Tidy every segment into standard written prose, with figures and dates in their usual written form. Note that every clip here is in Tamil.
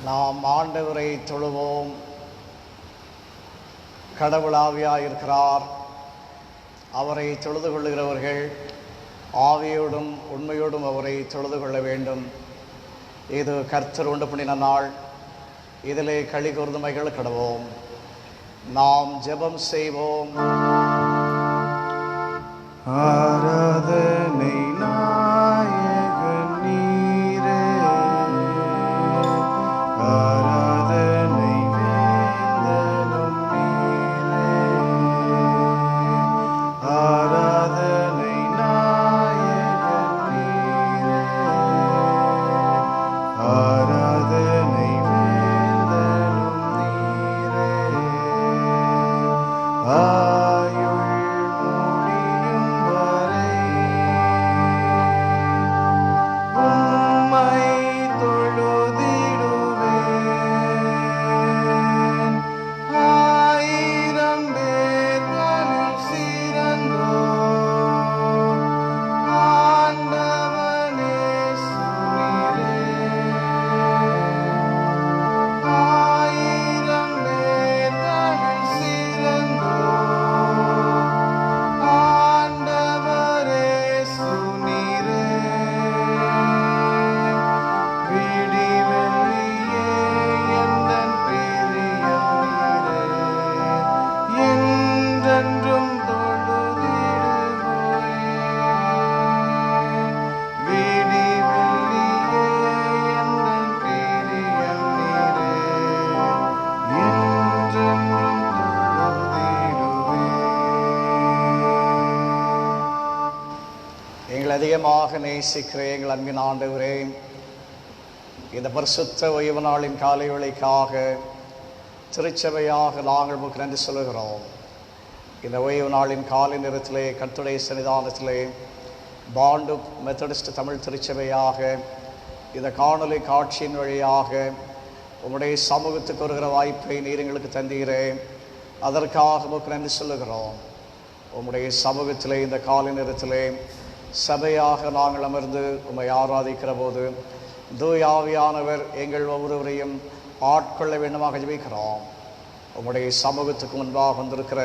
நாம் ஆண்டவரை தொழுவோம். கடவுள் ஆவியாயிருக்கிறார். அவரை தொழுது கொள்ளுகிறவர்கள் ஆவியோடும் உண்மையோடும் அவரை தொழுது கொள்ள வேண்டும். இது கர்த்தர் உண்டு பண்ணின நாள். இதிலே களி கூர்ந்து மகிழ கடவோம். நாம் ஜெபம் செய்வோம். ஆராதனை நாயகன் நீரே, ஆராதனை வேந்தனும் நீரே, ஆராதனை நாயகன் நீரே, ஆராதனை வேந்தனும் நீரே. அதிகமாக நேசிக்கிற எங்கள் அன்பின் ஆண்டவரே, இந்த பரிசுத்த ஓய்வு நாளின் காலை வேளைக்காக திருச்சபையாக நாங்கள் உமக்கு நன்றி சொல்லுகிறோம். இந்த ஓய்வு நாளின் காலை நேரத்திலே கர்த்தருடைய சன்னிதானத்திலே பாண்டு மெத்தடிஸ்ட் தமிழ் திருச்சபையாக இந்த காணொலி காட்சியின் வழியாக உம்முடைய சமூகத்துக்கு வருகிற வாய்ப்பை நீர் எங்களுக்கு தந்தீரே. அதற்காக உமக்கு நன்றி சொல்லுகிறோம். உம்முடைய சமூகத்திலே இந்த காலை நேரத்திலே சபையாக நாங்கள் அமர்ந்து உம்மை ஆராதிக்கிற போது தூய ஆவியானவர் எங்கள் ஒவ்வொருவரையும் ஆட்கொள்ள வேண்டுமாக ஜெபிக்கிறோம். உம்முடைய சமூகத்துக்கு முன்பாக வந்திருக்கிற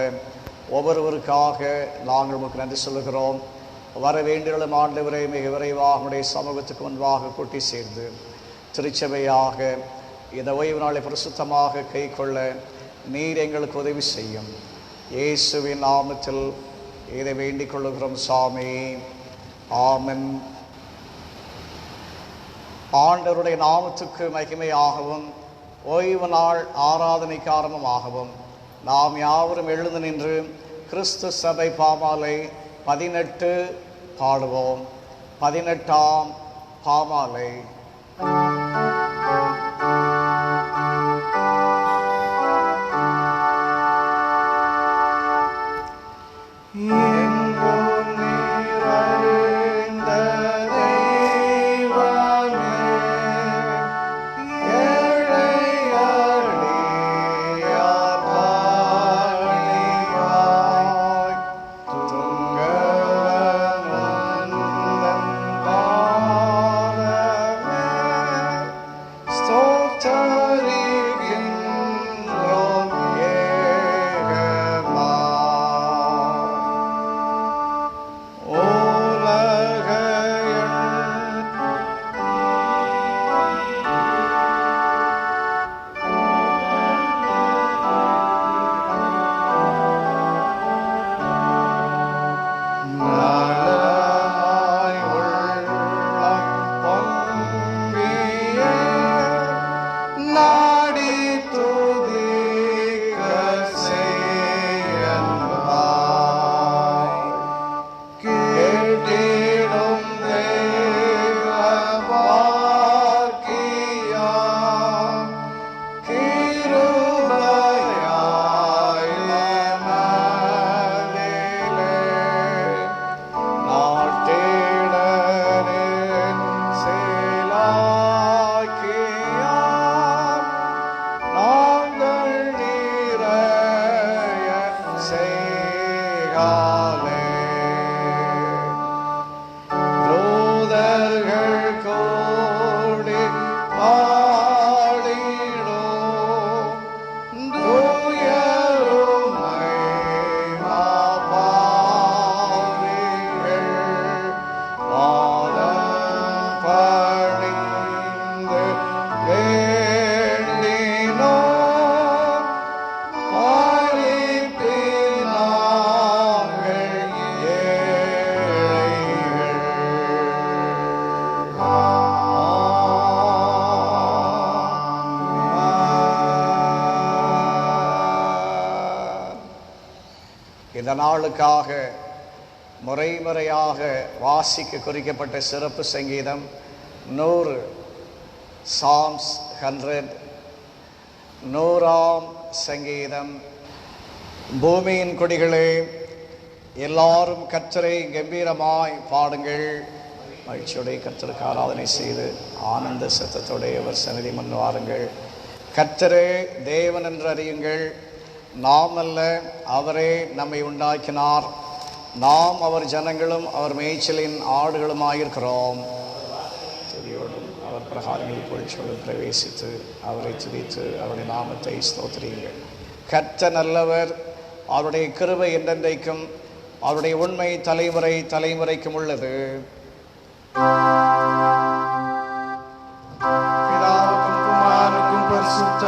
ஒவ்வொருவருக்காக நாங்கள் உமக்கு நன்றி சொல்லுகிறோம். வர வேண்டிய ஆண்டவரை மிக விரைவாக உம்முடைய சமூகத்துக்கு முன்பாக கூட்டி சேர்ந்து திருச்சபையாக இந்த ஓய்வு நாளை பரிசுத்தமாக கை கொள்ள நீர் எங்களுக்கு உதவி செய்யும். இயேசுவின் நாமத்தில் இதை வேண்டிக் கொள்ளுகிறோம் சாமி. ஆமென். ஆண்டவருடைய நாமத்துக்கு மகிமையாகவும் ஓய்வு நாள் ஆராதனைக்கு ஆரம்பமாகவும் நாம் யாவரும் எழுந்து நின்று கிறிஸ்து சபை பாமாலை 18 பாடுவோம். 18ஆம் பாமாலை. இந்த நாளுக்காக முறையாக வாசிக்க குறிக்கப்பட்ட சிறப்பு சங்கீதம் 100, சாம்ஸ் 100, 100ஆம் சங்கீதம். பூமியின் குடிகளே, எல்லாரும் கர்த்தரை கம்பீரமாய் பாடுங்கள். மகிழ்ச்சியோடைய கர்த்தருக்கு ஆராதனை செய்து ஆனந்த சத்தத்தோடைய அவர் சந்நிதி முன் வாருங்கள். கர்த்தரே தேவன் என்று அறியுங்கள். நாம் அல்ல, அவரே நம்மை உண்டாக்கினார். நாம் அவர் ஜனங்களும் அவர் மேய்ச்சலின் ஆடுகளுமாயிருக்கிறோம். துதியோடும் அவர் பிரகாரங்களில் பொழிச்சோடும் பிரவேசித்து அவரை துதித்து அவருடைய நாமத்தை ஸ்தோத்திரியுங்கள். கர்த்தர் நல்லவர், அவருடைய கிருபை என்றென்றைக்கும், அவருடைய உண்மை தலைமுறை தலைமுறைக்கும் உள்ளது. பிதாவுக்கும் குமாரனுக்கும் பரிசுத்த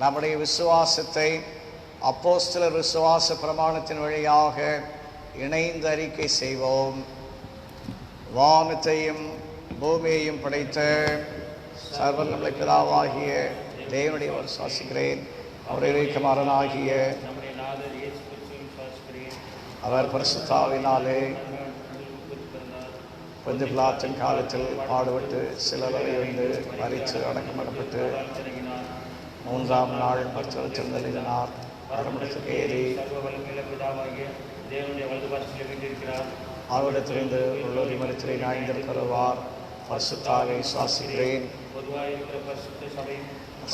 நம்முடைய விசுவாசத்தை அப்போஸ்தலர் விசுவாச பிரமாணத்தின் வழியாக இணைந்து அறிக்கை செய்வோம். வானத்தையும் பூமியையும் படைத்த சர்வநல பிதாவாகிய தேவனுடைய விசுவாசிக்கிறேன். அவருடைய குமாரனாகிய அவர் பரிசுத்தாவினாலே பொந்து பிலாத்தின் காலத்தில் பாடுபட்டு சிலரை வந்து மரித்து அடக்கமடப்பட்டு 3ஆம் நாள் மருத்துவத்தினார் அரமணத்துக்கு ஏறி அவரிடத்திலிருந்து உள்ளொரு மருத்துவரை நாய்ந்திருக்கிறவார். பரிசுத்தாவை சுவாசிக்கிறேன்.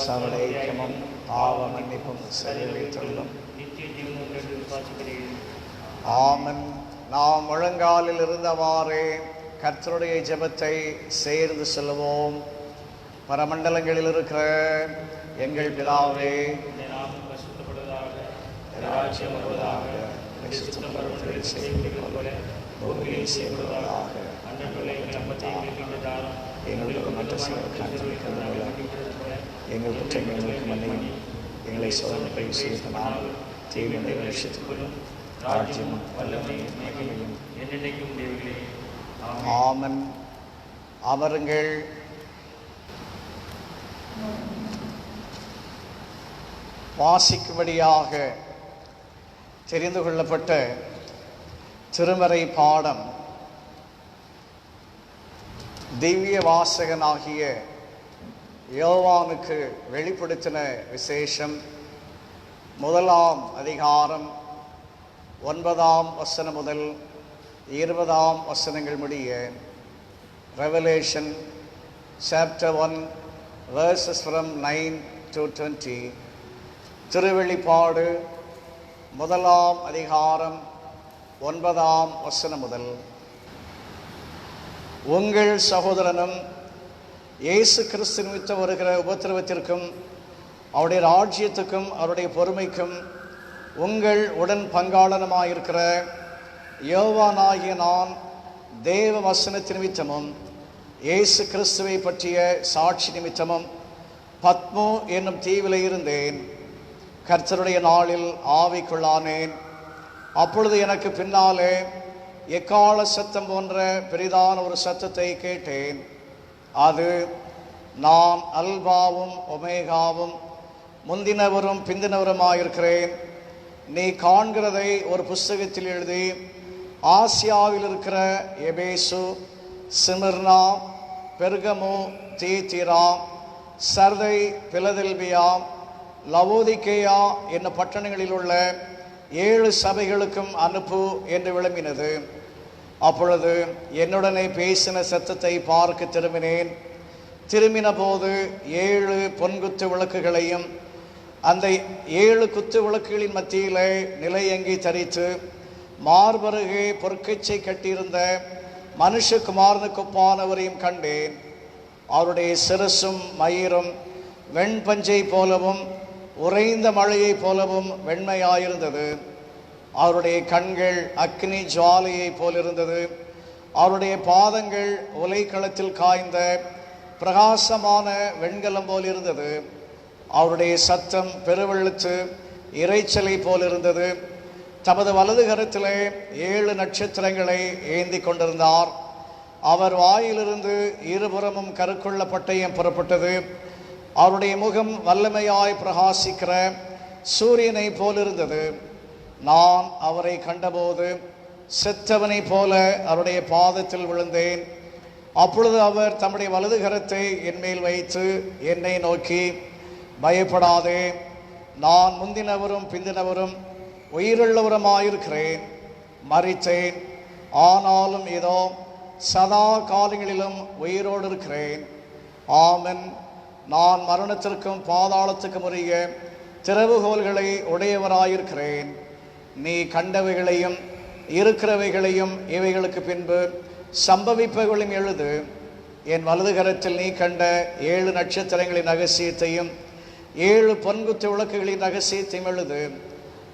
சவலை ஐக்கியமும் பாவ மன்னிப்பும் செலவழித்துள்ளும். ஆமன். நாம் முழங்காலில் இருந்தவாறே கர்த்தருடைய ஜெபத்தை சேர்ந்து சொல்லுவோம். பரமண்டலங்களில் இருக்கிற எங்கள் பிதாவே, ராஜ்யம் வருவதாக, பூமியை செய்வதாக, எங்களுக்கு மற்ற எங்கள் குற்றங்களுக்கு மன்னியும், எங்களை சோதனை செய்து நாம் தீவினை ரட்சித்துக்கொள்ளும். ராஜ்யமும் வல்லமையும் மகிமையும் என்னென்னைக்கும் தேவர்களே. ஆமன். அமருங்கள். வாசிக்கும்படியாக தெரிந்து கொள்ளப்பட்ட திருமறை பாடம் திவ்ய வாசகனாகிய யோவானுக்கு வெளிப்படுத்தின விசேஷம் 1ஆம் அதிகாரம் 9ஆம் வசனம் முதல் 20ஆம் வசனங்கள் முடிய. Revelation chapter 1 verses from 9 to 20. திருவெளிப்பாடு 1ஆம் அதிகாரம் 9ஆம் வசனம் முதல். உங்கள் சகோதரனும் இயேசு கிறிஸ்து நிமித்த வருகிற உபத்திரவத்திற்கும் அவருடைய ராஜ்யத்துக்கும் அவருடைய பொறுமைக்கும் உங்கள் உடன் பங்காளனுமாயிருக்கிற யோவானாகிய நான் தேவ வசனத்தின் நிமித்தமும் இயேசு கிறிஸ்துவை பற்றிய சாட்சி நிமித்தமும் பத்மோ என்னும் தீவிலே இருந்தேன். கர்த்தருடைய நாளில் ஆவிக்குள்ளானேன். அப்பொழுது எனக்கு பின்னாலே எக்கால சத்தம் போன்ற பெரிதான ஒரு சத்தத்தை கேட்டேன். அது, நான் அல்பாவும் ஒமேகாவும் முந்தினவரும் பிந்தினவருமாயிருக்கிறேன். நீ காண்கிறதை ஒரு புஸ்தகத்தில் எழுதி ஆசியாவில் இருக்கிற எபேசு, சிமிர்னா, பெர்கமு, தீத்திரா, சர்தை, பிலதெல்பியா, லவோதிக்கேயா என்ன பட்டணங்களில் உள்ள 7 சபைகளுக்கும் அனுப்பு என்று விளம்பினது. அப்பொழுது என்னுடனே பேசின சத்தத்தை பார்க்க திரும்பினேன். திரும்பின போது 7 பொன்குத்து விளக்குகளையும் அந்த 7 குத்து விளக்குகளின் மத்தியிலே நிலையங்கி தரித்து மார்பருகே பொற்கச்சை கட்டியிருந்த மனுஷகுமாரனுக்கு ஒப்பானவரையும் கண்டேன். அவருடைய சிரசும் மயிரும் வெண்பஞ்சை போலவும் உறைந்த மழையைப் போலவும் வெண்மையாயிருந்தது. அவருடைய கண்கள் அக்னி ஜுவாலையை போலிருந்தது. அவருடைய பாதங்கள் உலைக்களத்தில் காய்ந்த பிரகாசமான வெண்கலம் போல் இருந்தது. அவருடைய சத்தம் பெருவெள்ளத்து இறைச்சலை போலிருந்தது. தமது வலது கரத்திலே 7 நட்சத்திரங்களை ஏந்தி கொண்டிருந்தார். அவர் வாயிலிருந்து இருபுறமும் கருக்குள்ள பட்டயம் புறப்பட்டது. அவருடைய முகம் வல்லமையாய் பிரகாசிக்கிற சூரியனை போலிருந்தது. நான் அவரை கண்டபோது செத்தவனை போல அவருடைய பாதத்தில் விழுந்தேன். அப்பொழுது அவர் தம்முடைய வலது கரத்தை என்மேல் வைத்து என்னை நோக்கி, பயப்படாதே, நான் முந்தினவரும் பிந்தினவரும் உயிருள்ளவருமாயிருக்கிறேன். மரித்தேன், ஆனாலும் இதோ சதா காலங்களிலும் உயிரோடு இருக்கிறேன். ஆமென். நான் மரணத்திற்கும் பாதாளத்துக்கும் உரிய திறவுகோல்களை உடையவராயிருக்கிறேன். நீ கண்டவைகளையும் இருக்கிறவைகளையும் இவைகளுக்கு பின்பு சம்பவிப்பவர்களையும் எழுது. என் வலது கரத்தில் நீ கண்ட 7 நட்சத்திரங்களின் ரகசியத்தையும் 7 பொன்குத்து விளக்குகளின் ரகசியத்தையும் எழுது.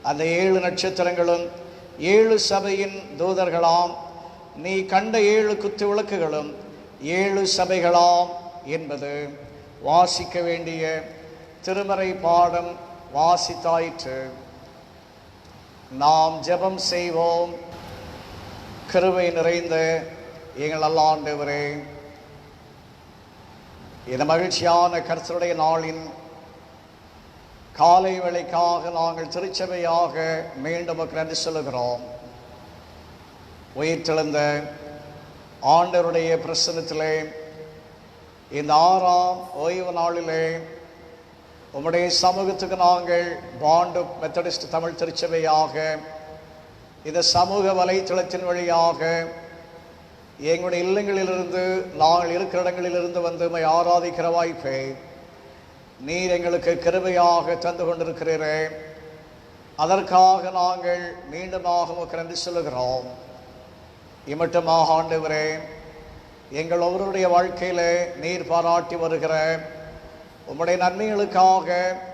அந்த 7 நட்சத்திரங்களும் 7 சபையின் தூதர்களாம். நீ கண்ட 7 குத்து விளக்குகளும் 7 சபைகளாம் என்பது. வாசிக்க வேண்டிய திருமறை பாடம் வாசித்தாயிற்று. நாம் ஜெபம் செய்வோம். கிருபை நிறைந்த எங்கள் நல்ல ஆண்டவரே, இந்த மகிழ்ச்சியான கர்த்தருடைய நாளின் காலை வேளைக்காக நாங்கள் திருச்சபையாக மீண்டும் நன்றி சொல்லுகிறோம். உயிர்த்தெழுந்த ஆண்டவருடைய பிரசன்னத்திலே இந்த 6ஆம் ஓய்வு நாளிலே உம்முடைய சமூகத்துக்கு நாங்கள் பாண்டு மெத்தடிஸ்ட் தமிழ் திருச்சபையாக இந்த சமூக வலைத்தளத்தின் வழியாக எங்களுடைய இல்லங்களிலிருந்து நாங்கள் இருக்கிற இடங்களிலிருந்து வந்து உம்மை ஆராதிக்கிற வாய்ப்பை நீர் எங்களுக்கு கிருபையாக தந்து கொண்டிருக்கிறீரே, அதற்காக நாங்கள் மீண்டுமாக உமக்கு நன்றி சொல்லுகிறோம். இம்மட்டுமாக ஆண்டவரே, எங்கள் ஒவ்வொருடைய வாழ்க்கையில் நீர் பாராட்டி வருகிற உம்முடைய நன்மைகளுக்காக,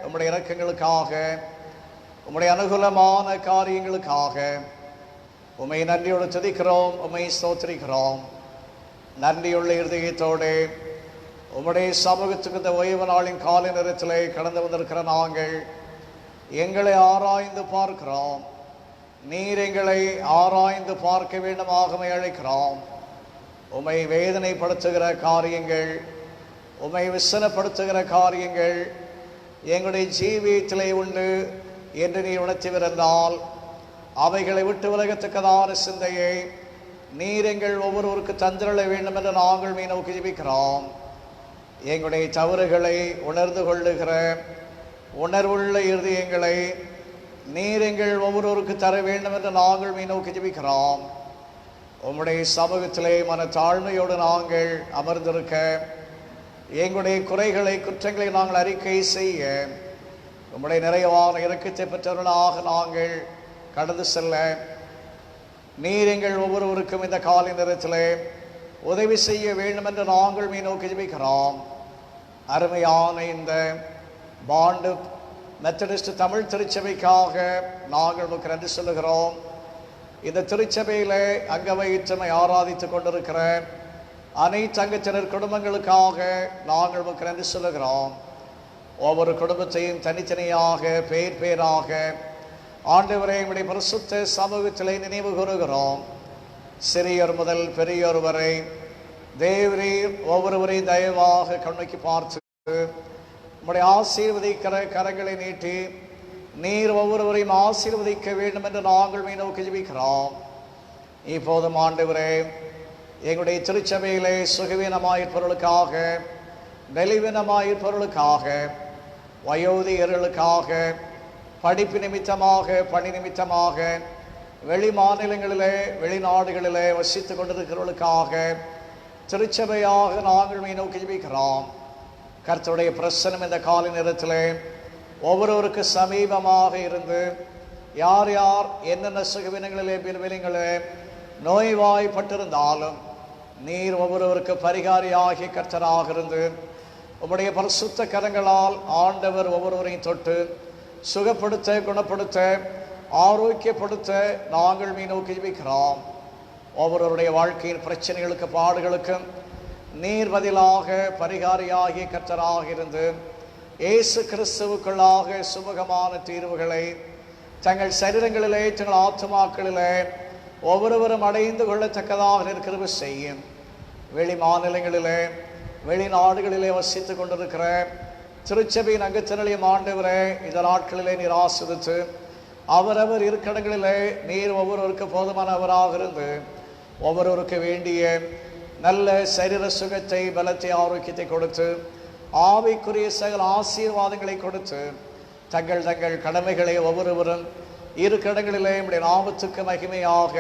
உம்முடைய இரக்கங்களுக்காக, உம்முடைய அனுகூலமான காரியங்களுக்காக உம்மை நன்றியோடு துதிக்கிறோம், உம்மை ஸ்தோத்திரிக்கிறோம். நன்றியுள்ள இருதயத்தோடு உம்முடைய சமூகத்துக்கு இந்த ஓய்வு நாளின் காலை நேரத்திலே கடந்து வந்திருக்கிற நாங்கள் எங்களை ஆராய்ந்து பார்க்கிறோம். நீர் எங்களை ஆராய்ந்து பார்க்க வேண்டுமாக அழைக்கிறோம். உம்மை வேதனைப்படுத்துகிற காரியங்கள், உம்மை விசனப்படுத்துகிற காரியங்கள் எங்களுடைய ஜீவியத்திலே உண்டு என்று நீர் உணர்த்திவிருந்தால் அவைகளை விட்டு விலகத்தக்கதான சிந்தையை நீர் எங்கள் ஒவ்வொருவருக்கு தந்திரள வேண்டும் என்று நாங்கள் மீ நோக்கி ஜெபிக்கிறோம். எங்களுடைய தவறுகளை உணர்ந்து கொள்ளுகிற உணர்வுள்ள இருதயங்களை நீர் எங்கள் ஒவ்வொருவருக்கு தர வேண்டும் என்று நாங்கள் மீ நோக்கி ஜெபிக்கிறோம். உம்முடைய சமூகத்திலே மன தாழ்மையோடு நாங்கள் அமர்ந்திருக்க, எங்களுடைய குறைகளை குற்றங்களை நாங்கள் அறிக்கை செய்ய, உம்முடைய நிறைவான இரக்கத்தை பெற்றவர்களாக நாங்கள் கடந்து செல்ல நீர் எங்கள் ஒவ்வொருவருக்கும் இந்த காலை நேரத்திலே உதவி செய்ய வேண்டும் என்று நாங்கள் மீ நோக்கி ஜெபிக்கிறோம். அருமையான இந்த பாண்டு மெத்தடிஸ்ட் தமிழ் திருச்சபைக்காக நாங்கள் உமக்கு நன்றி சொல்லுகிறோம். இந்த திருச்சபையிலே அங்க வயிற்றுமை ஆராதித்துக் கொண்டிருக்கிற அனைத்து அங்கத்தினர் குடும்பங்களுக்காக நாங்கள் உமக்கு நன்றி சொல்லுகிறோம். ஒவ்வொரு குடும்பத்தையும் தனித்தனியாக பேர் பேராக ஆண்டவரை எங்களுடைய பரிசுத்த சமூகத்திலே நினைவு கூறுகிறோம். சிறியோர் முதல் பெரியோர் வரை தேவரீர் ஒவ்வொருவரையும் தயவாக கண்ணோக்கி பார்த்து உம்முடைய ஆசீர்வதிக்கிற கரங்களை நீட்டி நீர் ஒவ்வொருவரையும் ஆசீர்வதிக்க வேண்டும் என்று நாங்கள் மீ நோக்கி ஜெபிக்கிறோம். இப்போதும் ஆண்டவரே, எங்களுடைய திருச்சபையிலே சுகவீனமாயிருப்பவர்களுக்காக, பலவீனமாயிருப்பவர்களுக்காக, வயோதிகர்களுக்காக, படிப்பு நிமித்தமாக, பணி நிமித்தமாக, வெளி மாநிலங்களிலே வெளிநாடுகளிலே வசித்து கொண்டிருக்கிறவர்களுக்காக திருச்சபையாக நாங்கள் மீ நோக்கி ஜெபிக்கிறோம். கர்த்தருடைய பிரசன்னம் இந்த காலை நேரத்திலே ஒவ்வொருவருக்கு சமீபமாக இருந்து யார் யார் என்னென்ன சுகவினங்களிலே பிரிவினங்களே நோய்வாய்ப்பட்டிருந்தாலும் நீர் ஒவ்வொருவருக்கு பரிகாரியாகி கர்த்தராக இருந்து உம்முடைய பரிசுத்த கரங்களால் ஆண்டவர் ஒவ்வொருவரையும் தொட்டு சுகப்படுத்த, குணப்படுத்த, ஆரோக்கியப்படுத்த நாங்கள் நோக்கி ஜெபிக்கிறோம். ஒவ்வொருவருடைய வாழ்க்கையின் பிரச்சனைகளுக்கு, பாடுகளுக்கும் நீர் பதிலாக பரிகாரியாகி கர்த்தராக இருந்து இயேசு கிறிஸ்துவுக்குள்ளாக சுமூகமான தீர்வுகளை தங்கள் சரீரங்களிலே, தங்கள் ஆத்துமாக்களிலே ஒவ்வொருவரும் அடைந்து கொள்ளத்தக்கதாக இருக்கிறது செய்யும். வெளி மாநிலங்களிலே, வெளிநாடுகளிலே வசித்து கொண்டிருக்கிற திருச்சபையின் அங்கத்தினரையும் ஆண்டவரே இந்த நாட்களிலே நீர் ஆசீர்வதித்து அவரவர் இருக்கடங்களிலே நீர் ஒவ்வொருவருக்கு போதுமானவராக இருந்து ஒவ்வொருவருக்கு வேண்டிய நல்ல சரீர சுகத்தை, பலத்தை, ஆரோக்கியத்தை கொடுத்து ஆவிக்குரிய சகல ஆசீர்வாதங்களை கொடுத்து தங்கள் தங்கள் கடமைகளை ஒவ்வொருவரும் இருக்கடங்களிலே உம்முடைய நாமத்துக்கு மகிமையாக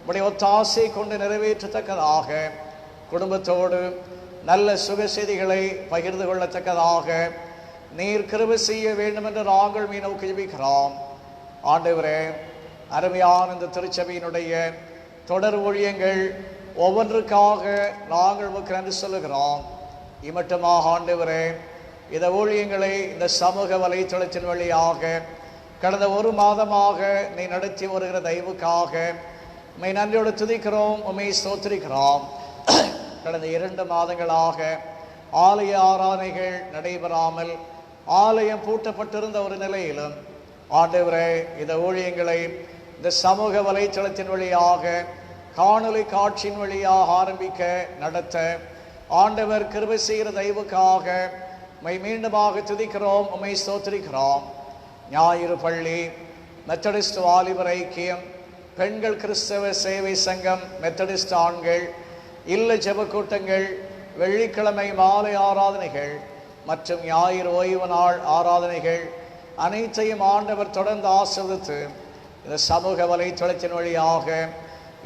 உம்முடைய ஒத்தாசை கொண்டு நிறைவேற்றத்தக்கதாக குடும்பத்தோடு நல்ல சுக செய்திகளை பகிர்ந்து கொள்ளத்தக்கதாக நீர் கிருபை செய்ய வேண்டும் என்று நாங்கள் நோக்கி ஜெபிக்கிறோம். ஆண்டவரே, அருமையான இந்த திருச்சபையினுடைய தொடர் ஊழியங்கள் ஒவ்வொன்றுக்காக நாங்கள் உமக்கு நன்றி சொல்லுகிறோம். இம்மட்டுமாக ஆண்டவரே, இந்த ஊழியங்களை இந்த சமூக வலைத்தளத்தின் வழியாக கடந்த ஒரு மாதமாக நீ நடத்தி வருகிற தயவுக்காக உம்மை நன்றியோடு துதிக்கிறோம், உம்மை ஸ்தோத்திரிக்கிறோம். கடந்த 2 மாதங்களாக ஆலய ஆராதனைகள் நடைபெறாமல் ஆலயம் பூட்டப்பட்டிருந்த ஒரு நிலையிலும் ஆண்டவரே, இந்த ஊழியங்களை இந்த சமூக வலைத்தளத்தின் வழியாக, காணொலி காட்சியின் வழியாக ஆரம்பிக்க, நடத்த ஆண்டவர் கிருபை செய்கிற தயவுக்காக உம்மை மீண்டுமாக துதிக்கிறோம், உம்மை ஸ்தோத்திரிக்கிறோம். ஞாயிறு பள்ளி, மெத்தடிஸ்ட் வாலிபர் ஐக்கியம், பெண்கள் கிறிஸ்தவ சேவை சங்கம், மெத்தடிஸ்ட் ஆண்கள் இல்ல ஜெப கூட்டங்கள், வெள்ளிக்கிழமை மாலை ஆராதனைகள் மற்றும் ஞாயிறு ஓய்வு நாள் ஆராதனைகள் அனைத்தையும் ஆண்டவர் தொடர்ந்து ஆசீர்வதித்து இந்த சமூக வலைத்தளத்தின் வழியாக,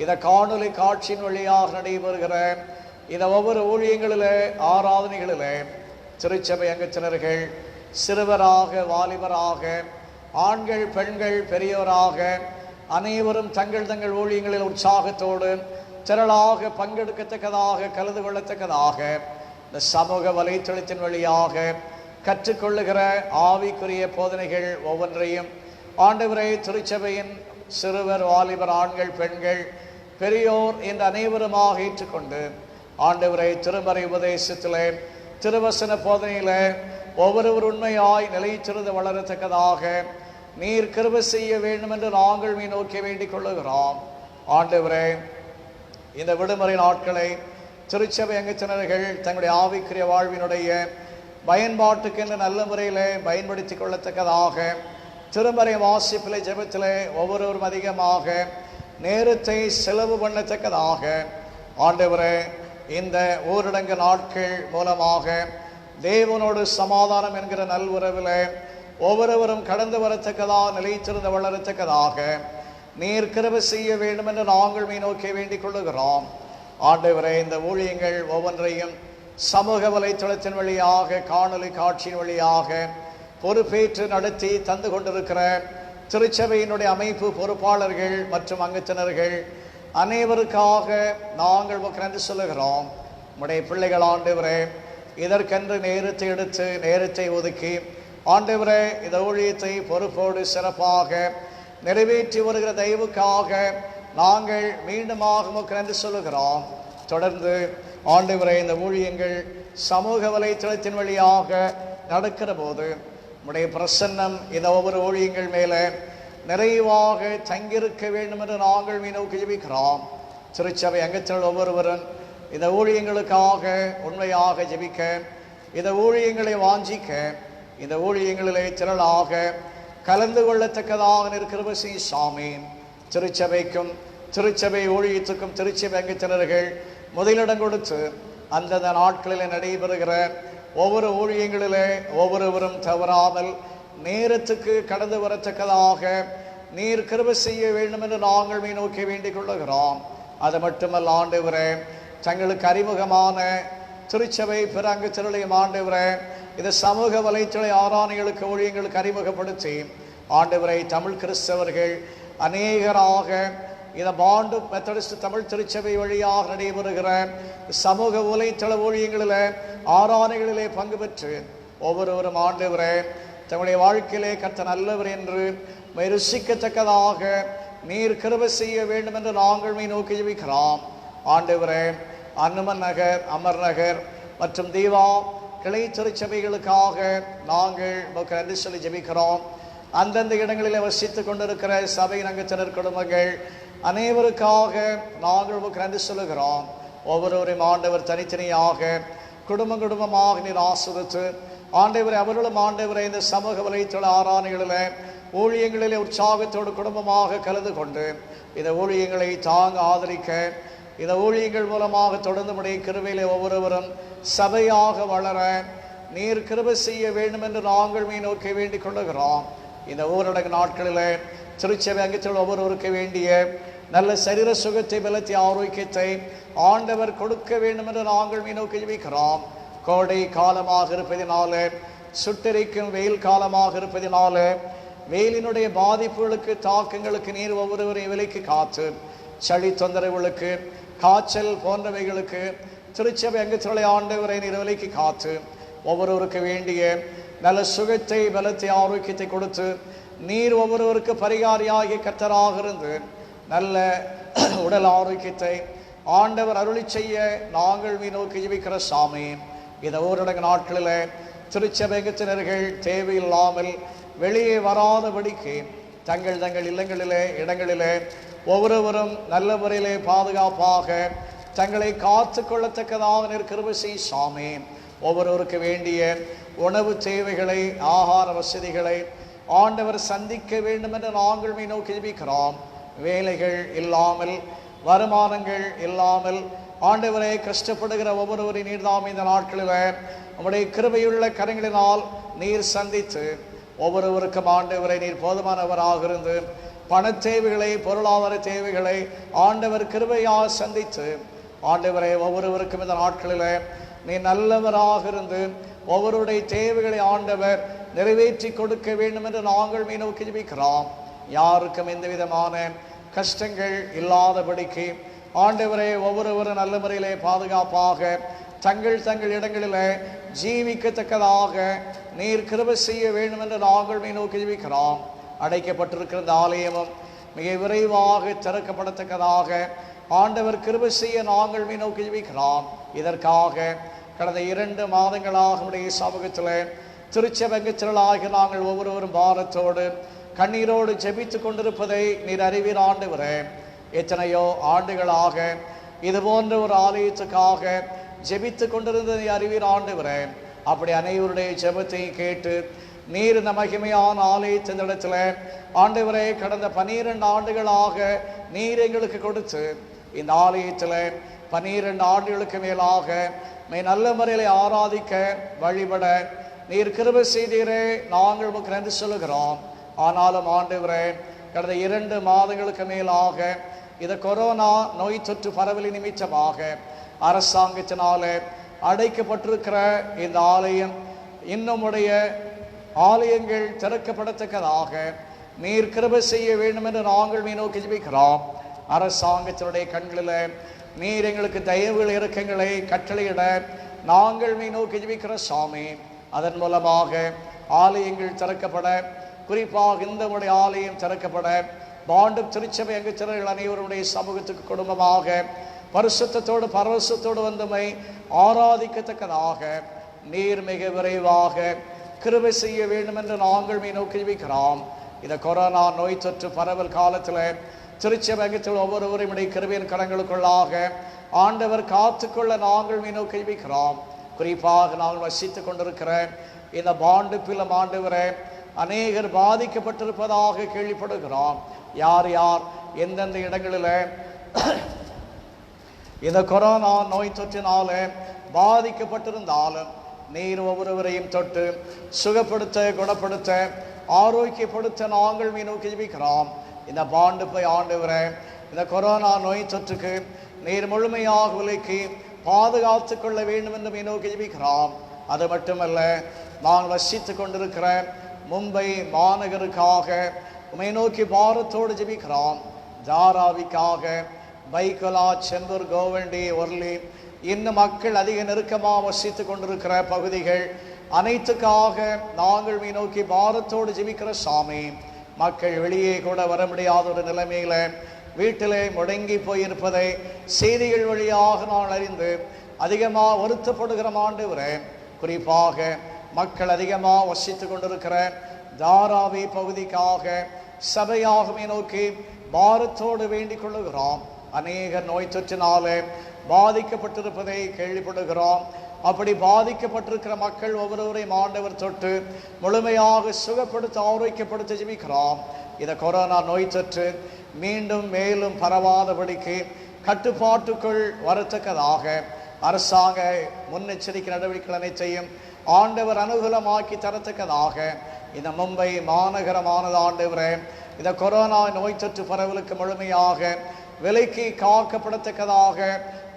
இந்த காணொலி காட்சியின் வழியாக நடைபெறுகிற இந்த ஒவ்வொரு ஊழியங்களிலே, ஆராதனைகளிலே திருச்சபை அங்கத்தினர்கள் சிறுவராக, வாலிபராக, ஆண்கள், பெண்கள், பெரியவராக அனைவரும் தங்கள் தங்கள் ஊழியங்களில் உற்சாகத்தோடு திரளாக பங்கெடுக்கத்தக்கதாக, கலந்து கொள்ளத்தக்கதாக இந்த சமூக வலைத்தளத்தின் வழியாக கற்றுக்கொள்ளுகிற ஆவிக்குரிய போதனைகள் ஒவ்வொன்றையும் ஆண்டவரை திருச்சபையின் சிறுவர், வாலிபர், ஆண்கள், பெண்கள், பெரியோர் என்ற அனைவருமாக ஏற்றுக்கொண்டு ஆண்டவரை திருமறை உபதேசத்திலே, திருவசன போதனையிலே ஒவ்வொருவர் உண்மையாய் நிலைத்திருந்து வளரத்தக்கதாக நீர் கிருபை செய்ய வேண்டும் என்று நாங்கள் நோக்கி வேண்டிக் கொள்ளுகிறோம். ஆண்டவரே, இந்த விடுமுறை நாட்களை திருச்சபை அங்கத்தினர்கள் தங்களுடைய ஆவிக்குரிய வாழ்வினுடைய பயன்பாட்டுக்கு என்று நல்ல முறையிலே பயன்படுத்தி கொள்ளத்தக்கதாக திருமறை வாசிப்பிலே, ஜெபத்திலே ஒவ்வொருவரும் அதிகமாக நேரத்தை செலவு பண்ணத்தக்கதாக ஆண்டவரே, இந்த ஊரடங்கு நாட்கள் மூலமாக தேவனோடு சமாதானம் என்கிற நல்வுறவிலே ஒவ்வொருவரும் கடந்து வரத்தக்கதாக, நிலைத்திருந்து வளரத்தக்கதாக நீர் கிருபை செய்ய வேண்டும் என்று நாங்கள் நோக்கி வேண்டிக் கொள்ளுகிறோம். ஆண்டவரே, இந்த ஊழியங்கள் ஒவ்வொன்றையும் சமூக வலைத்தளத்தின் வழியாக, காணொலி காட்சியின் வழியாக பொறுப்பேற்று நடத்தி தந்து கொண்டிருக்கிற திருச்சபையினுடைய அமைப்பு பொறுப்பாளர்கள் மற்றும் அங்கத்தினர்கள் அனைவருக்காக நாங்கள் உமக்கு நன்றி சொல்லுகிறோம். உம்முடைய பிள்ளைகள் ஆண்டவரே, இதற்கென்று நேரத்தை எடுத்து, நேரத்தை ஒதுக்கி ஆண்டவரே இந்த ஊழியத்தை பொறுப்போடு சிறப்பாக நிறைவேற்றி வருகிற தயவுக்காக நாங்கள் மீண்டுமாக உமக்கு நன்றி சொல்லுகிறோம். தொடர்ந்து ஆண்டவரே, இந்த ஊழியங்கள் சமூக வலைத்தளத்தின் வழியாக நடக்கிற போது உம்முடைய பிரசன்னம் இந்த ஒவ்வொரு ஊழியங்கள் மேலே நிறைவாக தங்கியிருக்க வேண்டும் என்று நாங்கள் நோக்கி ஜெபிக்கிறோம். திருச்சபை அங்கத்தினர் ஒவ்வொருவரும் இந்த ஊழியங்களுக்காக உண்மையாக ஜெபிக்க, இந்த ஊழியங்களை வாஞ்சிக்க, இந்த ஊழியங்களிலே திரளாக கலந்து கொள்ளத்தக்கதாக இருக்கிற சாமி, திருச்சபைக்கும் திருச்சபை ஊழியத்துக்கும் திருச்சபை அங்கத்தினர்கள் முதலிடம் கொடுத்து அந்தந்த நாட்களில் நடைபெறுகிற ஒவ்வொரு ஊழியங்களிலே ஒவ்வொருவரும் தவறாமல் நேரத்துக்கு கடந்து வரத்தக்கதாக நீர் கிருபை செய்ய வேண்டும் என்று நாங்கள் நோக்கி வேண்டிக் கொள்ளுகிறோம். அது மட்டுமல்ல ஆண்டவரே, தங்களுக்கு அறிமுகமான திருச்சபை பிற அங்கத்தினரையும் ஆண்டவரே இந்த சமூக வலைத்தள ஆராதனைகளுக்கு ஊழியங்களுக்கு அறிமுகப்படுத்தி ஆண்டவரை தமிழ் கிறிஸ்தவர்கள் அநேகராக இந்த பாண்டு மெத்தடிஸ்ட் தமிழ் திருச்சபை வழியாக நடைபெறுகிற சமூக வலைத்தள ஊழியங்களில் ஆராதனைகளிலே பங்கு பெற்று ஒவ்வொருவரும் ஆண்டவரே தங்களுடைய வாழ்க்கையிலே கர்த்தர் நல்லவர் என்று ருசிக்கத்தக்கதாக நீர் கிருபை செய்ய வேண்டும் என்று நாங்கள் நோக்கி ஜெபிக்கிறோம். ஆண்டவரே, அனுமன் நகர், அமர் நகர் மற்றும் தீவா கிளை திருச்சபைகளுக்காக நாங்கள் நன்றி சொல்லி ஜெபிக்கிறோம். அந்தந்த இடங்களில் வசித்துக் கொண்டிருக்கிற சபை அங்கத்தினர் குடும்பங்கள் அனைவருக்காக நாங்கள் நன்றி சொல்லுகிறோம். ஒவ்வொருவரையும் ஆண்டவர் தனித்தனியாக குடும்பமாக நீர் ஆசீர்வதித்து ஆண்டவரை அவர்களும் ஆண்டவரை இந்த சமூக வலைத்தள ஆராதனைகளில் ஊழியங்களிலே உற்சாகத்தோடு குடும்பமாக கலந்து கொண்டு இந்த ஊழியங்களை தாங்க ஆதரிக்க இந்த ஊழியங்கள் மூலமாக தொடர்ந்து முடிய கிருபையிலே ஒவ்வொருவரும் சபையாக வளர நீர் கிருபை செய்ய வேண்டும் என்று நாங்கள் நோக்கி வேண்டிக் கொள்ளுகிறோம். இந்த ஊரடங்கு நாட்களில் திருச்சபை அங்கத்தில் ஒவ்வொருவருக்கு வேண்டிய நல்ல சரீர சுகத்தை, பலத்தை, ஆரோக்கியத்தை ஆண்டவர் கொடுக்க வேண்டும் என்று நாங்கள் நோக்கி ஜெபிக்கிறோம். கோடை காலமாக இருப்பதினால, சுட்டெரிக்கும் வெயில் காலமாக இருப்பதினால வெயிலினுடைய பாதிப்புகளுக்கு, தாக்கங்களுக்கு நீர் ஒவ்வொருவரையும் விலைக்கு காத்து சளி தொந்தரவுகளுக்கு, காய்ச்சல் போன்றவைகளுக்கு திருச்சபை அங்கத்திலே ஆண்டவரை நீர் விலைக்கு காத்து ஒவ்வொருவருக்கு வேண்டிய நல்ல சுகத்தை, பலத்தை, ஆரோக்கியத்தை கொடுத்து நீர் ஒவ்வொருவருக்கு பரிகாரியாகிய கர்த்தராக இருந்து நல்ல உடல் ஆரோக்கியத்தை ஆண்டவர் அருளி செய்ய நாங்கள் நோக்கி ஜெபிக்கிற சாமி. இந்த ஊரடங்கு நாட்களில் திருச்சபை அங்கத்தினர்கள் தேவையில்லாமல் வெளியே வராதபடிக்கு தங்கள் இடங்களிலே ஒவ்வொருவரும் நல்ல முறையிலே பாதுகாப்பாக தங்களை காத்து கொள்ளத்தக்கதாக நீர் கிருபை செய் சாமி. ஒவ்வொருவருக்கு வேண்டிய உணவு தேவைகளை, ஆகார வசதிகளை ஆண்டவர் சந்திக்க வேண்டும் என்று நாங்கள் நோக்கி ஜெபிக்கிறோம். வேலைகள் இல்லாமல், வருமானங்கள் இல்லாமல் ஆண்டவரை கஷ்டப்படுகிற ஒவ்வொருவரை நீர் தாம் இந்த நாட்களில் நம்முடைய கிருபையுள்ள கரங்களினால் நீர் சந்தித்து ஒவ்வொருவருக்கும் ஆண்டவரை நீர் போதுமானவராக இருந்து பண தேவைகளை, பொருளாதார தேவைகளை ஆண்டவர் கிருபையாக சந்தித்து ஆண்டவரை ஒவ்வொருவருக்கும் இந்த நாட்களில் நீர் நல்லவராக இருந்து ஒவ்வொருடைய தேவைகளை ஆண்டவர் நிறைவேற்றி கொடுக்க வேண்டும் என்று நாங்கள் நோக்கி ஜெபிக்கிறோம். யாருக்கும் எந்த விதமான கஷ்டங்கள் இல்லாதபடிக்கு ஆண்டவரை ஒவ்வொருவரும் நல்ல முறையிலே பாதுகாப்பாக தங்கள் இடங்களில் ஜீவிக்கத்தக்கதாக நீர் கிருபை செய்ய வேண்டும் என்று நாங்கள் நோக்கி ஜெபிக்கிறோம். அடைக்கப்பட்டிருக்கிற இந்த ஆலயமும் மிக விரைவாக திறக்கப்படத்தக்கதாக ஆண்டவர் கிருபை செய்ய நாங்கள் நோக்கி ஜெபிக்கிறோம். இதற்காக கடந்த 2 மாதங்களாக நம்முடைய சமூகத்தில் திருச்சபங்கத்திலாக நாங்கள் ஒவ்வொருவரும் பாரத்தோடு கண்ணீரோடு ஜெபித்து கொண்டிருப்பதை நீர் அறிவீர் ஆண்டவரே. எத்தனையோ ஆண்டுகளாக இது போன்ற ஒரு ஆலயத்துக்காக ஜெபித்து கொண்டிருந்ததை அறிவீர் ஆண்டவரே. அப்படி அனைவருடைய ஜெபத்தை கேட்டு நீர் இந்த மகிமையான ஆலயத்தின் இடத்துல ஆண்டவரே கடந்த 12 ஆண்டுகளாக நீர் எங்களுக்கு கொடுத்து இந்த ஆலயத்தில் 12 ஆண்டுகளுக்கு மேலாக நல்ல முறையில் ஆராதிக்க வழிபட நீர் கிருபை செய்தீரே. நாங்கள் உமக்கு நன்றி சொல்லுகிறோம். ஆனாலும் ஆண்டவரே கடந்த 2 மாதங்களுக்கு மேலாக இந்த கொரோனா நோய் தொற்று பரவலி நிமித்தமாக அரசாங்கத்தினால அடைக்கப்பட்டிருக்கிற இந்த ஆலயம் இன்னுமுடைய ஆலயங்கள் திறக்கப்படத்தக்கதாக நீர் கிருபை செய்ய வேண்டும் என்று நாங்கள் நோக்கி ஜெபிக்கிறோம். அரசாங்கத்தினுடைய கண்களில் நீர் எங்களுக்கு தயவுகள், இரக்கங்களை கட்டளையிட நாங்கள் நோக்கி ஜெபிக்கிற சாமி. அதன் மூலமாக ஆலயங்கள் திறக்கப்பட, குறிப்பாக இந்த உடைய ஆலயம் திறக்கப்பட பாண்டு திருச்சபை அங்கத்தினர்கள் அனைவருடைய சமூகத்துக்கு குடும்பமாக பரிசுத்தத்தோடு பரவசத்தோடு வந்தமை ஆராதிக்கத்தக்கதாக நீர் மிக விரைவாக கிருபை செய்ய வேண்டும் என்று நாங்கள் நோக்கி ஜெபிக்கிறோம். இந்த கொரோனா நோய் தொற்று பரவல் காலத்தில் திருச்சபை அங்கத்தில் ஒவ்வொருவரும் கிருபையின் கரங்களுக்குள்ளாக ஆண்டவர் காத்துக்கொள்ள நாங்கள் நோக்கி ஜெபிக்கிறோம். குறிப்பாக நாங்கள் வசித்துக் கொண்டிருக்கிற இந்த பாண்டு பிலம் ஆண்டவரே அநேகர் பாதிக்கப்பட்டிருப்பதாக கேள்விப்படுகிறோம். யார் யார் எந்தெந்த இடங்களில் இந்த கொரோனா நோய் தொற்றினால பாதிக்கப்பட்டிருந்தாலும் நீர் ஒவ்வொருவரையும் தொட்டு சுகப்படுத்த, குணப்படுத்த, ஆரோக்கியப்படுத்த நாங்கள் நோக்கி ஜெபிக்கிறோம். இந்த பாண்டு போய் ஆண்டவரே இந்த கொரோனா நோய் தொற்றுக்கு நீர் முழுமையாக விலக்கி பாதுகாத்து கொள்ள வேண்டும் என்று நோக்கி ஜெபிக்கிறோம். அது மட்டுமல்ல நாங்கள் வசித்து கொண்டிருக்கிற மும்பை மாநகருக்காக உம்மை நோக்கி பாரத்தோடு ஜெபிக்கிறோம். தாராவிக்காக, பைக்கலா, செம்பூர், கோவண்டி, ஒர்லி, இன்னும் மக்கள் அதிக நெருக்கமாக வசித்து கொண்டிருக்கிற பகுதிகள் அனைத்துக்காக நாங்கள் உம்மை நோக்கி பாரத்தோடு ஜெபிக்கிற சாமி. மக்கள் வெளியே கூட வர முடியாத ஒரு நிலைமையில வீட்டிலே முடங்கி போயிருப்பதை செய்திகள் வழியாக நான் அறிந்து அதிகமாக வருத்தப்படுகிற ஆண்டவரே, குறிப்பாக மக்கள் அதிகமாக வசித்து கொண்டிருக்கிற தாராவி பகுதிக்காக சபையாகவே நோக்கி பாரத்தோடு வேண்டிக் கொள்ளுகிறோம். அநேக நோய் தொற்றினாலே பாதிக்கப்பட்டிருப்பதை கேள்விப்படுகிறோம். அப்படி பாதிக்கப்பட்டிருக்கிற மக்கள் ஒவ்வொருவரையும் ஆண்டவர் தொட்டு முழுமையாக சுகப்படுத்த, ஆரோக்கியப்படுத்த ஜெபிக்கிறோம். இந்த கொரோனா நோய் தொற்று மீண்டும் மேலும் பரவாதபடிக்கு கட்டுப்பாட்டுக்குள் வரத்தக்கதாக அரசாங்க முன்னெச்சரிக்கை நடவடிக்கைகள் அனைத்தையும் ஆண்டவர் அனுகூலமாக்கி தரத்தக்கதாக இந்த மும்பை மாநகரமானது ஆண்டவரே இந்த கொரோனா நோய் தொற்று பரவலுக்கு முழுமையாக விலைக்கு காக்கப்படத்தக்கதாக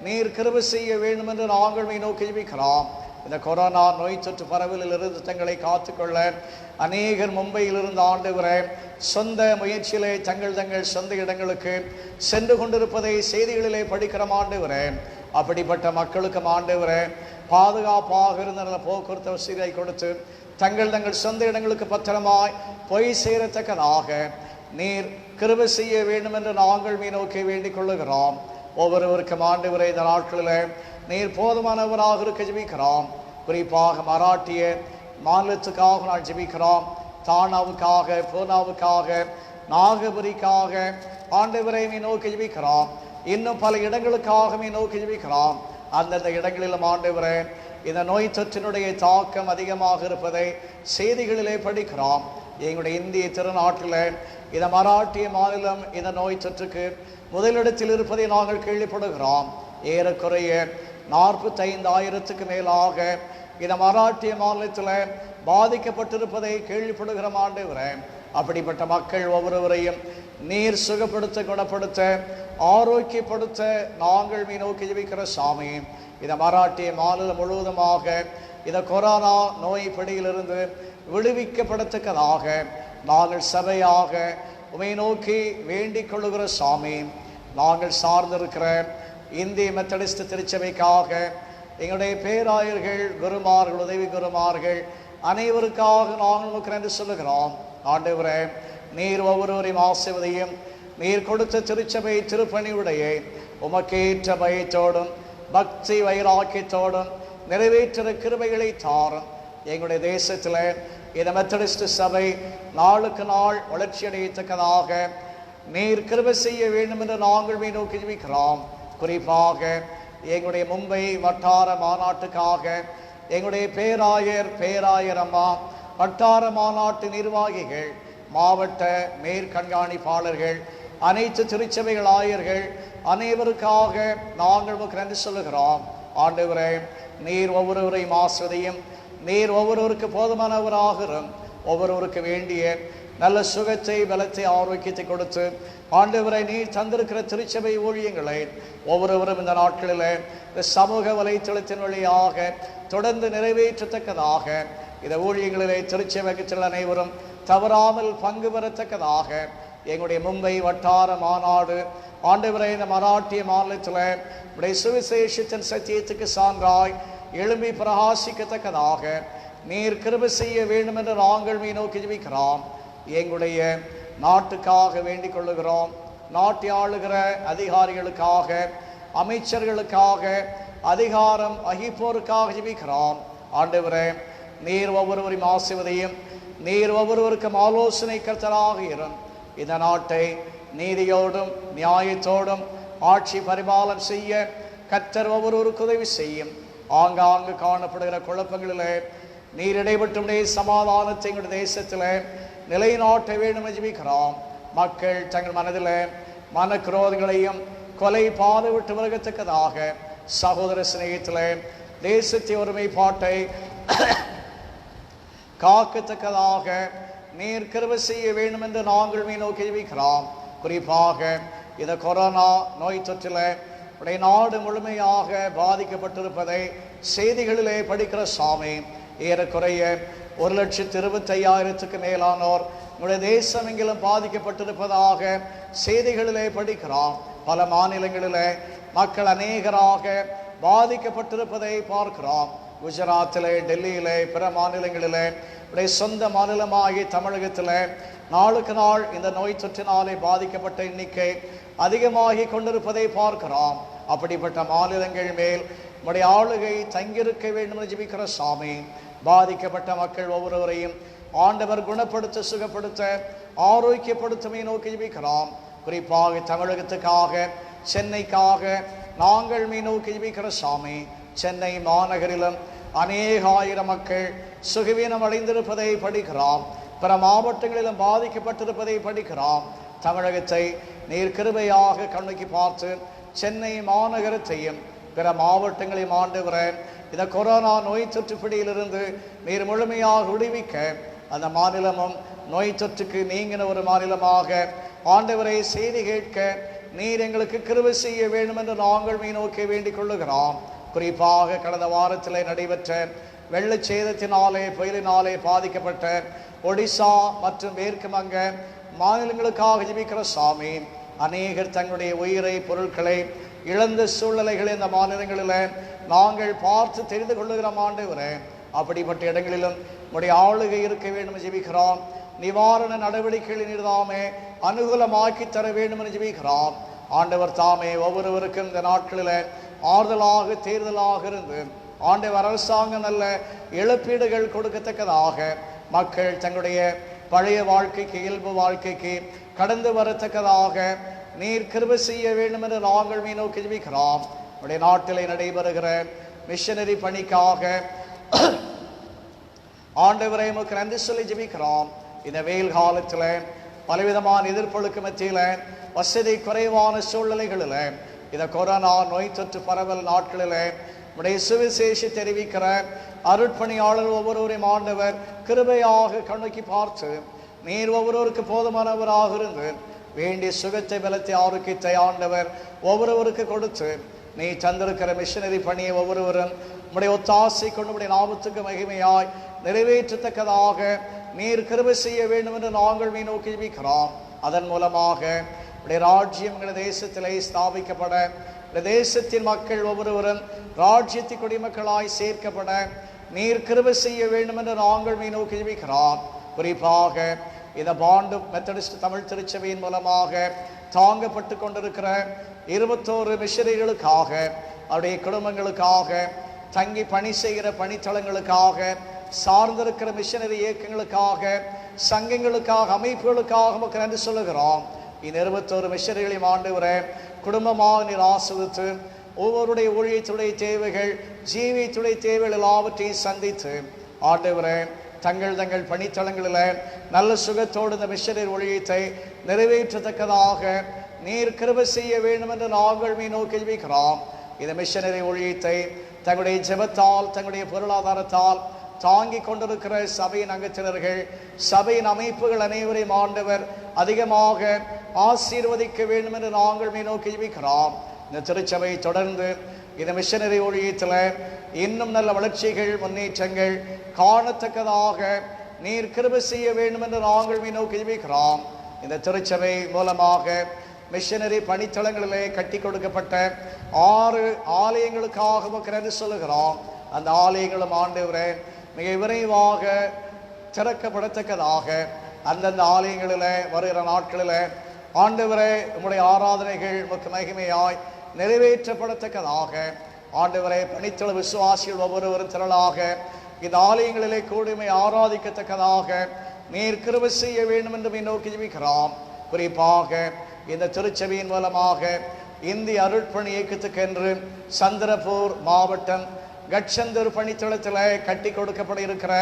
நீர் கிருபை செய்ய வேண்டும் என்று நாங்கள் நோக்கி ஜெபிக்கிறோம். இந்த கொரோனா நோய் தொற்று பரவலில் இருந்து தங்களை காத்துக்கொள்ள அநேகர் மும்பையிலிருந்து ஆண்டவரே சொந்த முயற்சியிலே தங்கள் சொந்த இடங்களுக்கு சென்று கொண்டிருப்பதை செய்திகளிலே படிக்கிற ஆண்டவரே, அப்படிப்பட்ட மக்களுக்கு ஆண்டவரே பாதுகாப்பாக இருந்த போக்குவரத்து வசதியை கொடுத்து தங்கள் சொந்த இடங்களுக்கு பத்திரமாய் போய் சேரத்தக்கதாக நீர் கிருபை செய்ய வேண்டும் என்று நாங்கள் நோக்கி வேண்டிக் கொள்ளுகிறோம். ஒவ்வொருவருக்கும் ஆண்டவரே இந்த நாட்களில் நீர் போதுமானவராக இருக்க ஜெபிக்கிறோம். குறிப்பாக மராட்டிய மாநிலத்துக்காக நான் ஜெபிக்கிறோம். தானாவுக்காக, பூனாவுக்காக, நாகபுரிக்காக ஆண்டவரை நோக்கி ஜெபிக்கிறோம். இன்னும் பல இடங்களுக்காக நோக்கி ஜெபிக்கிறோம். அந்தந்த இடங்களிலும் ஆண்டவரே இந்த நோய் தொற்றினுடைய தாக்கம் அதிகமாக இருப்பதை செய்திகளிலே படிக்கிறோம். எங்களுடைய இந்திய திருநாட்டில் இந்த மராட்டிய மாநிலம் இந்த நோய் தொற்றுக்கு முதலிடத்தில் இருப்பதை நாங்கள் கேள்விப்படுகிறோம். ஏறக்குறைய 45,000க்கு மேலாக இந்த மராட்டிய மாநிலத்தில் பாதிக்கப்பட்டிருப்பதை கேள்விப்படுகிற ஆண்டவரே, அப்படிப்பட்ட மக்கள் ஒவ்வொருவரையும் நீர் சுகப்படுத்த, குணப்படுத்த, ஆரோக்கியப்படுத்த நாங்கள் நோக்கி ஜெபிக்கிற சாமி. இந்த மராட்டிய மாநிலம் முழுவதுமாக இந்த கொரோனா நோய் பிடியிலிருந்து விடுவிக்கப்படத்தக்கதாக நாங்கள் சபையாக உம்மை நோக்கி வேண்டிக் கொள்ளுகிற சாமி. நாங்கள் சார்ந்திருக்கிற இந்திய மெத்தடிஸ்ட் திருச்சபைக்காக எங்களுடைய பேராயர்கள், குருமார்கள், உதவி குருமார்கள் அனைவருக்காக நாங்கள் நோக்கிறேன் என்று சொல்லுகிறோம். ஆண்டவரே நீர் ஒவ்வொருவரையும் ஆசீர்வதியும். நீர் கொடுத்த திருச்சபை திருப்பணியுடைய உமக்கேற்ற பயத்தோடும் பக்தி வைராக்கியத்தோடும் நிறைவேற்ற கிருபைகளை தாரும். எங்களுடைய தேசத்தில் இந்த மெத்தடிஸ்ட் சபை நாளுக்கு நாள் வளர்ச்சி அடையத்தக்கதாக நீர் கிருபை செய்ய வேண்டும் என்று நாங்கள் நோக்கி ஜெபிக்கிறோம். குறிப்பாக எங்களுடைய மும்பை வட்டார மாநாட்டுக்காக எங்களுடைய பேராயர் அம்மா, வட்டார மாநாட்டு நிர்வாகிகள், மாவட்ட மேற்கண்காணிப்பாளர்கள், அனைத்து திருச்சபைகள் ஆயர்கள் அனைவருக்காக நாங்கள் நன்றி சொல்லுகிறோம். ஆண்டவரே நீர் ஒவ்வொருவரையும் ஆசிரியம். நீர் ஒவ்வொருவருக்கு போதுமானவராகிறோம். ஒவ்வொருவருக்கு வேண்டிய நல்ல சுகத்தை, பலத்தை, ஆரோக்கியத்தை கொடுத்து ஆண்டவரை நீர் தந்திருக்கிற திருச்சபை ஊழியங்களை ஒவ்வொருவரும் இந்த நாட்களில் இந்த சமூக வலைத்தளத்தின் வழியாக தொடர்ந்து நிறைவேற்றத்தக்கதாக இந்த ஊழியங்களிலே திருச்சபைகள் அனைவரும் தவறாமல் பங்கு பெறத்தக்கதாக எங்களுடைய மும்பை வட்டார மாநாடு ஆண்டவரை இந்த மராட்டிய மாநிலத்தில் உடைய சுவிசேஷத்தின் சத்தியத்துக்கு சான்றாய் எழும்பி பிரகாசிக்கத்தக்கதாக நீர் கிருபை செய்ய வேண்டும் என்று நாங்கள் நோக்கி ஜெபிக்கிறோம். எங்களுடைய நாட்டுக்காக வேண்டிக் கொள்ளுகிறோம். நாட்டை ஆளுகிற அதிகாரிகளுக்காக, அமைச்சர்களுக்காக, அதிகாரம் வகிப்போருக்காக ஜெபிக்கிறோம். ஆண்டவரே நீர் ஒவ்வொருவரையும் ஆசீர்வதியும். நீர் ஒவ்வொருவருக்கும் ஆலோசனை கர்த்தராக இரும். இந்த நாட்டை நீதியோடும் நியாயத்தோடும் ஆட்சி பரிபாலனம் செய்ய கர்த்தர் ஒவ்வொருவருக்கு உதவி செய்யும். ஆங்காங்கு காணப்படுகிற குழப்பங்களிலே நீர் இடைப்பட்டுடைய சமாதானத்தை எங்களுடைய தேசத்தில் நிலைநாட்ட வேண்டும் என்று ஜெபிக்கிறோம். மக்கள் தங்கள் மனதில் மனக்குரோதங்களையும் கொலை பாதை விட்டு விலகத்தக்கதாக சகோதர சிநேகத்தில் தேசத்திய ஒருமைப்பாட்டை காக்கத்தக்கதாக நீர் கிருபை செய்ய வேண்டும் என்று நாங்கள் நோக்கி ஜெபிக்கிறோம். குறிப்பாக இந்த கொரோனா நோய் தொற்றில் உடைய நாடு முழுமையாக பாதிக்கப்பட்டிருப்பதை செய்திகளிலே படிக்கிற சாமி. ஏறக்குறைய 1,25,000 மேலானோர் நம்முடைய தேசம் எங்கிலும் பாதிக்கப்பட்டிருப்பதாக செய்திகளிலே படிக்கிறோம். பல மாநிலங்களிலே மக்கள் அநேகராக பாதிக்கப்பட்டிருப்பதை பார்க்கிறோம். குஜராத்திலே, டெல்லியிலே, பிற மாநிலங்களிலே, சொந்த மாநிலமாகிய தமிழகத்தில் நாளுக்கு நாள் இந்த நோய் தொற்றினாலே பாதிக்கப்பட்ட எண்ணிக்கை அதிகமாகி கொண்டிருப்பதை பார்க்கிறோம். அப்படிப்பட்ட மாநிலங்கள் மேல் நம்முடைய ஆளுகை தங்கியிருக்க வேண்டும் என்று ஜெபிக்கிற சாமி. பாதிக்கப்பட்ட மக்கள் ஒவ்வொருவரையும் ஆண்டவர் குணப்படுத்த, சுகப்படுத்த, ஆரோக்கியப்படுத்தமை நோக்கி ஜெபிக்கிறோம். குறிப்பாக தமிழகத்துக்காக, சென்னைக்காக நாங்கள் நோக்கி ஜெபிக்கிற சாமி. சென்னை மாநகரிலும் அநேக ஆயிரம் மக்கள் சுகவீனம் அடைந்திருப்பதை படிக்கிறோம். பிற மாவட்டங்களிலும் பாதிக்கப்பட்டிருப்பதை படிக்கிறோம். தமிழகத்தை நீர் கிருபையாக கண்ணோக்கி பார்த்து சென்னை மாநகரத்தையும் பிற மாவட்டங்களையும் ஆண்டவர இந்த கொரோனா நோய் தொற்று பிடியிலிருந்து நீர் முழுமையாக விடுவிக்க, அந்த மாநிலமும் நோய் தொற்றுக்கு நீங்கின ஒரு மாநிலமாக ஆண்டவரை செய்தி கேட்க நீர் எங்களுக்கு கிருபை செய்ய வேண்டும் என்று நாங்கள் நோக்கி வேண்டிக் கொள்ளுகிறோம். குறிப்பாக கடந்த வாரத்தில் நடைபெற்ற வெள்ளச்சேதத்தினாலே, புயலினாலே பாதிக்கப்பட்ட ஒடிசா மற்றும் மேற்கு வங்க மாநிலங்களுக்காக ஜெபிக்கிற சாமி. அநேகர் தங்களுடைய உயிரை, பொருட்களை இழந்த சூழ்நிலைகளை இந்த மாநிலங்களில் நாங்கள் பார்த்து தெரிந்து கொள்ளுகிறோம் ஆண்டவரே. அப்படிப்பட்ட இடங்களிலும் நம்முடைய ஆளுகை இருக்க வேண்டும் ஜெபிக்கிறோம். நிவாரண நடவடிக்கைகளின் தாமே அனுகூலமாக்கி தர வேண்டும் என்று ஜெபிக்கிறோம். ஆண்டவர் தாமே ஒவ்வொருவருக்கும் இந்த நாட்களில் ஆறுதலாக, தேர்தலாக இருந்து ஆண்டவர் அரசாங்கம் நல்ல இழப்பீடுகள் கொடுக்கத்தக்கதாக மக்கள் தங்களுடைய பழைய வாழ்க்கைக்கு, இயல்பு வாழ்க்கைக்கு கடந்து வரத்தக்கதாக நீர் கிருபை செய்ய வேண்டும் என்று நாங்கள் நோக்கி ஜெபிக்கிறோம். நம்முடைய நாட்டிலே நடைபெறுகிற மிஷனரி பணிக்காக ஆண்டவரை உமக்கு நன்றி சொல்லி ஜெபிக்கிறோம். இந்த வெயில் காலத்தில் பலவிதமான எதிர்ப்புகளுக்கு மத்தியில், வசதி குறைவான சூழ்நிலைகளில், இந்த கொரோனா நோய் தொற்று பரவல் நாட்களில் உடைய சுவிசேஷ தெரிவிக்கிற அருட்பணியாளர் ஒவ்வொருவரையும் ஆண்டவர் கிருபையாக கண்ணோக்கி பார்த்து நீர் ஒவ்வொருவருக்கு போதுமானவராக இருந்து வேண்டிய சுகத்தை, பலத்தை, ஆரோக்கியத்தை ஆண்டவர் ஒவ்வொருவருக்கு கொடுத்து நீ தந்திருக்கிற மிஷனரி பணியை ஒவ்வொருவரும் உம்முடைய ஒத்தாசை கொண்டு உம்முடைய நாமத்துக்கு மகிமையாய் நிறைவேற்றத்தக்கதாக நீர் கிருபை செய்ய வேண்டும் என்று நாங்கள் நோக்கி ஜெபிக்கிறோம். அதன் மூலமாக உடைய ராஜ்யம் எங்கள் தேசத்திலே ஸ்தாபிக்கப்பட, தேசத்தின் மக்கள் ஒவ்வொருவரும் ராஜ்யத்தின் குடிமக்களாய் சேர்க்கப்பட நீர் கிருபை செய்ய வேண்டும் என்று நாங்கள் நோக்கி ஜெபிக்கிறோம். குறிப்பாக இந்த பாண்டு மெத்தடிஸ்ட் தமிழ் திருச்சபையின் மூலமாக தாங்கப்பட்டு கொண்டிருக்கிற 21 மிஷனரிகளுக்காக, அவருடைய குடும்பங்களுக்காக, தங்கி பணி செய்கிற பணித்தளங்களுக்காக, சார்ந்திருக்கிற மிஷனரி இயக்கங்களுக்காக, சங்கங்களுக்காக, அமைப்புகளுக்காக நமக்கு நன்றி சொல்லுகிறோம். இந்த 21 மிஷனரிகளையும் ஆண்டவரே குடும்பமாக நீர் ஆசிர்வதித்து ஒவ்வொருடைய ஊழியத்துடைய தேவைகள், ஜீவியத்துடைய தேவைகள் எல்லாவற்றையும் சந்தித்து ஆண்டவரே தங்கள் பணித்தளங்களில் நல்ல சுகத்தோடு இந்த மிஷனரி ஊழியத்தை நிறைவேற்றத்தக்கதாக நீர் கிருபை செய்ய வேண்டும் என்று நாங்கள் நோக்கி ஜெபிக்கிறோம். இந்த மிஷனரி ஊழியத்தை தங்களுடைய ஜெபத்தால், தங்களுடைய பொருளாதாரத்தால் தாங்கி கொண்டிருக்கிற சபையின் அங்கத்தினர்கள், சபையின் அமைப்புகள் அனைவரையும் ஆண்டவர் அதிகமாக ஆசீர்வதிக்க வேண்டும் என்று நாங்கள் நோக்கி ஜெபிக்கிறோம். இந்த திருச்சபை தொடர்ந்து இந்த மிஷனரி ஊழியத்தில் இன்னும் நல்ல வளர்ச்சிகள், முன்னேற்றங்கள் காணத்தக்கதாக நீர் கிருபை செய்ய வேண்டும் என்று நாங்கள் நோக்கி ஜெபிக்கிறோம். இந்த திருச்சபை மூலமாக மிஷனரி பணித்தளங்களிலே கட்டி கொடுக்கப்பட்ட 6 ஆலயங்களுக்காக நன்றி சொல்லுகிறோம். அந்த ஆலயங்களும் ஆண்டவரே மிக விரைவாக திறக்கப்படத்தக்கதாக அந்தந்த ஆலயங்களில் வருகிற நாட்களில் ஆண்டவரே உம்முடைய ஆராதனைகள் உமக்கு மகிமையாய் நிறைவேற்றப்படத்தக்கதாக ஆண்டவரே பணித்தள விசுவாசிகள் ஒவ்வொருவரும் திரளாக இந்த ஆலயங்களிலே கூடுமை ஆராதிக்கத்தக்கதாக நீர் கிருபை செய்ய வேண்டும் என்று நோக்கி ஜெபிக்கிறோம். குறிப்பாக இந்த திருச்சபையின் மூலமாக இந்திய அருட்பணி இயக்கத்துக்கென்று சந்திரபூர் மாவட்டம் கட்சந்தூர் பணித்தளத்தில் கட்டி கொடுக்கப்பட இருக்கிற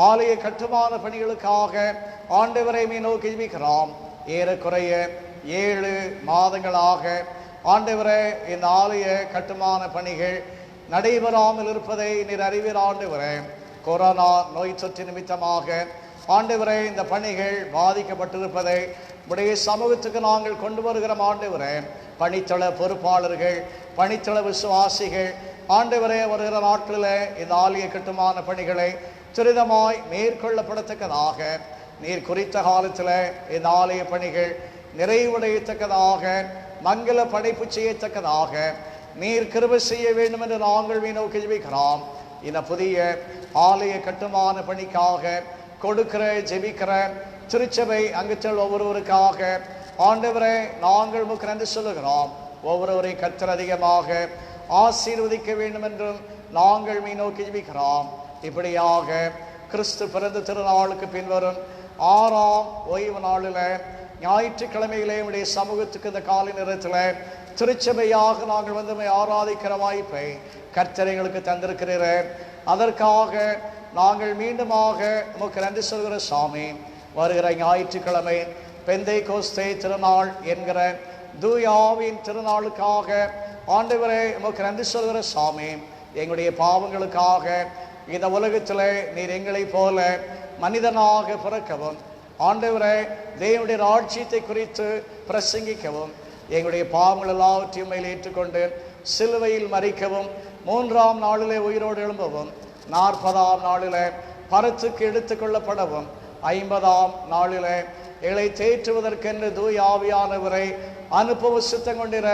ஆலய கட்டுமான பணிகளுக்காக ஆண்டவரை நோக்கி ஜெபிக்கிறோம். ஏறக்குறைய 7 மாதங்களாக ஆண்டவரே இந்த ஆலய கட்டுமான பணிகள் நடைபெறாமல் இருப்பதை நீர் அறிவீர் ஆண்டவரே. கொரோனா நோய் தொற்று நிமித்தமாக ஆண்டவரே இந்த பணிகள் பாதிக்கப்பட்டிருப்பதை உடைய சமூகத்துக்கு நாங்கள் கொண்டு வருகிற ஆண்டவரே, பணித்தள பொறுப்பாளர்கள், பணித்தள விசுவாசிகள் ஆண்டவரே, வருகிற நாட்களில் இந்த ஆலய கட்டுமான பணிகளை துரிதமாய் மேற்கொள்ளப்படத்தக்கதாக, நீர் குறித்த காலத்தில் இந்த ஆலய பணிகள் நிறைவடையத்தக்கதாக, மங்கள படைப்பு செய்யத்தக்கதாக நீர் கிருபை செய்ய வேண்டும் என்று நாங்கள் நோக்கி ஜெபிக்கிறோம். இந்த புதிய ஆலய கட்டுமான பணிக்காக கொடுக்கிற ஜெபிக்கிற திருச்சபை அங்கத்தில் ஒவ்வொருவருக்காக ஆண்டவரை நாங்கள் உமக்கு நன்றி சொல்லுகிறோம். ஒவ்வொருவரை கர்த்தர் அதிகமாக ஆசீர்வதிக்க வேண்டும் என்றும் நாங்கள் நோக்கி ஜெபிக்கிறோம். இப்படியாக கிறிஸ்து பிறந்த திருநாளுக்கு பின்வரும் 6ஆம் ஓய்வு நாளில் ஞாயிற்றுக்கிழமையிலே உடைய சமூகத்துக்கு இந்த காலை நேரத்தில் திருச்சபையாக நாங்கள் வந்து ஆராதிக்கிற வாய்ப்பை கர்த்தர் எங்களுக்கு தந்திருக்கிறீர். அதற்காக நாங்கள் மீண்டுமாக உமக்கு நன்றி சொல்கிற சாமி. வருகிற ஞாயிற்றுக்கிழமை பெந்தைகோஸ்தே திருநாள் என்கிற தூயாவின் திருநாளுக்காக ஆண்டவரே உமக்கு நன்றி சொல்கிற சாமி. எங்களுடைய பாவங்களுக்காக இந்த உலகத்தில் நீர் எங்களைப் போல மனிதனாக பிறக்கவும், ஆண்டவரே தேவனுடைய ராஜ்யத்தை குறித்து பிரசங்கிக்கவும், எங்களுடைய பாவங்கள் எல்லாவற்றையும் மேல் ஏற்றுக்கொண்டு சிலுவையில் மரிக்கவும், 3ஆம் நாளிலே உயிரோடு எழும்பவும், 40ஆம் நாளிலே பரத்துக்கு எடுத்துக்கொள்ளப்படவும், 50ஆம் நாளிலே எங்களை தேற்றுவதற்கென்று தூய ஆவியானவரை அனுப்பவ சித்தம் கொண்டிற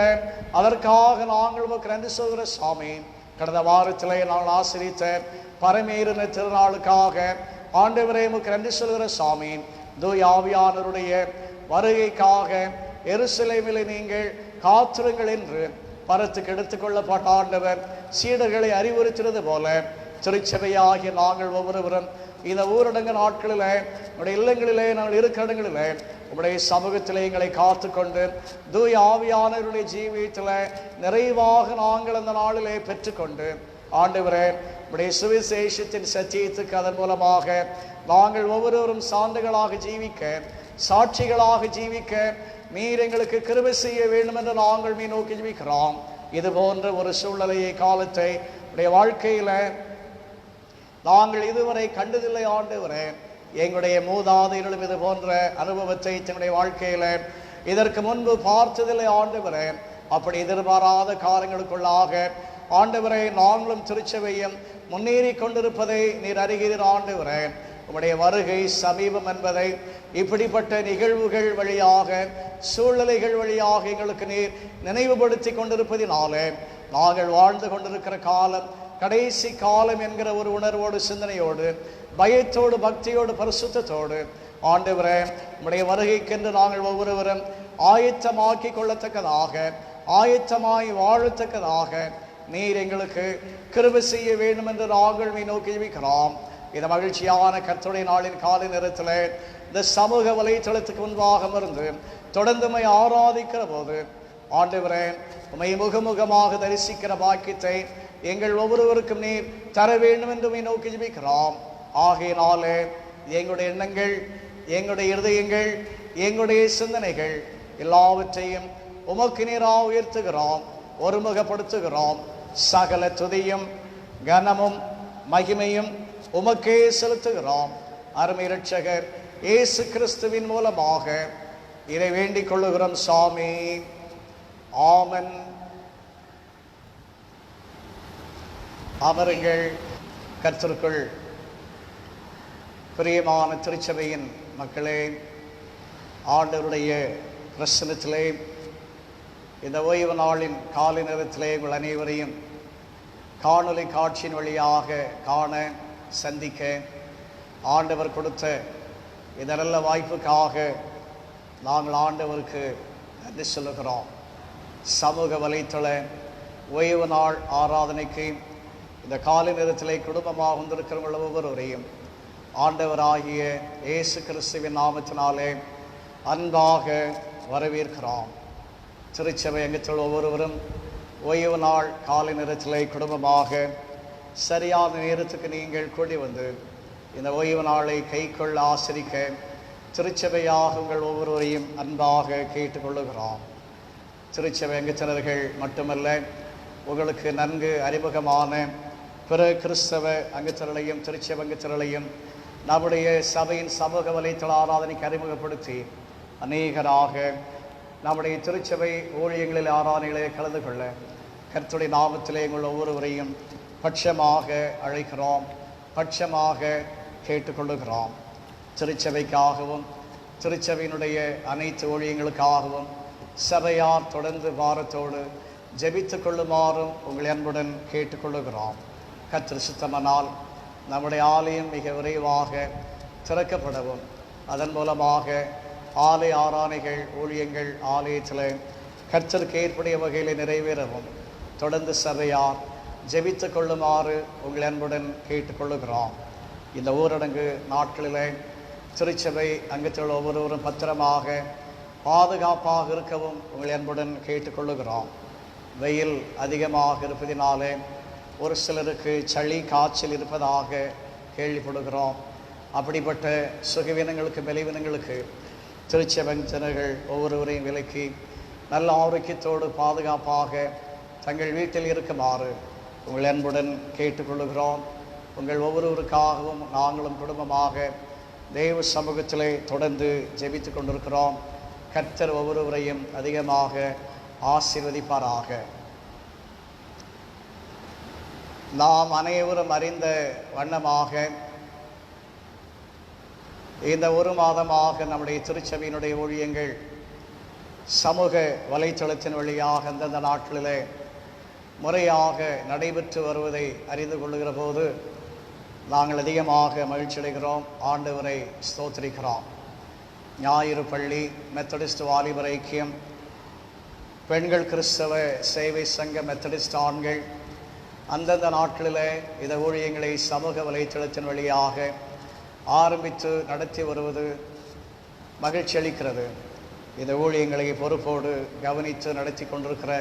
அதற்காக நாங்கள் உமக்கு நன்றி சொல்கிற சாமி. கடந்த வாரத்திலே நாங்கள் ஆசிரித்த பரமேறின திருநாளுக்காக ஆண்டவரே உமக்கு நன்றி சொல்கிற சாமி. தூய ஆவியானவருடைய வருகைக்காக எருசலேமிலே நீங்கள் காத்திருங்கள் என்று பரத்துக்கு எடுத்துக்கொள்ளப்பட்ட ஆண்டவர் சீடர்களை அறிவுறுத்தினது போல திருச்சபையாகிய நாங்கள் ஒவ்வொருவரும் இந்த ஊரடங்கு நாட்களில் நம்முடைய இல்லங்களிலே நாங்கள் இருக்கிற இடங்களிலே உங்களுடைய சமூகத்திலே எங்களை காத்துக்கொண்டு தூய ஆவியானவருடைய ஜீவியத்தில் நிறைவாக நாங்கள் அந்த நாளிலே பெற்றுக்கொண்டு ஆண்டவரே உடைய சுவிசேஷத்தின் சத்தியத்துக்கு அதன் மூலமாக நாங்கள் ஒவ்வொருவரும் சான்றுகளாக ஜீவிக்க, சாட்சிகளாக ஜீவிக்க நீர் எங்களுக்கு கிருபை செய்ய வேண்டும் என்று நாங்கள் நோக்கி ஜெபிக்கிறோம். இது போன்ற ஒரு சூழ்நிலையை காலத்தை உடைய வாழ்க்கையில் நாங்கள் இதுவரை கண்டதில்லை ஆண்டவரே. எங்களுடைய மூதாதையர்களும் இது போன்ற அனுபவத்தை தன்னுடைய வாழ்க்கையில் இதற்கு முன்பு பார்த்ததில்லை ஆண்டவரே. அப்படி எதிர்பாராத காரியங்களுக்குள்ளாக ஆண்டவரை நாங்களும் திருச்சபையும் முன்னேறி கொண்டிருப்பதை நீர் அறிகிறீர் ஆண்டவரே. உம்முடைய வருகை சமீபம் என்பதை இப்படிப்பட்ட நிகழ்வுகள் வழியாக, சூழ்நிலைகள் வழியாக எங்களுக்கு நீர் நினைவுபடுத்தி கொண்டிருப்பதினாலே நாங்கள் வாழ்ந்து கொண்டிருக்கிற காலம் கடைசி காலம் என்கிற ஒரு உணர்வோடு, சிந்தனையோடு, பயத்தோடு, பக்தியோடு, பரிசுத்தத்தோடு ஆண்டவரே உம்முடைய வருகைக்கென்று நாங்கள் ஒவ்வொருவரும் ஆயத்தமாக்கி கொள்ளத்தக்கதாக, ஆயத்தமாய் வாழத்தக்கதாக நீர் எங்களுக்கு கிருபை செய்ய வேண்டும் என்று நாங்கள் நோக்கி ஜெபிக்கிறோம். இந்த மகிழ்ச்சியான கர்த்தருடைய நாளின் காலை நேரத்தில் இந்த சமூக வலைத்தளத்துக்கு முன்பாக இருந்து தொடர்ந்து உம்மை ஆராதிக்கிற போது ஆண்டவரே உம்மை முகமுகமாக தரிசிக்கிற பாக்கியத்தை எங்கள் ஒவ்வொருவருக்கும் நீர் தர வேண்டும் என்று நோக்கி ஜெபிக்கிறோம். ஆகையினாலே எங்களுடைய எண்ணங்கள், எங்களுடைய இருதயங்கள், எங்களுடைய சிந்தனைகள் எல்லாவற்றையும் உமக்கு நீராக உயர்த்துகிறோம், ஒருமுகப்படுத்துகிறோம். சகல துதியும் கனமும் மகிமையும் உமக்கே செலுத்துகிறோம். அருமை இரட்சகர் இயேசு கிறிஸ்துவின் மூலமாக இதை வேண்டிக் கொள்ளுகிறோம் சாமி. ஆமென். அமருங்கள். கர்த்தருக்குள் பிரியமான திருச்சபையின் மக்களே, ஆண்டவருடைய பிரசன்னத்திலே இந்த ஓய்வு நாளின் காலை நேரத்திலே உங்கள் அனைவரையும் காணொலி காட்சியின் வழியாக காண, சந்திக்க ஆண்டவர் கொடுத்த இந்த நல்ல வாய்ப்புக்காக நாங்கள் ஆண்டவருக்கு நன்றி சொல்லுகிறோம். சமூக வலைத்தள ஓய்வு நாள் ஆராதனைக்கு இந்த காலை நேரத்திலே குடும்பமாக வந்திருக்கிறவர்கள் ஒவ்வொருவரையும் ஆண்டவராகிய இயேசு கிறிஸ்துவின் நாமத்தினாலே அன்பாக வரவேற்கிறோம். திருச்சபை அங்கத்தில் ஒவ்வொருவரும் ஓய்வு நாள் காலை நேரத்திலே குடும்பமாக சரியான நேரத்துக்கு நீங்கள் கூடி வந்து இந்த ஓய்வு நாளை கைக்கொள்ள ஆசிரிக்க திருச்சபையாக உங்கள் ஒவ்வொருவரையும் அன்பாக கேட்டுக்கொள்ளுகிறோம். திருச்சபை அங்கத்தினர்கள் மட்டுமல்ல, உங்களுக்கு நன்கு அறிமுகமான பிற கிறிஸ்தவ அங்கத்தினரையும் திருச்சபை அங்கத்தினரையும் நம்முடைய சபையின் சமூக வலைத்தள ஆராதனைக்கு அறிமுகப்படுத்தி அநேகராக நம்முடைய திருச்சபை ஊழியங்களில் ஆராதனைகளே கலந்து கொள்ள கர்த்தருடைய நாமத்திலே உங்கள் ஒவ்வொருவரையும் பட்சமாக அழைக்கிறோம், பட்சமாக கேட்டுக்கொள்ளுகிறோம். திருச்சபைக்காகவும் திருச்சபையினுடைய அனைத்து ஊழியங்களுக்காகவும் சபையார் தொடர்ந்து பாரத்தோடு ஜெபித்து கொள்ளுமாறும் உங்கள் அன்புடன் கேட்டுக்கொள்ளுகிறோம். கர்த்தர் சித்தமானால் நம்முடைய ஆலயம் மிக விரைவாக திறக்கப்படவும், அதன் மூலமாக ஆலய ஆராதனைகள் ஊழியங்கள் ஆலயத்தில் கர்த்தருக்கு ஏற்புடைய வகையில் நிறைவேறவும் தொடர்ந்து சபையார் ஜெபித்து கொள்ளுமாறு உங்கள் அன்புடன் கேட்டுக்கொள்ளுகிறோம். இந்த ஊரடங்கு நாட்களில் திருச்சபை அங்கத்தில் ஒவ்வொருவரும் பத்திரமாக பாதுகாப்பாக இருக்கவும் உங்கள் அன்புடன் கேட்டுக்கொள்ளுகிறோம். வெயில் அதிகமாக இருப்பதினாலே ஒரு சிலருக்கு சளி காய்ச்சல் இருப்பதாக கேள்விப்படுகிறோம். அப்படிப்பட்ட சுகவீனங்களுக்கு பலவீனங்களுக்கு திருச்சபை ஜனங்கள் ஒவ்வொருவரையும் விலக்கி நல்ல ஆரோக்கியத்தோடு பாதுகாப்பாக தங்கள் வீட்டில் இருக்குமாறு உங்கள் அன்புடன் கேட்டுக்கொள்ளுகிறோம். உங்கள் ஒவ்வொருவருக்காகவும் நாங்களும் குடும்பமாக தேவ சமூகத்திலே தொடர்ந்து ஜெபித்து கொண்டிருக்கிறோம். கர்த்தர் ஒவ்வொருவரையும் அதிகமாக ஆசீர்வதிப்பாராக. நாம் அனைவரும் அறிந்த வண்ணமாக இந்த ஒரு மாதமாக நம்முடைய திருச்சபையினுடைய ஊழியங்கள் சமூக வலைத்தளத்தின் வழியாக அந்தந்த நாட்களிலே முறையாக நடைபெற்று வருவதை அறிந்து கொள்ளுகிற போது நாங்கள் அதிகமாக மகிழ்ச்சி அடைகிறோம், ஆண்டவரை ஸ்தோத்திரிக்கிறோம். ஞாயிறு பள்ளி, மெத்தடிஸ்ட் வாலிபர் ஐக்கியம், பெண்கள் கிறிஸ்தவ சேவை சங்க, மெத்தடிஸ்ட் ஆண்கள் அந்தந்த நாட்களில் இந்த ஊழியங்களை சமூக வலைத்தளத்தின் வழியாக ஆரம்பித்து நடத்தி வருவது மகிழ்ச்சி அளிக்கிறது. இந்த ஊழியங்களை பொறுப்போடு கவனித்து நடத்தி கொண்டிருக்கிற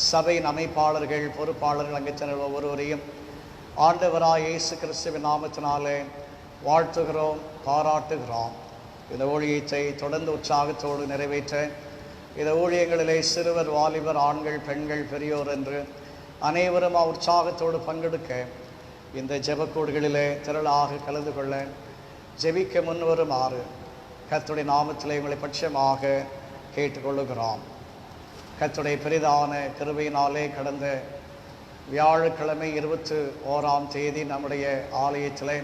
சபையின் அமைப்பாளர்கள், பொறுப்பாளர்கள், அங்கத்தினர் ஒவ்வொருவரையும் ஆண்டவராய் இயேசு கிறிஸ்துவின் நாமத்தினாலே வாழ்த்துகிறோம், பாராட்டுகிறோம். இந்த ஊழியத்தை தொடர்ந்து உற்சாகத்தோடு நிறைவேற்ற இந்த ஊழியங்களிலே சிறுவர், வாலிபர், ஆண்கள், பெண்கள், பெரியோர் என்று அனைவரும் உற்சாகத்தோடு பங்கெடுக்க இந்த ஜெபக்கூடுகளிலே திரளாக கலந்து கொள்ள ஜெபிக்க முன்வருமாறு கர்த்தருடைய நாமத்திலே உங்களை பட்சமாக கேட்டுக்கொள்ளுகிறோம். கர்த்தருடைய பெரிதான கிருபையினாலே கடந்த வியாழக்கிழமை 21ஆம் தேதி நம்முடைய ஆலயத்தில்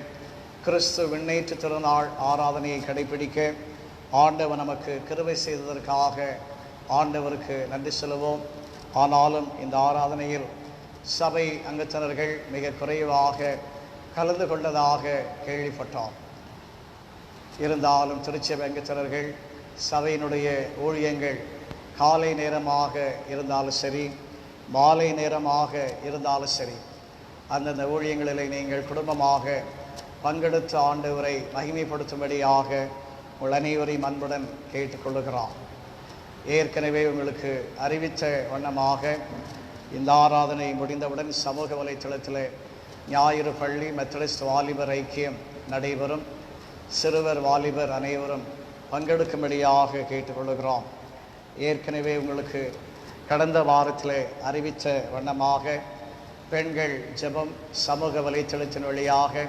கிறிஸ்து விண்ணேற்று திருநாள் ஆராதனையை கடைபிடிக்க ஆண்டவர் நமக்கு கிருபை செய்ததற்காக ஆண்டவருக்கு நன்றி சொல்லுவோம். ஆனாலும் இந்த ஆராதனையில் சபை அங்கத்தினர்கள் மிக குறைவாக கலந்து கொண்டதாக கேள்விப்பட்டோம். இருந்தாலும் திருச்சபை அங்கத்தினர்கள் சபையினுடைய ஊழியங்கள் காலை நேரமாக இருந்தாலும் சரி, மாலை நேரமாக இருந்தாலும் சரி, அந்தந்த ஊழியங்களில் நீங்கள் குடும்பமாக பங்கெடுத்து ஆண்டவரை மகிமைப்படுத்தும்படியாக உங்கள் அனைவரையும் அன்புடன் கேட்டுக்கொள்ளுகிறோம். ஏற்கனவே உங்களுக்கு அறிவித்த வண்ணமாக இந்த ஆராதனை முடிந்தவுடன் சமூக வலைத்தளத்தில் ஞாயிறு பள்ளி, மெத்தடிஸ்ட் வாலிபர் ஐக்கியம் நடைபெறும். சிறுவர், வாலிபர் அனைவரும் பங்கெடுக்கும்படியாக கேட்டுக்கொள்ளுகிறோம். ஏற்கனவே உங்களுக்கு கடந்த வாரத்தில் அறிவித்த வண்ணமாக பெண்கள் ஜெபம் சமூக வலைத்தளத்தின் வழியாக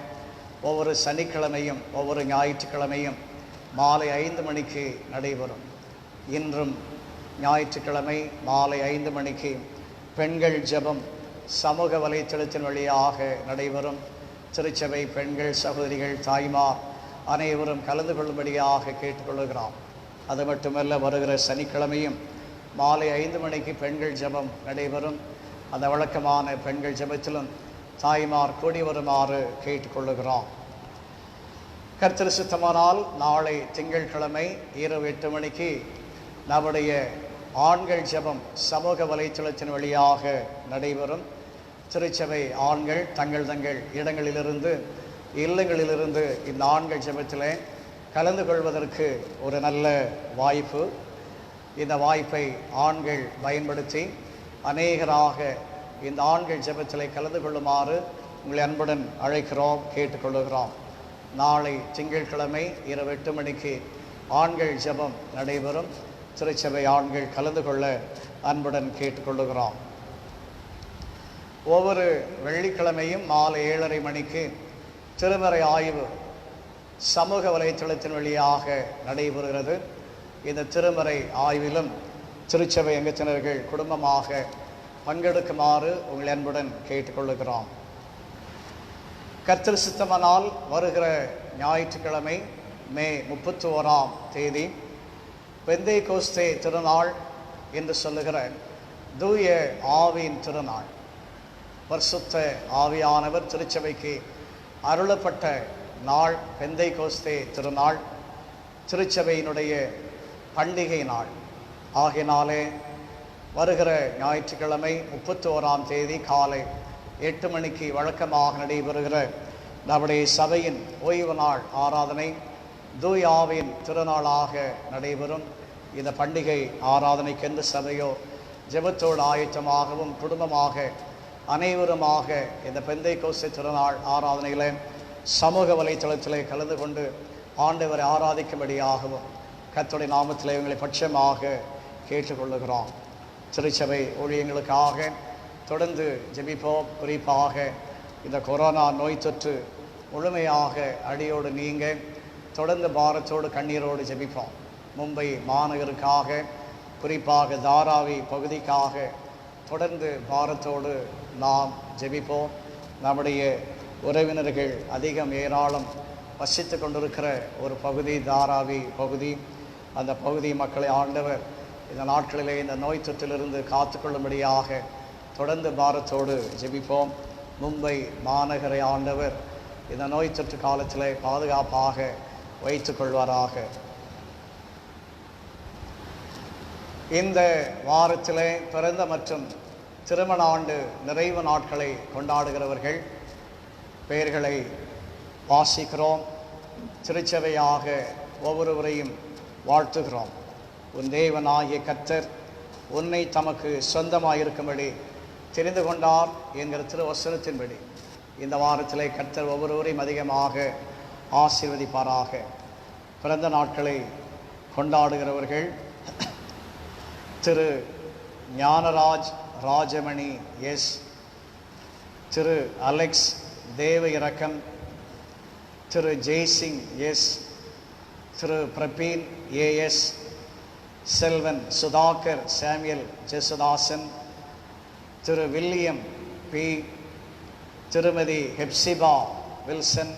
ஒவ்வொரு சனிக்கிழமையும் ஒவ்வொரு ஞாயிற்றுக்கிழமையும் மாலை 5 மணிக்கு நடைபெறும். இன்றும் ஞாயிற்றுக்கிழமை மாலை 5 மணிக்கு பெண்கள் ஜெபம் சமூக வலைத்தளத்தின் வழியாக நடைபெறும். திருச்சபை பெண்கள் சகோதரிகள், தாய்மார் அனைவரும் கலந்து கொள்ளும்படியாக கேட்டுக்கொள்ளுகிறோம். அது மட்டுமல்ல, வருகிற சனிக்கிழமையும் மாலை 5 மணிக்கு பெண்கள் ஜெபம் நடைபெறும். அந்த வழக்கமான பெண்கள் ஜெபத்திலும் தாய்மார் கூடி வருமாறு கேட்டுக்கொள்ளுகிறோம். கர்த்தர் சித்தமானால் நாளை திங்கட்கிழமை இரவு 8 மணிக்கு நம்முடைய ஆண்கள் ஜெபம் சமூக வலைத்தளத்தின் வழியாக நடைபெறும். திருச்சபை ஆண்கள் தங்கள் இடங்களிலிருந்து, இல்லங்களிலிருந்து இந்த ஆண்கள் ஜெபத்தில் கலந்து கொள்வதற்கு ஒரு நல்ல வாய்ப்பு. இந்த வாய்ப்பை ஆண்கள் பயன்படுத்தி அநேகராக இந்த ஆண்கள் ஜெபத்தில் கலந்து கொள்ளுமாறு உங்களை அன்புடன் அழைக்கிறோம், கேட்டுக்கொள்ளுகிறோம். நாளை திங்கட்கிழமை இரவு 8 மணிக்கு ஆண்கள் ஜெபம் நடைபெறும். திருச்சபை ஆண்கள் கலந்து கொள்ள அன்புடன் கேட்டுக்கொள்ளுகிறோம். ஒவ்வொரு வெள்ளிக்கிழமையும் மாலை 7:30 மணிக்கு திருமறை ஆய்வு சமூக வலைத்தளத்தின் வழியாக நடைபெறுகிறது. இந்த திருமறை ஆய்விலும் திருச்சபை அங்கத்தினர்கள் குடும்பமாக பங்கெடுக்குமாறு உங்கள் அன்புடன் கேட்டுக்கொள்ளுகிறோம். கர்த்தர் சித்தமானால் வருகிற ஞாயிற்றுக்கிழமை மே 31ஆம் தேதி பெந்தேகோஸ்தே திருநாள் என்று சொல்லுகிற தூய ஆவியின் திருநாள். பரிசுத்த ஆவியானவர் திருச்சபைக்கு அருளப்பட்ட நாள் பெந்தேகோஸ்தே திருநாள், திருச்சபையினுடைய பண்டிகை நாள். ஆகினாலே வருகிற ஞாயிற்றுக்கிழமை 31ஆம் தேதி காலை 8 மணிக்கு வழக்கமாக நடைபெறுகிற நம்முடைய சபையின் ஓய்வு நாள் ஆராதனை தூய ஆவியின் திருநாளாக நடைபெறும். இந்த பண்டிகை ஆராதனைக்கென்று சபையோ ஜெபத்தோடு ஆயத்தமாகவும் குடும்பமாக அனைவருமாக இந்த பெந்தைக்கோஸ்தே திருநாள் ஆராதனையில் சமூக வலைத்தளத்திலே கலந்து கொண்டு ஆண்டவரை ஆராதிக்கும்படியாகவும் கர்த்தருடைய நாமத்தில் இவங்களை பட்சமாக கேட்டுக்கொள்ளுகிறோம். திருச்சபை ஊழியங்களுக்காக தொடர்ந்து ஜெபிப்போம். குறிப்பாக இந்த கொரோனா நோய் தொற்று முழுமையாக அடியோடு நீங்க தொடர்ந்து பாரத்தோடு கண்ணீரோடு ஜெபிப்போம். மும்பை மாநகருக்காக, குறிப்பாக தாராவி பகுதிக்காக தொடர்ந்து பாரத்தோடு நாம் ஜெபிப்போம். நம்முடைய உறவினர்கள் அதிகம் ஏராளம் வசித்து கொண்டிருக்கிற ஒரு பகுதி தாராவி பகுதி. அந்த பகுதி மக்களை ஆண்டவர் இந்த நாட்களிலே இந்த நோய் தொற்றிலிருந்து காத்துக்கொள்ளும்படியாக தொடர்ந்து பாரத்தோடு ஜெபிப்போம். மும்பை மாநகரை ஆண்டவர் இந்த நோய் தொற்று காலத்தில் பாதுகாப்பாக வைத்துக் கொள்வாராக. இந்த வாரத்திலே பிறந்த மற்றும் திருமண ஆண்டு நிறைவு நாட்களை கொண்டாடுகிறவர்கள் பெயர்களை வாசிக்கிறோம். திருச்சபையாக ஒவ்வொருவரையும் வாழ்த்துகிறோம். உன் தேவனாகிய கர்த்தர் உன்னை தமக்கு சொந்தமாயிருக்கும்படி தெரிந்து கொண்டார் என்கிற திருவசனத்தின்படி இந்த வாரத்திலே கர்த்தர் ஒவ்வொருவரையும் அதிகமாக ஆசீர்வதிப்பாராக. பிறந்த நாட்களை கொண்டாடுகிறவர்கள் திரு ஞானராஜ் ராஜமணி எஸ், திரு அலெக்ஸ் தேவ இரக்கம், திரு ஜெய்சிங் எஸ், திரு propene as, Selvan Sudhakar Samuel ஜெசுதாசன், திரு வில்லியம் பி, திருமதி ஹெப்சிபா வில்சன்,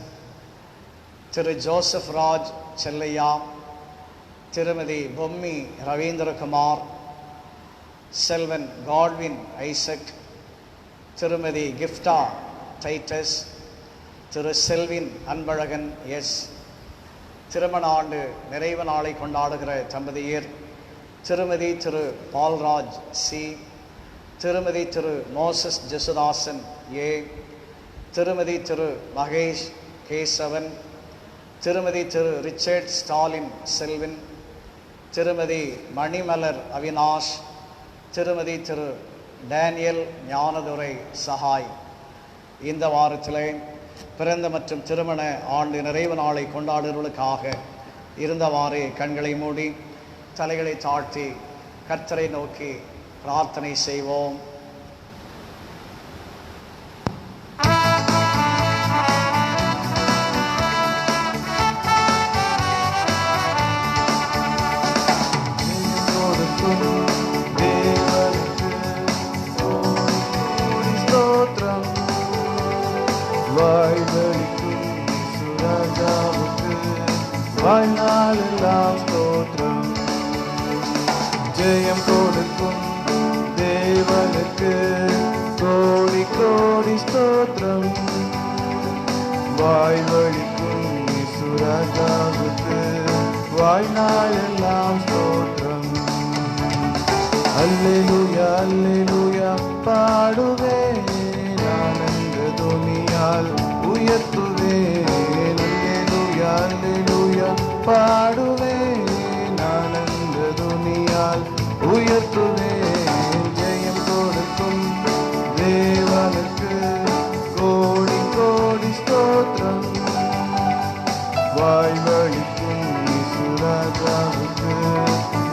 திரு ஜோசப் ராஜ் செல்லையா, திருமதி பொம்மி ரவீந்திரகுமார், செல்வன் காட்வின் ஐசக், திருமதி கிஃப்டா டைட்டஸ், திரு செல்வின் அன்பழகன் எஸ். திருமண ஆண்டு நிறைவு நாளை கொண்டாடுகிற தம்பதியர் திருமதி திரு பால்ராஜ் சி, திருமதி திரு மோசஸ் ஜெசுதாசன் ஏ, திருமதி திரு மகேஷ் கேசவன், திருமதி திரு ரிச்சர்ட் ஸ்டாலின் செல்வின், திருமதி மணிமலர் அவினாஷ், திருமதி திரு டேனியல் ஞானதுரை சஹாய். இந்த வாரத்திலே பிறந்த மற்றும் திருமண ஆண்டு நிறைவு நாளை கொண்டாடுவதற்காக இருந்தவாறே கண்களை மூடி தலைகளை தாழ்த்தி கர்த்தரை நோக்கி பிரார்த்தனை செய்வோம். வாழ்நாளெல்லாம் ஸ்தோத்திரம். ஜெயம் கொடுக்கும் தேவனுக்கு கோடி கோடி ஸ்தோத்திரம். வாய்வழிக்கும் இசுராஜாவுக்கு வாழ்நாளெல்லாம் ஸ்தோத்திரம். அல்லேலூயா அல்லேலூயா பாடுவேன், ஆனந்த துணியால் உயர்த்துவேன். அல்லேலூயா அல்லேலூயா பாடுவேன், ஆனந்த துணியால் உயர்த்துவேன். ஜெயம் கொடுக்கும் தேவனுக்கு கோடி கோடி ஸ்தோத்திரம். வாழ்வழிக்கும் இசுராஜாவுக்கு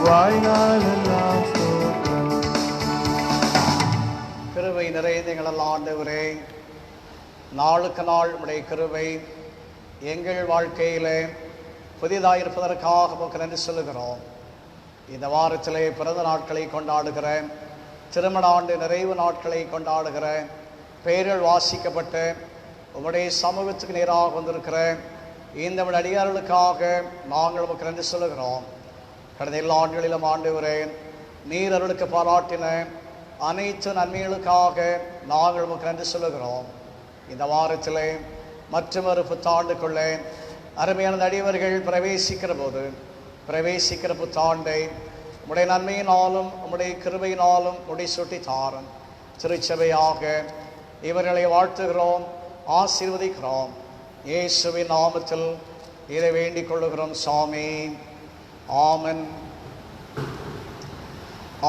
வாழ்நாளெல்லாம் ஸ்தோத்திரம். கிருபை நிறைந்த எங்கள் ஆண்டவரே, நாளுக்கு நாள் உடைய கிருபை எங்கள் வாழ்க்கையிலே புதிதாக இருப்பதற்காக உமக்கு நன்றி சொல்லுகிறோம். இந்த வாரத்திலே பிறந்த நாட்களை கொண்டாடுகிற, திருமண ஆண்டு நிறைவு நாட்களை கொண்டாடுகிற, பெயர்கள் வாசிக்கப்பட்ட உம்முடைய சமூகத்துக்கு நேராக வந்திருக்கிற இந்த அடியார்களுக்காக நாங்கள் உமக்கு நன்றி சொல்லுகிறோம். கடந்த எல்லா ஆண்டுகளிலும் ஆண்டவரே, நீர் அவர்களுக்கு பாராட்டின அனைத்து நன்மைகளுக்காக நாங்கள் உமக்கு நன்றி சொல்லுகிறோம். இந்த வாரத்திலே மற்றொரு புத்தாண்டுக்குள்ளே அருமையான அடியவர்கள் பிரவேசிக்கிற புத்தாண்டை உம்முடைய நன்மையினாலும் உம்முடைய கிருபையினாலும் முடிசூட்டி தாரும். திருச்சபையாக இவர்களை வாழ்த்துகிறோம், ஆசீர்வதிக்கிறோம். இயேசுவின் நாமத்தில் இதை வேண்டிக் கொள்ளுகிறோம் சாமி. ஆமென்.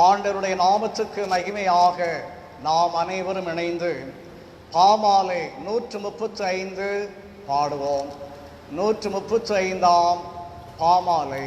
ஆண்டவருடைய நாமத்துக்கு மகிமையாக நாம் அனைவரும் இணைந்து பாமாலை 135 பாடுவோம். 135ஆம் பாமாலை.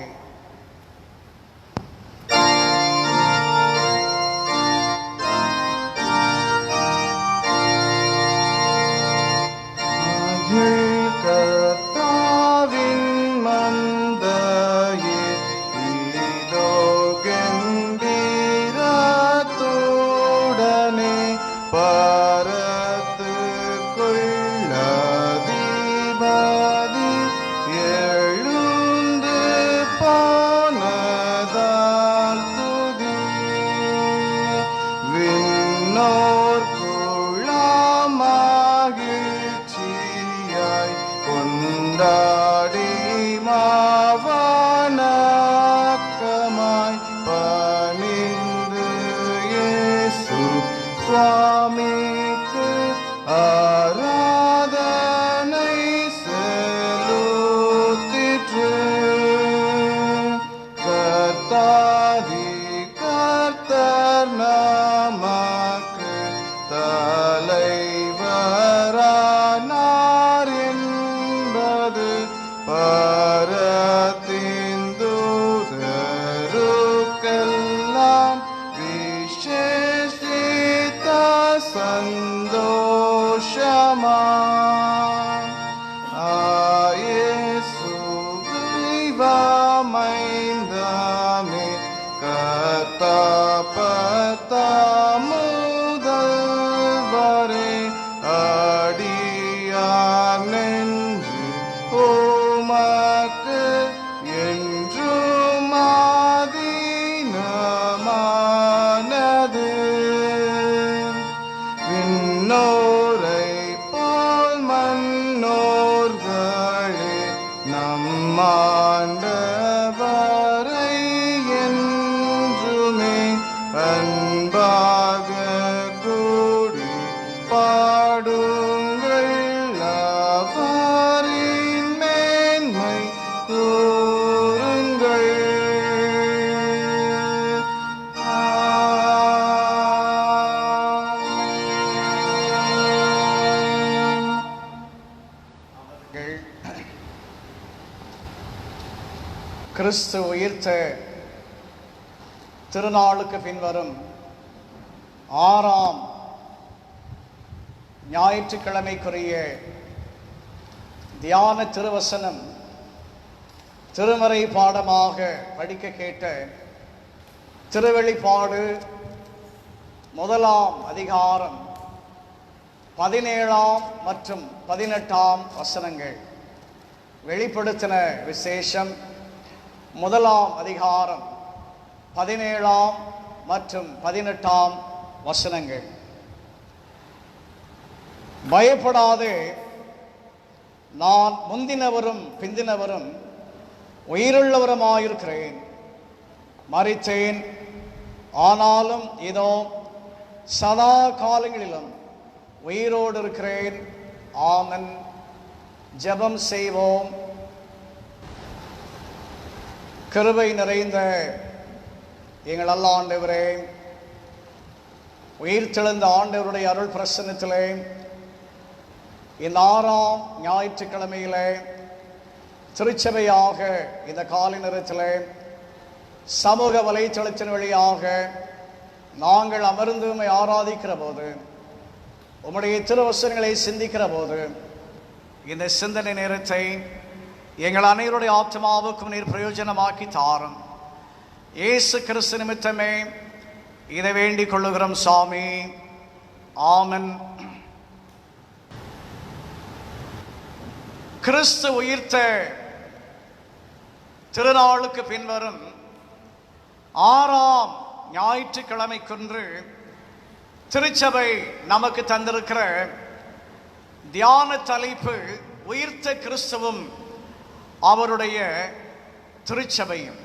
கிறிஸ்து உயிர்த்த திருநாளுக்கு பின்வரும் 6ஆம் ஞாயிற்றுக்கிழமைக்குரிய தியான திருவசனம் திருமறை பாடமாக படிக்க கேட்ட திருவெளிப்பாடு 1ஆம் அதிகாரம் 17ஆம் மற்றும் 18ஆம் வசனங்கள். வெளிப்படுத்தின விசேஷம் 1ஆம் அதிகாரம் 17ஆம் மற்றும் 18ஆம் வசனங்கள். பயப்படாதே, நான் முந்தினவரும் பிந்தினவரும் உயிருள்ளவருமாயிருக்கிறேன். மரித்தேன், ஆனாலும் இதோ சதா காலங்களிலும் உயிரோடு இருக்கிறேன். ஆமென். ஜெபம் செய்வோம். கிருபை நிறைந்த எங்கள் நல்ல ஆண்டவரே, உயிர்த்தெழுந்த ஆண்டவருடைய அருள் பிரசன்னத்திலே இந்த 6ஆம் ஞாயிற்றுக்கிழமையிலே திருச்சபையாக இந்த காலை நேரத்திலே சமூக வலைத்தளத்தின் வழியாக நாங்கள் அமர்ந்து உம்மை ஆராதிக்கிற போது, உம்முடைய திருவசனங்களை சிந்திக்கிற போது, இந்த சிந்தனை நேரத்தை எங்கள் அனைவருடைய ஆத்மாவுக்கும் நீர் பிரயோஜனமாக்கி தாரும். இயேசு கிறிஸ்து நிமித்தமே இதை வேண்டிக் கொள்ளுகிறோம் சாமி. ஆமென். கிறிஸ்து உயிர்த்த திருநாளுக்கு பின்வரும் 6ஆம் ஞாயிற்றுக்கிழமைக்கொன்று திருச்சபை நமக்கு தந்திருக்கிற தியான தலைப்பு உயிர்த்த கிறிஸ்துவும் அவருடைய திருச்சபையும்,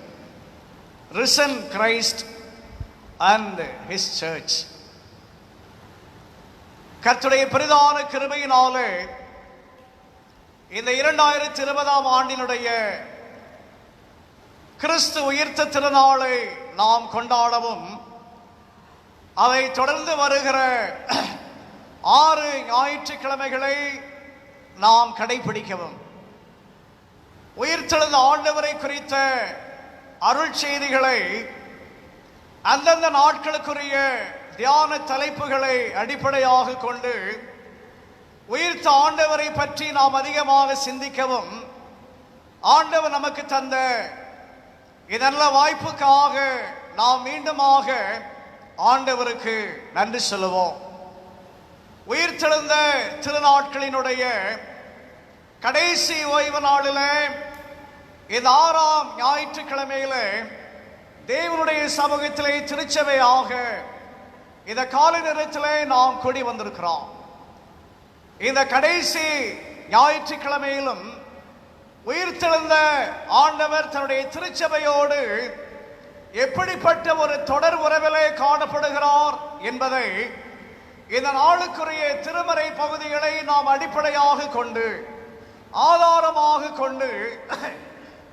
ரிசன் கிரைஸ்ட் அண்ட் ஹிஸ் சர்ச். கர்த்தருடைய பெரிதான கிருபையினாலே இந்த 2020ஆம் ஆண்டினுடைய கிறிஸ்து உயிர்த்த திருநாளை நாம் கொண்டாடவும், அதை தொடர்ந்து வருகிற 6 ஞாயிற்றுக்கிழமைகளை நாம் கடைபிடிக்கவும், உயிர்த்தெழுந்த ஆண்டவரை குறித்த அருள் செய்திகளை அந்தந்த நாட்களுக்குரிய தியான தலைப்புகளை அடிப்படையாக கொண்டு உயிர்த்த ஆண்டவரை பற்றி நாம் அதிகமாக சிந்திக்கவும், ஆண்டவர் நமக்கு தந்த இந்த நல்ல வாய்ப்புக்காக நாம் மீண்டுமாக ஆண்டவருக்கு நன்றி சொல்லுவோம். உயிர்த்தெழுந்த திருநாட்களினுடைய கடைசி ஓய்வு நாளில் இந்த 6ஆம் ஞாயிற்றுக்கிழமையில தேவனுடைய சமூகத்திலே திருச்சபையாக இந்த காலை நேரத்திலே நாம் கூடி வந்திருக்கிறோம். இந்த கடைசி ஞாயிற்றுக்கிழமையிலும் உயிர்த்தெழுந்த ஆண்டவர் தன்னுடைய திருச்சபையோடு எப்படிப்பட்ட ஒரு தொடர் உறவிலே காணப்படுகிறார் என்பதை இந்த நாளுக்குரிய திருமறை பகுதிகளை நாம் அடிப்படையாக கொண்டு, ஆதாரமாக கொண்டு,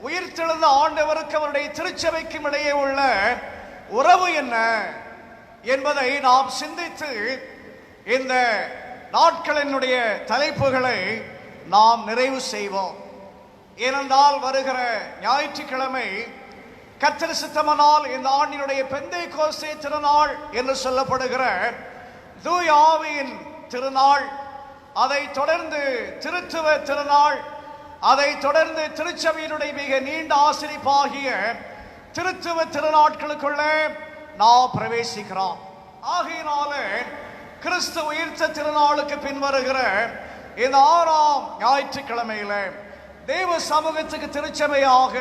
உயிர்த்தெழுந்த ஆண்டவருக்கு அவருடைய திருச்சபைக்கும் இடையே உள்ள உறவு என்ன என்பதை நாம் சிந்தித்து இந்த நாட்களினுடைய தலைப்புகளை நாம் நிறைவு செய்வோம். ஏனென்றால் வருகிற ஞாயிற்றுக்கிழமை கர்த்தர் சித்தமானால் இந்த ஆண்டினுடைய பெந்தைக்கோஸ்தே திருநாள் என்று சொல்லப்படுகிற தூய ஆவியின் திருநாள், அதை தொடர்ந்து திருத்துவ திருநாள், அதை தொடர்ந்து திருச்சபையினுடைய மிக நீண்ட ஆசிரிப்பாகிய திருத்துவ திருநாட்களுக்குள்ளே நாம் பிரவேசிக்கிறோம். ஆகையினாலே கிறிஸ்து உயிர்த்த திருநாளுக்கு பின் வருகிற இந்த 6ஆம் ஞாயிற்றுக்கிழமையில தேவ சமூகத்துக்கு திருச்சபையாக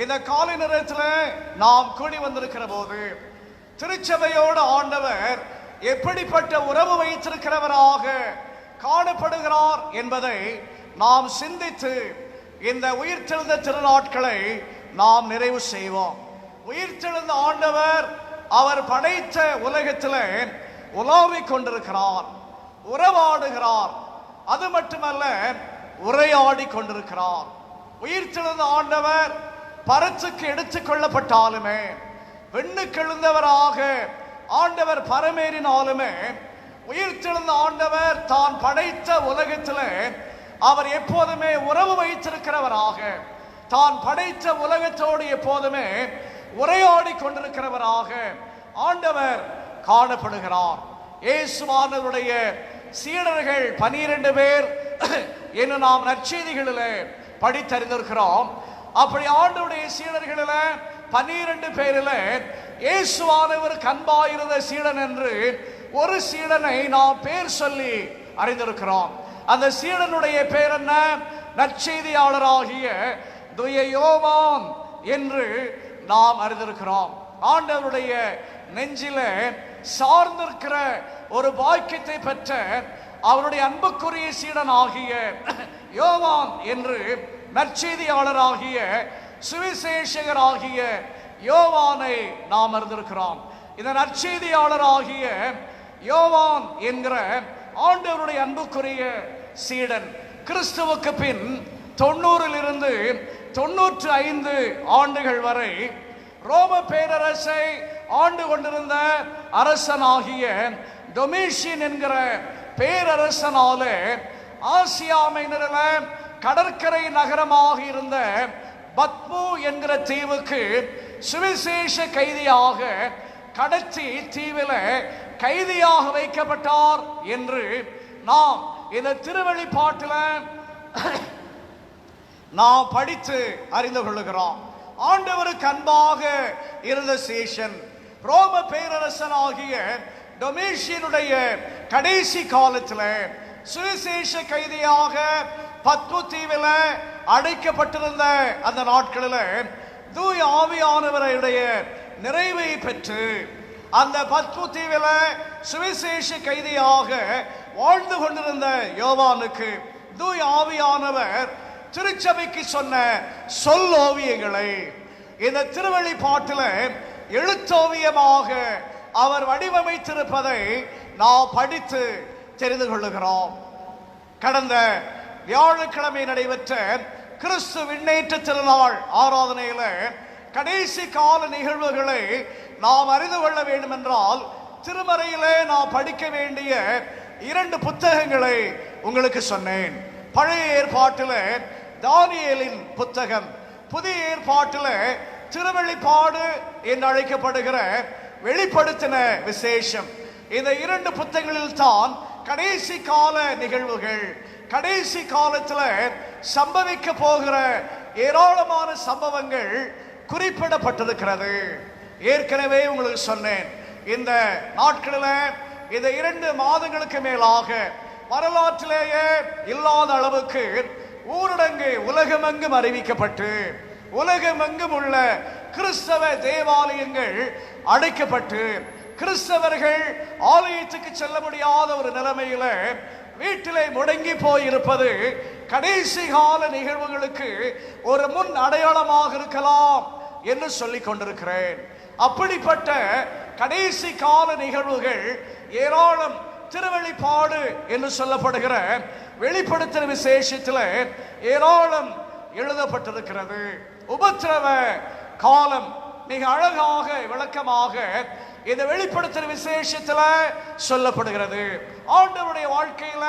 இந்த காலை நேரத்தில் நாம் கூடி வந்திருக்கிற போது திருச்சபையோடு ஆண்டவர் எப்படிப்பட்ட உறவு வைத்திருக்கிறவராக காணப்படுகிறார் என்பதை நாம் சிந்தித்து இந்த உயிர்த்தெழுந்த திருநாட்களை நாம் நிறைவு செய்வோம். உயிர்த்தெழுந்த ஆண்டவர் அவர் படைத்த உலகத்தில் உலாவிக் கொண்டிருக்கிறார், உறவாடுகிறார். அது மட்டுமல்ல, உரையாடி கொண்டிருக்கிறார். உயிர்த்தெழுந்த ஆண்டவர் பரத்துக்கு எடுத்துக் கொள்ளப்பட்டாலுமே, விண்ணுக்கெழுந்தவராக ஆண்டவர் பரமேறினாலுமே, உயிர்த்தெழுந்த ஆண்டவர் தான் படைத்த உலகத்தில் அவர் எப்போதுமே உறவு வைத்திருக்கிறவராக, தான் படைத்த உலகத்தோடு எப்போதுமே உரையாடி கொண்டிருக்கிறவராக ஆண்டவர் காணப்படுகிறார். இயேசுவானவருடைய சீடர்கள் 12 பேர் என்று நாம் நற்செய்திகளில் படித்தறிந்திருக்கிறோம். அப்படி ஆண்டவருடைய சீடர்களில் 12 பேரில் இயேசுவானவர் அன்பாயிருந்த சீடன் என்று ஒரு சீடனை நாம் பேர் சொல்லி அறிந்திருக்கிறோம். அந்த சீடனுடைய பேர் என்ன? நற்செய்தியாளராகிய தூய யோவான் என்று நாம் அறிந்திருக்கிறோம். ஆண்டவருடைய நெஞ்சில சார்ந்திருக்கிற ஒரு பாக்கியத்தை பெற்ற அவருடைய அன்புக்குரிய சீடன் ஆகிய யோவான் என்று நற்செய்தியாளராகிய சுவிசேஷகராகிய யோவானை நாம் அறிந்திருக்கிறோம். இந்த நற்செய்தியாளராகிய யோவான் என்கிற ஆண்டவருடைய அன்புக்குரிய சீடன் கிறிஸ்துவுக்கு பின் 90 95 ஆண்டுகள் வரை ரோம பேரரசை ஆண்டு கொண்டிருந்த அரசனாகிய டொமிஷியன் என்கிற பேரரசனால ஆசியா மைனரில் கடற்கரை நகரமாக இருந்த பத்மு என்கிற தீவுக்கு சுவிசேஷ கைதியாக கடத்தி தீவில கைதியாக வைக்கப்பட்டார் என்று நாம் இந்த திருவெளிப்பாட்டில் நாம் படித்து அறிந்து கொள்ளுகிறோம். ஆண்டவருக்கு அன்பாக இருந்த சீஷன் ரோம பேரரசனாகிய டொமேஷியனுடைய கடைசி காலத்தில் சுவிசேஷ கைதியாக பத்மு தீவில் அடைக்கப்பட்டிருந்த அந்த நாட்களில் தூய ஆவியானவருடைய நிறைவை பெற்று அந்த பத்மு தீவில் சுவிசேஷ கைதியாக வாழ்ந்து கொண்டிருந்த யோவானுக்கு தூய ஆவியானவர் திருச்சபைக்கு சொன்ன சொல் ஓவியங்களை இந்த திருவெளிப்பாட்டில் எழுத்தோவியமாக அவர் வடிவமைத்திருப்பதை நாம் படித்து தெரிந்து கொள்ளுகிறோம். கடந்த வியாழக்கிழமை நடைபெற்ற கிறிஸ்து விண்ணேற்ற திருநாள் ஆராதனையில கடைசி கால நிகழ்வுகளை நாம் அறிந்து கொள்ள வேண்டும் என்றால் திருமறையிலே நாம் படிக்க வேண்டிய 2 புத்தகங்களை உங்களுக்கு சொன்னேன். பழைய ஏற்பாட்டில் தானியேலின் புத்தகம், புதிய ஏற்பாட்டில் திருவெளிப்பாடு என்று அழைக்கப்படுகிற வெளிப்படுத்தின விசேஷம். இந்த 2 புத்தகங்களில் தான் கடைசி கால நிகழ்வுகள், கடைசி காலத்தில் சம்பவிக்க போகிற ஏராளமான சம்பவங்கள் குறிப்பிடப்பட்டிருக்கிறது. ஏற்கனவே உங்களுக்கு சொன்னேன், இந்த நாட்களில் இந்த 2 மாதங்களுக்கு மேலாக வரலாற்றிலேயே இல்லாத அளவுக்கு ஊரடங்கு உலகமெங்கும் அறிவிக்கப்பட்டு உலகமெங்கும் உள்ள கிறிஸ்தவ தேவாலயங்கள் அடைக்கப்பட்டு கிறிஸ்தவர்கள் ஆலயத்துக்கு செல்ல முடியாத ஒரு நிலைமையில வீட்டிலே முடங்கி போயிருப்பது கடைசி கால நிகழ்வுகளுக்கு ஒரு முன் அடையாளமாக இருக்கலாம் என்று சொல்லிக் கொண்டிருக்கிறேன். அப்படிப்பட்ட கடைசி கால நிகழ்வுகள் ஏராளம் திருவெளிப்பாடு என்று சொல்லப்படுகிற வெளிப்படுத்தின விசேஷத்தில் ஏராளம் எழுதப்பட்டிருக்கிறது. உபத்திரவ காலம் மிக அழகாக விளக்கமாக இந்த வெளிப்படுத்தின விசேஷத்தில் சொல்லப்படுகிறது. ஆண்டவருடைய வாழ்க்கையில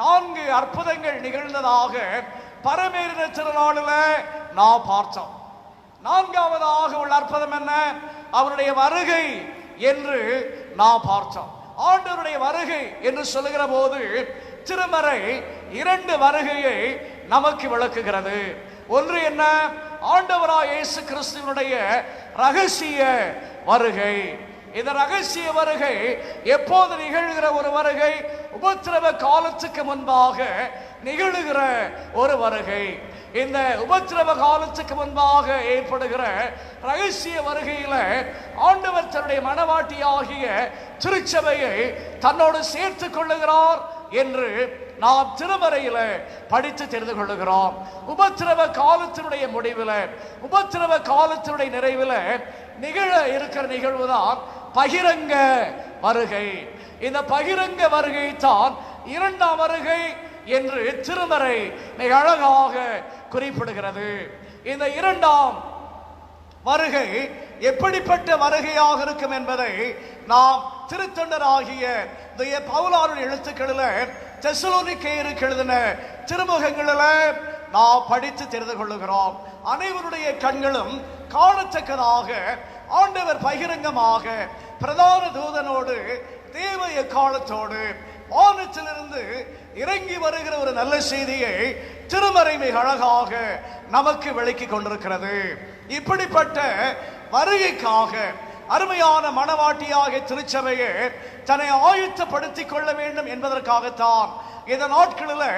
4 அற்புதங்கள் நிகழ்ந்ததாக பரமேறின திருநாளில் நாம் பார்த்தோம். 4ஆவதாக உள்ள அற்புதம் என்ன? அவருடைய வருகை என்று நாம் பார்த்தோம். ஆண்டவருடைய வருகை என்று சொல்லுகிற போது திருமறை 2 வருகையை நமக்கு விளக்குகிறது. ஒன்று என்ன? ஆண்டவராய் இயேசு கிறிஸ்துவினுடைய ரகசிய வருகை. இந்த ரகசிய வருகை எப்போது நிகழ்கிற ஒரு வருகை? உபத்திரவ காலத்துக்கு முன்பாக நிகழுகிற ஒரு வருகை. இந்த உபத்திரவ காலத்துக்கு முன்பாக ஏற்படுகிற ரகசிய வருகையில ஆண்டவர் தன்னுடைய மனவாட்டியாகிய திருச்சபையை தன்னோடு சேர்த்து கொள்ளுகிறார் என்று நாம் திருமறையில படித்து தெரிந்து கொள்ளுகிறோம். உபத்திரவ காலத்தினுடைய முடிவில், உபத்திரவ காலத்தினுடைய நிறைவில் நிகழ இருக்கிற நிகழ்வுதான் பகிரங்க வருகை. இந்த பகிரங்க வருகை தான் 2ஆம் வருகை என்று திருமறை மிக அழகாக குறிப்பிடுகிறது. இந்த 2ஆம் வருகை எப்படிப்பட்ட வருகையாக இருக்கும் என்பதை நாம் திருத்தொண்டராகிய பவுலாருடைய எழுத்துக்களில் தெசலோனிக்கேயருக்கு எழுதின திருமுகங்களில் நாம் படித்து தெரிந்து கொள்ளுகிறோம். அனைவருடைய கண்களும் காணத்தக்கதாக ஆண்டவர் பகிரங்கமாக பிரதான தூதனோடு தேவ எக்காலத்தோடு வானத்திலிருந்து இறங்கி வருகிற ஒரு நல்ல செய்தியை திருமறை மிக அழகாக நமக்கு விளக்கி கொண்டிருக்கிறது. இப்படிப்பட்ட வருகைக்காக அருமையான மனவாட்டியாக திருச்சபையை தன்னை ஆயுத்தப்படுத்திக் கொள்ள வேண்டும் என்பதற்காகத்தான் இந்த நாட்களில்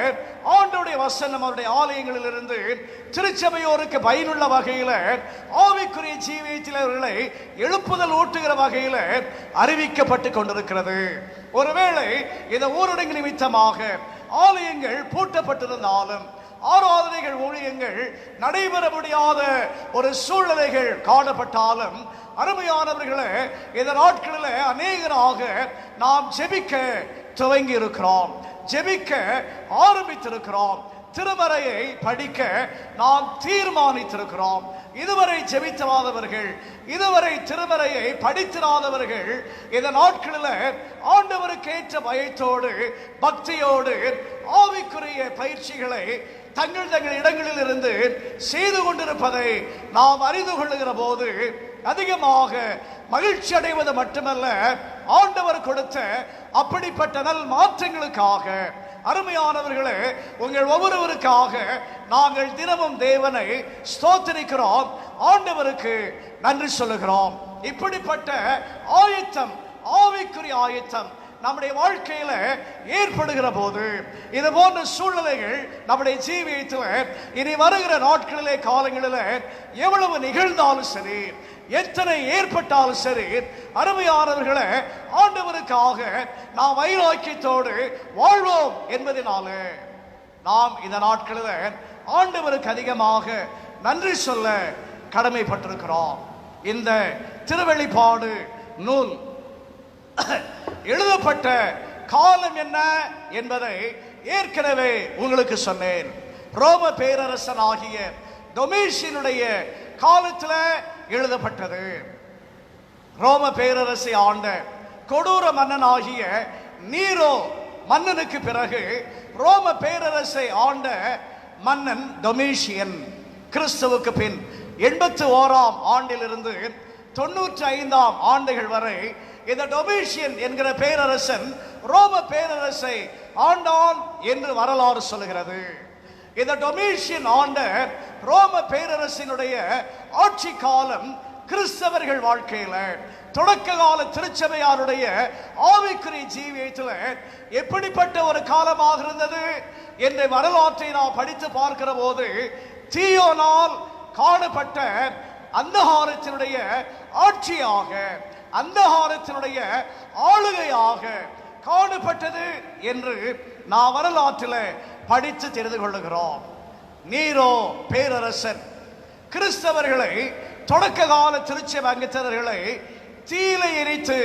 ஆண்டவருடைய வசனம் அவருடைய ஆலயங்களில் இருந்து திருச்சபையோருக்கு பயனுள்ள வகையில் ஆவிக்குரிய ஜீவியத்தில் அவர்களை எழுப்புதல் ஊட்டுகிற வகையில் அறிவிக்கப்பட்டு கொண்டிருக்கிறது. ஒருவேளை இந்த ஊரடங்கு நிமித்தமாக ஆலயங்கள் பூட்டப்பட்டிருந்தாலும் ஆராதனைகள் ஊழியங்கள் நடைபெற முடியாத ஒரு சூழ்நிலைகள் காணப்பட்டாலும் அருமையானவர்களே, இந்த நாட்களில் அநேகராக நாம் ஜெபிக்க துவங்கி இருக்கிறோம், ஜெபிக்க ஆரம்பித்திருக்கிறோம், திருமறையை படிக்க நாம் தீர்மானித்திருக்கிறோம். இதுவரை ஜெபித்திராதவர்கள், இதுவரை திருமறையை படித்திராதவர்கள் இந்த நாட்களில் ஆண்டவருக்கு ஏற்ற பயத்தோடு பக்தியோடு ஆவிக்குரிய பயிற்சிகளை தங்கள் இடங்களில் இருந்து செய்து கொண்டிருப்பதை நாம் அறிந்து கொள்ளுகிற போது அதிகமாக மகிழ்ச்சி அடைவது மட்டுமல்ல, ஆண்டவர் கொடுத்த அப்படிப்பட்ட நல் மாற்றங்களுக்காக அருமையானவர்களே, உங்கள் ஒவ்வொருவருக்காக நாங்கள் தினமும் தேவனை ஸ்தோத்திரிக்கிறோம், ஆண்டவருக்கு நன்றி சொல்லுகிறோம். இப்படிப்பட்ட ஆயத்தம், ஆவிக்குரிய ஆயத்தம் நம்முடைய வாழ்க்கையில ஏற்படுகிற போது, இது போன்ற சூழ்நிலைகள் நம்முடைய ஜீவியத்தில் இனி வருகிற நாட்களிலே, காலங்களிலே எவ்வளவு நிகழ்ந்தாலும் சரி, எத்தனை ஏற்பட்டாலும் சரி, அருமையானவர்களே, ஆண்டவருக்காக நாம் வைராக்கியத்தோடு வாழ்வோம் என்பதனால நாம் இந்த நாட்களில் ஆண்டவருக்கு அதிகமாக நன்றி சொல்ல கடமைப்பட்டிருக்கிறோம். இந்த திருவெளிப்பாடு நூல் எழுதப்பட்ட காலம் என்ன என்பதை ஏற்கனவே உங்களுக்கு சொன்னேன். ரோம பேரரசன் ஆகிய டொமிஷியனுடைய காலத்தில் எழுதப்பட்டது. ரோம பேரரசை ஆண்ட கொடூர மன்னன் ஆகிய நீரோ மன்னனுக்கு பிறகு ரோம பேரரசை ஆண்ட மன்னன் டொமிஷியன் கிறிஸ்துவுக்கு பின் 81ஆம் ஆண்டிலிருந்து 95ஆம் ஆண்டுகள் வரை இந்த டொமிஷியன் என்கிற பேரரசன் ரோம பேரரசை ஆண்டான் என்று வரலாறு சொல்லுகிறது. இந்த டொமிஷியன் ஆண்ட ரோம பேரரசினுடைய ஆட்சி காலம் கிறிஸ்தவர்கள் வாழ்க்கையில, தொடக்க கால திருச்சபையாருடைய ஆவிக்குரிய ஜீவியத்தில் எப்படிப்பட்ட ஒரு காலமாக இருந்தது என்ற வரலாற்றை நாம் படித்து பார்க்கிற போது, தீயோனால் காணப்பட்ட அந்தகாரத்தினுடைய ஆட்சியாக, அந்தகாரத்தினுடைய ஆளுகையாக காணப்பட்டது என்று நாம் வரலாற்றில் படித்து தெரிந்து கொள்ளுகிறோம். நீரோ பேரரசன் கிறிஸ்தவர்களை, தொடக்க கால திருச்சபை அங்கத்தினர்களை தீயில எரித்து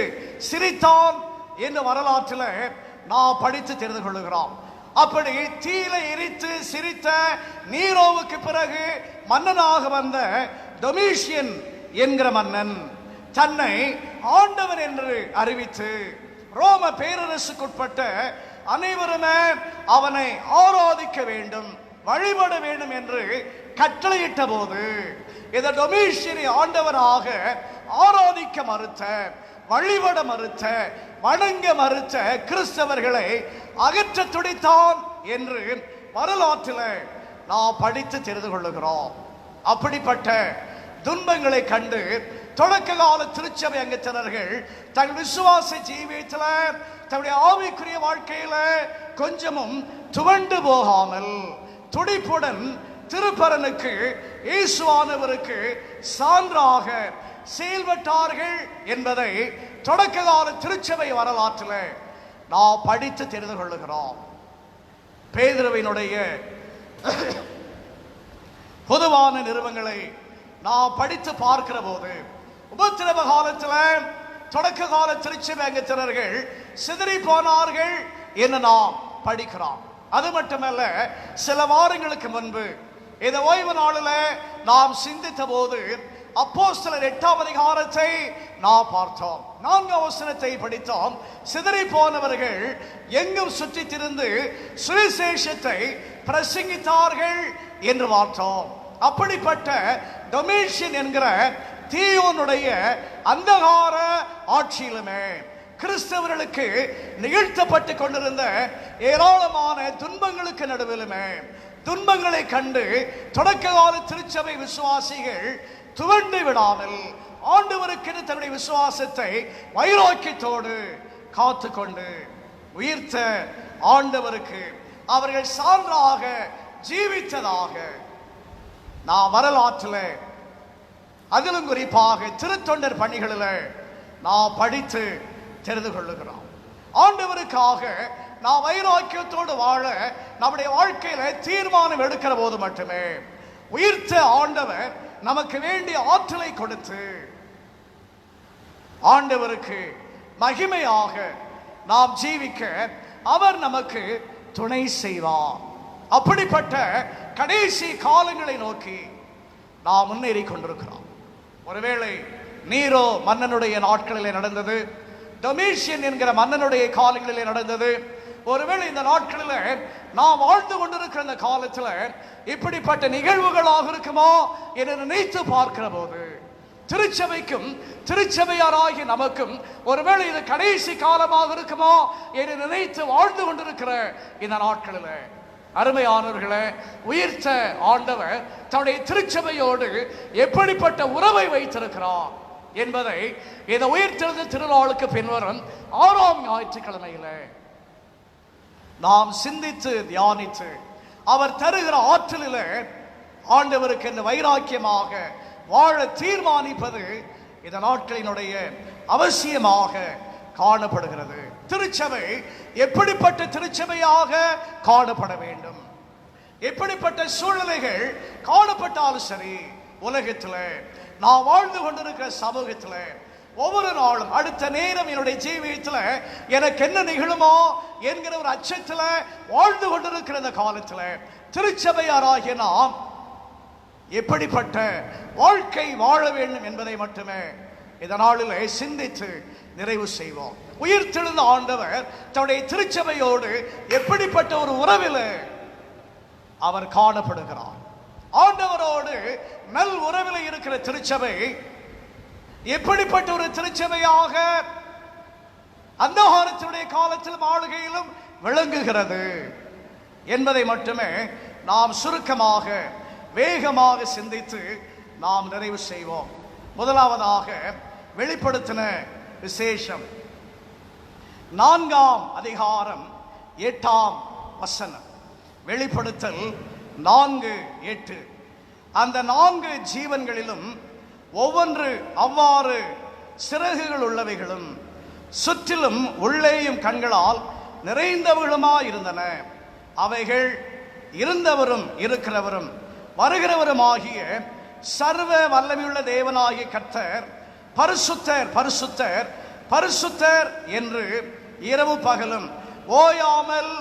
சிரித்தான் என்று வரலாற்றில் நாம் படித்து தெரிந்து கொள்ளுகிறோம். அப்படி தீயில எரித்து சிரித்த நீரோவுக்கு பிறகு மன்னனாக வந்த டொமிஷியன் என்கிற மன்னன் தன்னை ஆண்டவன் என்று அறிவித்து ரோம பேரரசுக்குட்பட்ட அனைவருமே அவனை ஆராதிக்க வேண்டும், வழிபட வேண்டும் என்று கட்டளையிட்ட போது, இந்த டொமிஷியனை ஆண்டவராக ஆராதிக்க மறுத்த, வழிபட மறுத்த, வணங்க மறுத்த கிறிஸ்தவர்களை அகற்ற துடித்தான் என்று வரலாற்றில் நாம் படித்து தெரிந்து கொள்ளுகிறோம். அப்படிப்பட்ட துன்பங்களை கண்டு தொடக்க கால திருச்சபை அங்கத்தினர்கள் தங்கள் விசுவாச ஜீவியத்தில், தன்னுடைய ஆவிக்குரிய வாழ்க்கையில கொஞ்சமும் துவண்டு போகாமல் துடிப்புடன் திருப்பரனுக்கு, இயேசுவானவருக்கு சான்றாக செயல்பட்டார்கள் என்பதை தொடக்க கால திருச்சபை வரலாற்றில் நாம் படித்து தெரிந்து கொள்ளுகிறோம். பேதுருவினுடைய பொதுவான நிறுவனங்களை நாம் படித்து பார்க்கிற போது, உபத்திரவ காலத்தில் தொடக்க கால திருச்சபை அங்கத்தினர்கள் சிதறி போனார்கள் என்று நாம் படிக்கிறோம். அது மட்டுமல்ல, சில வாரங்களுக்கு முன்பு இந்த ஓய்வு நாளில் நாம் சிந்தித்த போது அப்போஸ்தலர் 8ஆம் அதிகாரத்தை நாம் பார்த்தோம். 4ஆம் வசனத்தை படித்தோம். சிதறி போனவர்கள் எங்கும் சுற்றி திரிந்து சுவிசேஷத்தை பிரசங்கித்தார்கள் என்று பார்த்தோம். அப்படிப்பட்ட டொமிஷியன் என்கிற தீயோனுடைய அந்தகார ஆட்சியிலுமே கிறிஸ்தவர்களுக்கு நிகழ்த்தப்பட்டு கொண்டிருந்த ஏராளமான துன்பங்களுக்கு நடுவிலுமே, துன்பங்களை கண்டு தொடக்க கால திருச்சபை விசுவாசிகள் துவண்டு விடாமல் ஆண்டவருக்கு தன்னுடைய விசுவாசத்தை வைராக்கியத்தோடு காத்து கொண்டு உயிர்த்த ஆண்டவருக்கு அவர்கள் சான்றாக ஜீவித்ததாக நாம் வரலாற்றில், அதிலும் குறிப்பாக திருத்தொண்டர் பணிகளில் நாம் படித்து தெரிந்து கொள்ளுகிறோம். ஆண்டவருக்காக நாம் வைராக்கியத்தோடு வாழ நம்முடைய வாழ்க்கையில தீர்மானம் எடுக்கிற போது மட்டுமே உயிர்த்த ஆண்டவர் நமக்கு வேண்டிய ஆற்றலை கொடுத்து ஆண்டவருக்கு மகிமையாக நாம் ஜீவிக்க அவர் நமக்கு துணை செய்வார். அப்படிப்பட்ட கடைசி காலங்களை நோக்கி நாம் முன்னேறி கொண்டிருக்கிறோம். ஒருவேளை நீரோ மன்னனுடைய நாட்களிலே நடந்தது, டொமிஷியன் என்கிற மன்னனுடைய காலங்களிலே நடந்தது. ஒருவேளை இந்த நாட்களில் நாம் வாழ்ந்து கொண்டிருக்கிற இந்த காலத்தில் இப்படிப்பட்ட நிகழ்வுகளாக இருக்குமோ என்று நினைத்து பார்க்கிற போது திருச்சபைக்கும் திருச்சபையாராகிய நமக்கும் ஒருவேளை இது கடைசி காலமாக இருக்குமோ என்று நினைத்து வாழ்ந்து கொண்டிருக்கிற இந்த நாட்களில் அருமையானவர்களே, உயிர்த்த ஆண்டவர் தன்னுடைய திருச்சபையோடு எப்படிப்பட்ட உறவை வைத்திருக்கிறார் என்பதை இந்த உயிர்த்தெழுந்த திருநாளுக்கு பின்வரும் 6ஆம் ஞாயிற்றுக்கிழமையில நாம் சிந்தித்து தியானித்து அவர் தருகிற ஆற்றலில் ஆண்டவருக்கு என்று வைராக்கியமாக வாழ தீர்மானிப்பது இந்த நாட்களினுடைய அவசியமாக காணப்படுகிறது. திருச்சபை எப்படிப்பட்ட திருச்சபையாக காணப்பட வேண்டும், எப்படிப்பட்ட சூழ்நிலைகள் காணப்பட்டாலும் சரி, உலகத்தில் நான் வாழ்ந்து கொண்டிருக்கிற சமூகத்தில் ஒவ்வொரு நாளும் அடுத்த நேரம் என்னுடைய ஜீவியத்தில் எனக்கு என்ன நிகழுமோ என்கிற ஒரு அச்சத்தில் வாழ்ந்து கொண்டிருக்கிற இந்த காலத்தில் திருச்சபையாராகிய நாம் எப்படிப்பட்ட வாழ்க்கை வாழ வேண்டும் என்பதை மட்டுமே இந்த நாளில் சிந்தித்து நிறைவு செய்வோம். உயிர்த்தெழுந்த ஆண்டவர் தன்னுடைய திருச்சபையோடு எப்படிப்பட்ட ஒரு உறவில் அவர் காணப்படுகிறார். ஆண்டவரோடு நல் உறவில் இருக்கிற திருச்சபை எப்படிப்பட்ட ஒரு திருச்சபையாக அந்தகாரத்தினுடைய காலத்திலும் ஆளுகையிலும் விளங்குகிறது என்பதை மட்டுமே நாம் சுருக்கமாக வேகமாக சிந்தித்து நாம் நிறைவு செய்வோம். முதலாவதாக வெளிப்படுத்தின விசேஷம் 4ஆம் அதிகாரம் 8ஆம் வசனம். வெளிப்படுத்தல் 4:8. அந்த 4 ஜீவன்களிலும் ஒவ்வொன்று அவ்வாறு சிறகுகள் உள்ளவைகளும் சுற்றிலும் உள்ளேயும் கண்களால் நிறைந்தவர்களுமாயிருந்தன. அவைகள் இருந்தவரும் இருக்கிறவரும் வருகிறவருமாகிய சர்வ வல்லமையுள்ள தேவனாகிய கர்த்தர் பரிசுத்தர் பரிசுத்தர் பரிசுத்தர் என்று இரவு பகலும் ஓயாமல்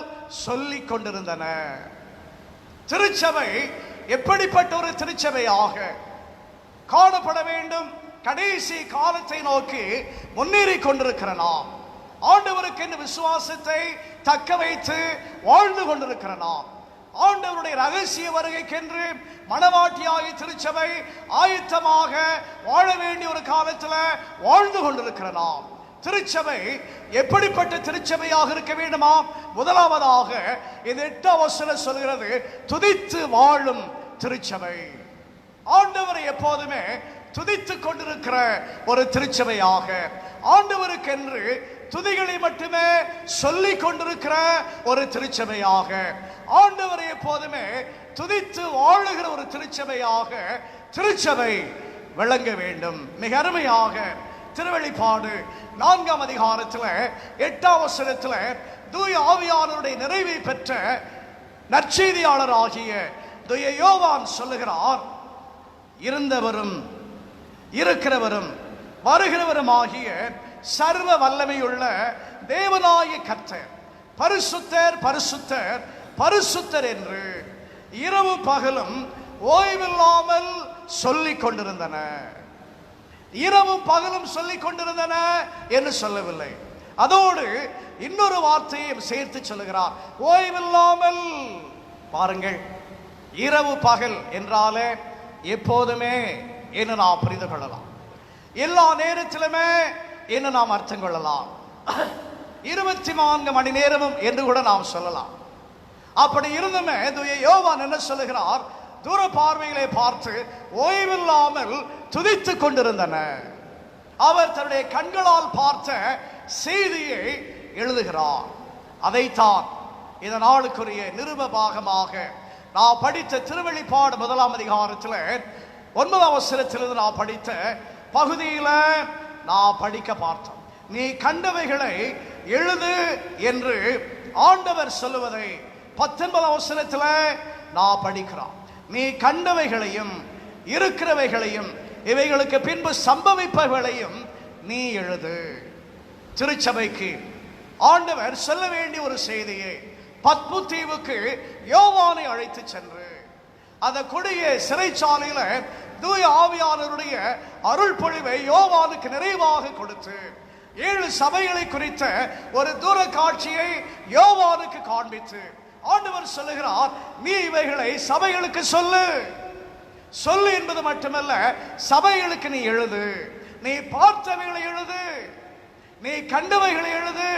சொல்லிக் கொண்டிருந்தன. திருச்சபை எப்படிப்பட்ட ஒரு திருச்சபையாக காணப்பட வேண்டும்? கடைசி காலத்தை நோக்கி முன்னேறி கொண்டிருக்கிற நாம், ஆண்டவருக்கு என்று விசுவாசத்தை தக்க வைத்து வாழ்ந்து கொண்டிருக்கிற நாம், ஆண்டவருடைய ரகசிய வருகைக்கென்று மணவாட்டியாகிய திருச்சபை ஆயத்தமாக வாழ வேண்டிய ஒரு காலத்தில் வாழ்ந்து கொண்டிருக்கிற நாம், திருச்சபை எப்படிப்பட்ட திருச்சபையாக இருக்க வேண்டுமா? முதலாவதாக இந்த 8ஆம் வசனம் சொல்கிறது, துதித்து வாழும் திருச்சபை. ஆண்டவரை எப்போதுமே துதித்துக் கொண்டிருக்கிற ஒரு திருச்சபையாக, ஆண்டவருக்கென்று துதிகளை மட்டுமே சொல்லிக் கொண்டிருக்கிற ஒரு திருச்சபையாக, ஆண்டவரை எப்போதுமே துதித்து வாழுகிற ஒரு திருச்சபையாக திருச்சபை விளங்க வேண்டும். மிக அருமையாக திருவெளிப்பாடு 4ஆம் அதிகாரத்தில் 8ஆம் வசனத்தில் தூய ஆவியானவருடைய நிறைவை பெற்ற நற்செய்தியாளர் ஆகிய தூய யோவான் சொல்லுகிறார், இருந்தவரும் இருக்கிறவரும் வருகிறவரும் ஆகிய சர்வ வல்லமையுள்ள தேவனாகிய கர்த்தர் பரிசுத்தர் பரிசுத்தர் பரிசுத்தர் என்று இரவு பகலும் ஓய்வில்லாமல் சொல்லிக் கொண்டிருந்தன. இரவும் பகலும் சொல்லிக் கொண்டிருந்தன என்று சொல்லவில்லை, அதோடு இன்னொரு வார்த்தையும் சேர்த்து சொல்லுகிறார், ஓய்வில்லாமல். பாருங்கள், இரவு பகல் என்றாலே எப்போதுமே என்று நாம் புரிந்து கொள்ளலாம், எல்லா நேரத்திலுமே என்று நாம் அர்த்தம் கொள்ளலாம், 24 மணி நேரமும் என்று கூட நாம் சொல்லலாம். அப்படி இருந்துமே தூய யோவான் என்ன சொல்லுகிறார்? தூர பார்வைகளை பார்த்து ஓய்வில்லாமல் துதித்துக் கொண்டிருந்தன. அவர் தன்னுடைய கண்களால் பார்த்த செய்தியை எழுதுகிறார். அதைத்தான் இந்த நாளுக்குரிய நிருப பாகமாக நான் படித்த திருவெளிப்பாடு 1ஆம் அதிகாரத்தில் 9ஆம் வசனத்திலிருந்து நான் படித்த பகுதியில் நான் படிக்க பார்த்தோம். நீ கண்டவைகளை எழுது என்று ஆண்டவர் சொல்லுவதை 19ஆம் வசனத்தில் நான் படிக்கிறோம். நீ கண்டவைகளையும் இருக்கிறவைகளையும் இவைகளுக்கு பின்பு சம்பவிப்பவைகளையும் நீ எழுது. திருச்சபைக்கு ஆண்டவர் சொல்ல வேண்டிய ஒரு செய்தியை பத்மு தீவுக்கு யோவானை அழைத்து சென்று அந்த கொடிய சிறைச்சாலையில தூய ஆவியானவருடைய அருள் பொழிவை யோவானுக்கு நிறைவாக கொடுத்து 7 சபைகளை குறித்த ஒரு தூர காட்சியை யோவானுக்கு காண்பித்து ஆண்டவர் சொல்லுகிறார், நீ இவைகளை சபைகளுக்கு சொல்லு. சொல்லு என்பது மட்டுமல்ல, சபைகளுக்கு நீ எழுது, நீ பார்த்தவைகளை எழுது, நீ கண்டவைகளை எழுது,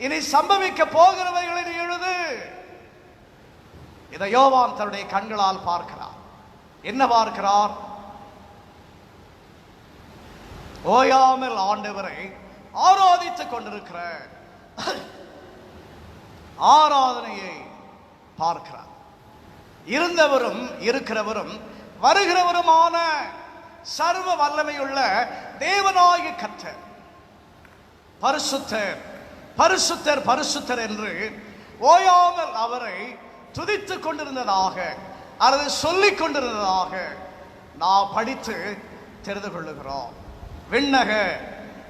இனி சம்பவிக்க போகிறவைகளை நீ எழுது. இதை யோவான் தன்னுடைய கண்களால் பார்க்கிறார். என்ன பார்க்கிறார்? ஓயாமல் ஆண்டவரை ஆராதித்துக் கொண்டிருக்கிற ஆராதனையை பார்க்கிறார். இருந்தவரும் இருக்கிறவரும் வருகிறவருமான சர்வ வல்லமையுள்ள தேவனாகிய கர்த்தர் பரிசுத்தர் பரிசுத்தர் பரிசுத்தர் என்று ஓயாமல் அவரை துதித்துக் கொண்டிருந்ததாக அல்லது சொல்லிக் கொண்டிருந்ததாக நாம் படித்து தெரிந்து கொள்ளுகிறோம். விண்ணக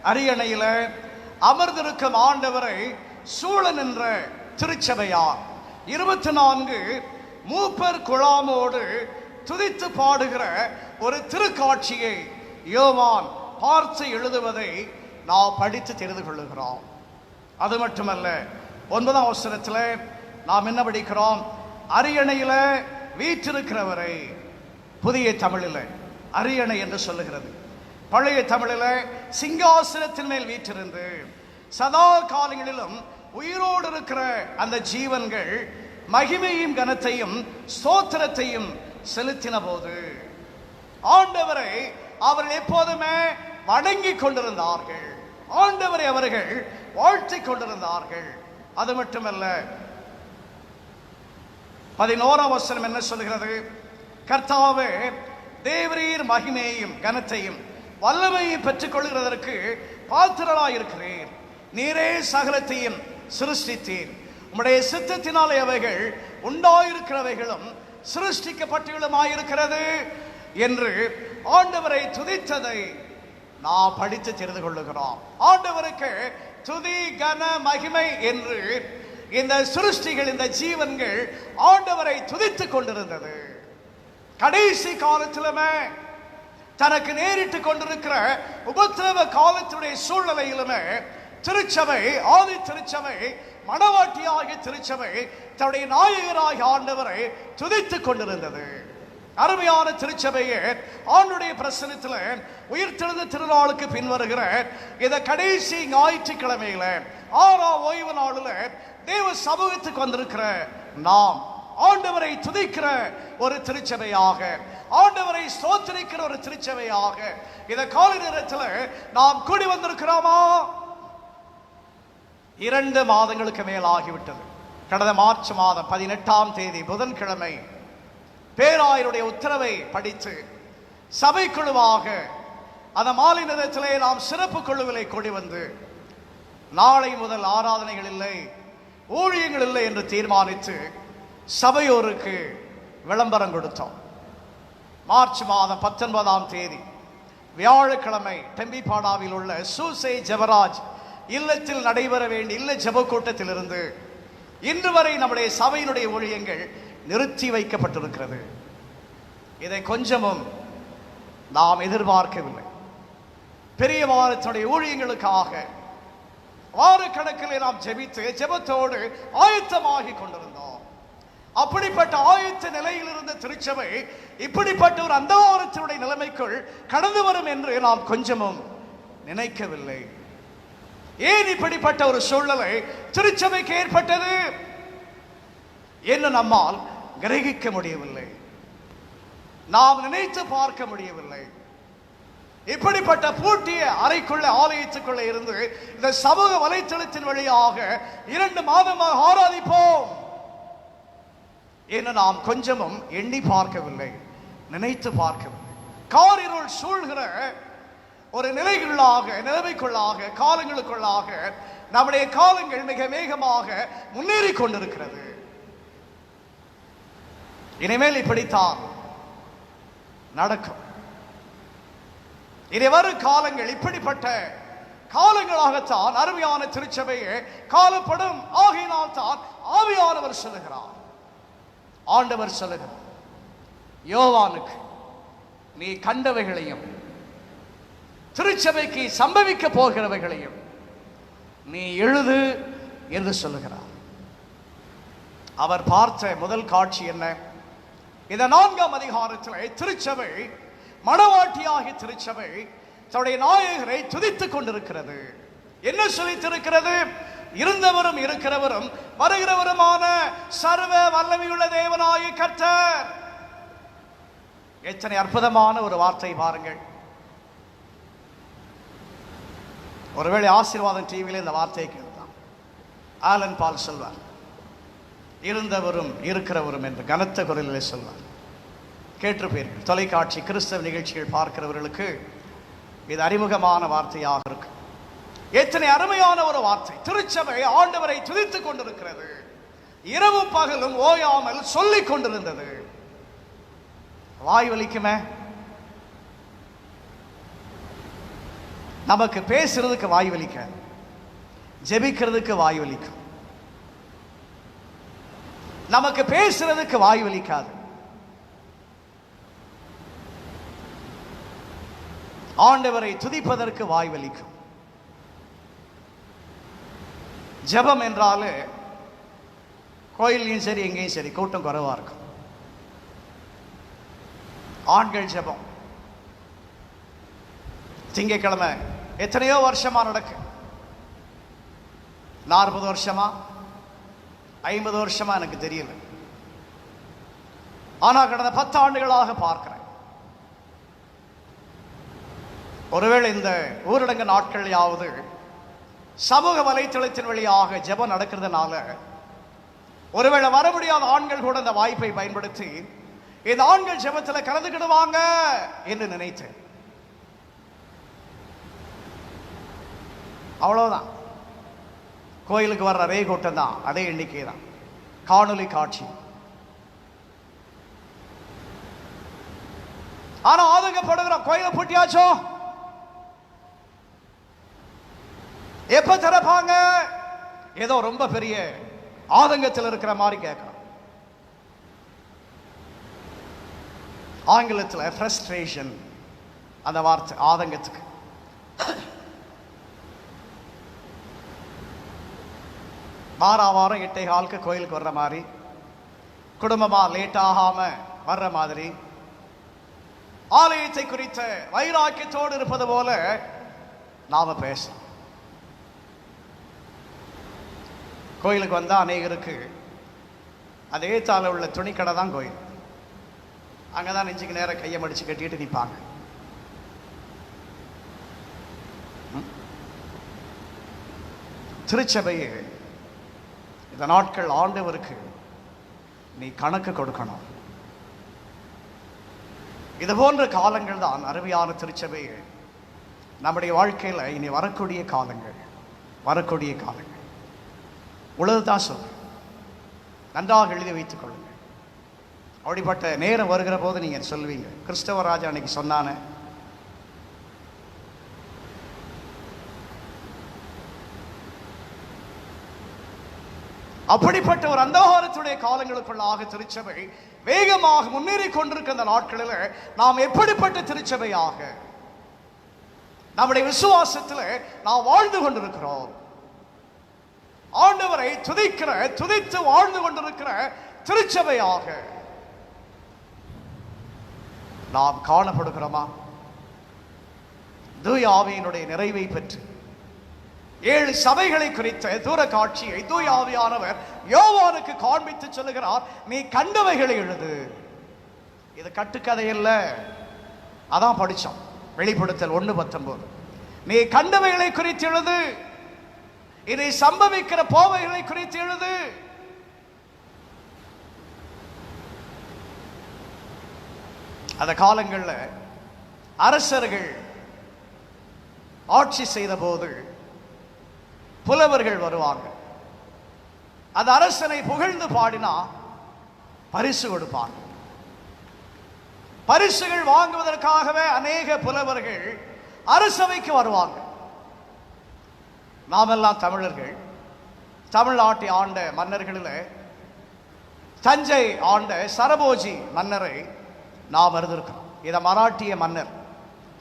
அரியணையில அமர்ந்திருக்கும் ஆண்டவரை சூழ நின்ற திருச்சபையார் 24 மூப்பர் குழாமோடு துதித்து பாடுகிற ஒரு திருக்காட்சியை யோவான் பார்த்து எழுதுவதை நாம் படித்து தெரிந்து கொள்ளுகிறோம். அது மட்டுமல்ல, 9ஆம் வசனத்தில் நாம் என்ன படிக்கிறோம்? அரியணையில வீற்றிருக்கிறவரை. புதிய தமிழில் அரியணை என்று சொல்லுகிறது. பழைய தமிழில் சிங்காசனத்தின் மேல் வீற்றிருந்து சதா காலங்களிலும் உயிரோடு இருக்கிற அந்த ஜீவன்கள் மகிமையும் கனத்தையும் ஸ்தோத்திரத்தையும் செலுத்தின போது ஆண்டவரை அவர்கள் எப்போதுமே வணங்கிக் கொண்டிருந்தார்கள். ஆண்டவரை அவர்கள் வாழ்த்திக் கொண்டிருந்தார்கள். அது மட்டுமல்ல, 11ஆம் வசனம் என்ன சொல்கிறது? கர்த்தாவே, தேவரீர் மகிமையையும் கனத்தையும் வல்லமையை பெற்றுக் கொள்கிறதற்கு பாத்திரராயிருக்கிறீர். நீரே சகலத்தையும் சிருஷ்டித்தீர். உம்முடைய சித்தத்தினாலே அவைகள் உண்டாயிருக்கிறவைகளும் சிருஷ்டிக்கப்பட்டுள்ளமாயிருக்கிறது என்று ஆண்டவரை துதித்ததை நாம் படித்து தெரிந்து கொள்ளுகிறோம். ஆண்டவருக்கு துதி கன மகிமை என்று இந்த சிருஷ்டிகள், இந்த ஜீவன்கள் ஆண்டவரை துதித்துக் கொண்டிருந்தது. கடைசி காலத்திலுமே தனக்கு நேரிட்டு கொண்டிருக்கிற உபத்திரவ காலத்துடைய சூழ்நிலையிலுமே திருச்சபை, ஆதி திருச்சபை, மணவாட்டியாகிய திருச்சபை தன்னுடைய நாயகராகிய ஆண்டவரை துதித்துக் கொண்டிருந்தது. அருமையான திருச்சபையே, ஆண்டுடைய பிரசனத்தில் உயிர்த்தெழுந்த திருநாளுக்கு பின்வருகிற இந்த கடைசி ஞாயிற்றுக்கிழமையில 6ஆம் ஓய்வு நாளில் தேவ சமூகத்துக்கு வந்திருக்கிற நாம் ஆண்டவரை துதிக்கிற ஒரு திருச்சபையாக, ஆண்டவரை ஸ்தோத்திரிக்கிற ஒரு திருச்சபையாக இந்த கால நேரத்தில் நாம் கூடி வந்திருக்கிறோமா? 2 மாதங்களுக்கு மேல் ஆகிவிட்டது. கடந்த மார்ச் மாதம் 18ஆம் தேதி புதன்கிழமை பேராயருடைய உத்தரவை படித்து சபைக்குழுவாக அந்த மாலை நேரத்திலே நாம் சிறப்பு குழுவிலை கூடி வந்து நாளை முதல் ஆராதனைகள் இல்லை, ஊழியங்கள் இல்லை என்று தீர்மானித்து சபையோருக்கு விளம்பரம் கொடுத்தோம். மார்ச் மாதம் 19ஆம் தேதி வியாழக்கிழமை டெம்பிபாடாவில் உள்ள சூசை ஜெபராஜ் இல்லத்தில் நடைபெற வேண்டிய இல்ல ஜெப கூட்டத்திலிருந்து இன்று வரை நம்முடைய சபையினுடைய ஊழியங்கள் நிறுத்தி வைக்கப்பட்டிருக்கிறது. இதை கொஞ்சமும் நாம் எதிர்பார்க்கவில்லை. பெரிய வாரத்தினுடைய ஊழியங்களுக்காக வாரக்கணக்கில் நாம் ஜெபித்து ஜெபத்தோடு ஆயத்தமாகி கொண்டிருந்தோம். அப்படிப்பட்ட ஆயத்த நிலையில் இருந்த திருச்சபை இப்படிப்பட்ட ஒரு அந்தவாரத்தினுடைய நிலைமைக்குள் கடந்து வரும் என்று நாம் கொஞ்சமும் நினைக்கவில்லை. ஏன் இப்படிப்பட்ட ஒரு சூழ்நிலை திருச்சபைக்கு ஏற்பட்டது என்று நம்மால் கிரகிக்க முடியவில்லை. நாம் நினைத்து பார்க்க முடியவில்லை. இப்படிப்பட்ட பூட்டிய அறைக்குள்ள, ஆலயத்துக்குள்ள இருந்து இந்த சமூக வலைத்தளத்தின் வழியாக 2 மாதமாக ஆராதிப்போம் என்று நாம் கொஞ்சமும் எண்ணி பார்க்கவில்லை, நினைத்து பார்க்கவில்லை. காரிருள் சூழ்கிற ஒரு நிலைமைக்குள்ளாக காலங்களுக்குள்ளாக நம்முடைய காலங்கள் மிக வேகமாக முன்னேறி கொண்டிருக்கிறது. இனிமேல் இப்படித்தான் நடக்கும். இனி வரும் காலங்கள் இப்படிப்பட்ட காலங்களாகத்தான் அருமையான திருச்சபையே காலப்படும். ஆகையினால் தான் ஆவியானவர் சொல்லுகிறார், ஆண்டவர் சொல்லுகிறார், யோவானுக்கு நீ கண்டவைகளையும் திருச்சபைக்கு சம்பவிக்க போகிறவைகளையும் நீ எழுது என்று சொல்லுகிறார். அவர் பார்த்த முதல் காட்சி என்ன? இந்த 4ஆம் அதிகாரத்தில் திருச்சபை, மணவாட்டியாகிய திருச்சபை தன்னுடைய நாயகரை துதித்துக் கொண்டிருக்கிறது. என்ன சொல்லித்திருக்கிறது? இருந்தவரும் இருக்கிறவரும் வருகிறவருமான சர்வ வல்லமையுள்ள தேவனாகிய கர்த்தர். எத்தனை அற்புதமான ஒரு வார்த்தை பாருங்கள். ஒருவேளை ஆசீர்வாதம் டிவியில இந்த வார்த்தையை கேட்கலாம். ஆலன் பால் சொல்வார், இருந்தவரும் இருக்கிறவரும் என்று கனத்த குரலிலே சொல்வார். கேட்டிருப்பீர்கள். தொலைக்காட்சி கிறிஸ்தவ நிகழ்ச்சிகள் பார்க்கிறவர்களுக்கு இது அறிமுகமான வார்த்தையாக இருக்கு. எத்தனை அருமையான ஒரு வார்த்தை. திருச்சபை ஆண்டவரை துதித்துக் கொண்டிருக்கிறது. இரவும் பகலும் ஓயாமல் சொல்லிக் கொண்டிருந்தது. வாய் வலிக்குமே. நமக்கு பேசுறதுக்கு வாய் வலிக்க, ஜெபிக்கிறதுக்கு வாய் வலிக்கும். நமக்கு பேசுறதுக்கு வாய் வலிக்காது. ஆண்டவரை துதிப்பதற்கு வாய் வலிக்கும். ஜெபம் என்றாலே கோயிலையும் சரி எங்கேயும் சரி கூட்டம் குறைவா இருக்கும். ஆண்கள் ஜெபம் திங்கட்கிழமை எத்தனையோ வருஷமா நடக்கு. 40 வருஷமா 50 வருஷமா எனக்கு தெரியல. ஆனா கடந்த 10 ஆண்டுகளாக பார்க்கிறேன். ஒருவேளை இந்த ஊரடங்கு நாட்களையாவது சமூக வலைத்தளத்தின் வழியாக ஜெபம் நடக்கிறதுனால ஒருவேளை வர முடியாத ஆண்கள் கூட இந்த வாய்ப்பை பயன்படுத்தி இந்த ஆண்கள் ஜெபத்தில் கலந்துக்கிடுவாங்க என்று நினைத்தேன். அவ்வளவுதான். கோயிலுக்கு வர்ற அதே கூட்டம் தான், அதே எண்ணிக்கை தான். காணொலி காட்சி. ஆனா ஆதங்கப்படுகிற கோயிலை பூட்டியாச்சோ, எப்ப திறப்பாங்க? ஏதோ ரொம்ப பெரிய ஆதங்கத்தில் இருக்கிற மாதிரி கேட்கணும். ஆங்கிலத்தில் ஃப்ரஸ்ட்ரேஷன் அந்த வார்த்தை ஆதங்கத்துக்கு. வாரம் 8:15 கோயிலுக்கு வர்ற மாதிரி, குடும்பமா லேட் ஆகாம வர்ற மாதிரி, ஆலயத்தை குறித்த வைராக்கியத்தோடு இருப்பது போல நாம பேசலாம். கோயிலுக்கு வந்தா அநேகருக்கு அதே தால உள்ள துணிக்கடை தான் கோயில். அங்கதான் நெஞ்சுக்கு நேரம் கையை மடிச்சு கட்டிட்டு நிற்பாங்க. திருச்சபையே இந்த நாட்கள் ஆண்டவருக்கு நீ கணக்கு கொடுக்கணும். இது போன்ற காலங்கள் தான் அருமையான திருச்சபையே நம்முடைய வாழ்க்கையில் இனி வரக்கூடிய காலங்கள். உலகத்தான் சொல்ல நன்றாக எழுதி வைத்துக் கொள்ளுங்கள். அப்படிப்பட்ட நேரம் வருகிற போது நீங்க சொல்வீங்க, கிறிஸ்தவ ராஜா அன்னைக்கு சொன்னானே, அப்படிப்பட்ட ஒரு அந்தகாரத்துடைய காலங்களுக்குள்ளாக திருச்சபை வேகமாக முன்னேறி கொண்டிருக்கிற அந்த நாட்களில் நாம் எப்படிப்பட்ட திருச்சபையாக நம்முடைய விசுவாசத்தில் நாம் வாழ்ந்து கொண்டிருக்கிறோம். ஆண்டவரை துதித்து வாழ்ந்து கொண்டிருக்கிற திருச்சபையாக நாம் காணப்படுகிறோமா? தூய ஆவியினுடைய நிறைவை பெற்று 7 சபைகளை குறித்த தூர காட்சியை தூய ஆவியானவர் யோவானுக்கு காண்பித்து சொல்லுகிறார், நீ கண்டவைகளை எழுது. இது கட்டுக்கதை இல்ல. அதான் படிச்சோம் வெளிப்படுத்தல் 1:19. நீ கண்டவைகளை குறித்து எழுது, இதை சம்பவிக்கிற போவைகளை குறித்து எழுது. அந்த காலங்களில் அரசர்கள் ஆட்சி செய்த போது புலவர்கள் வருவாங்க. அந்த அரசனை புகழ்ந்து பாடினா பரிசு கொடுப்பாங்க. பரிசுகள் வாங்குவதற்காகவே அநேக புலவர்கள் அரசவைக்கு வருவாங்க. நாமெல்லாம் தமிழர்கள். தமிழ்நாட்டை ஆண்ட மன்னர்களில் தஞ்சை ஆண்ட சரபோஜி மன்னரை நாம் அறிந்திருக்கிறோம். இத மராட்டிய மன்னர்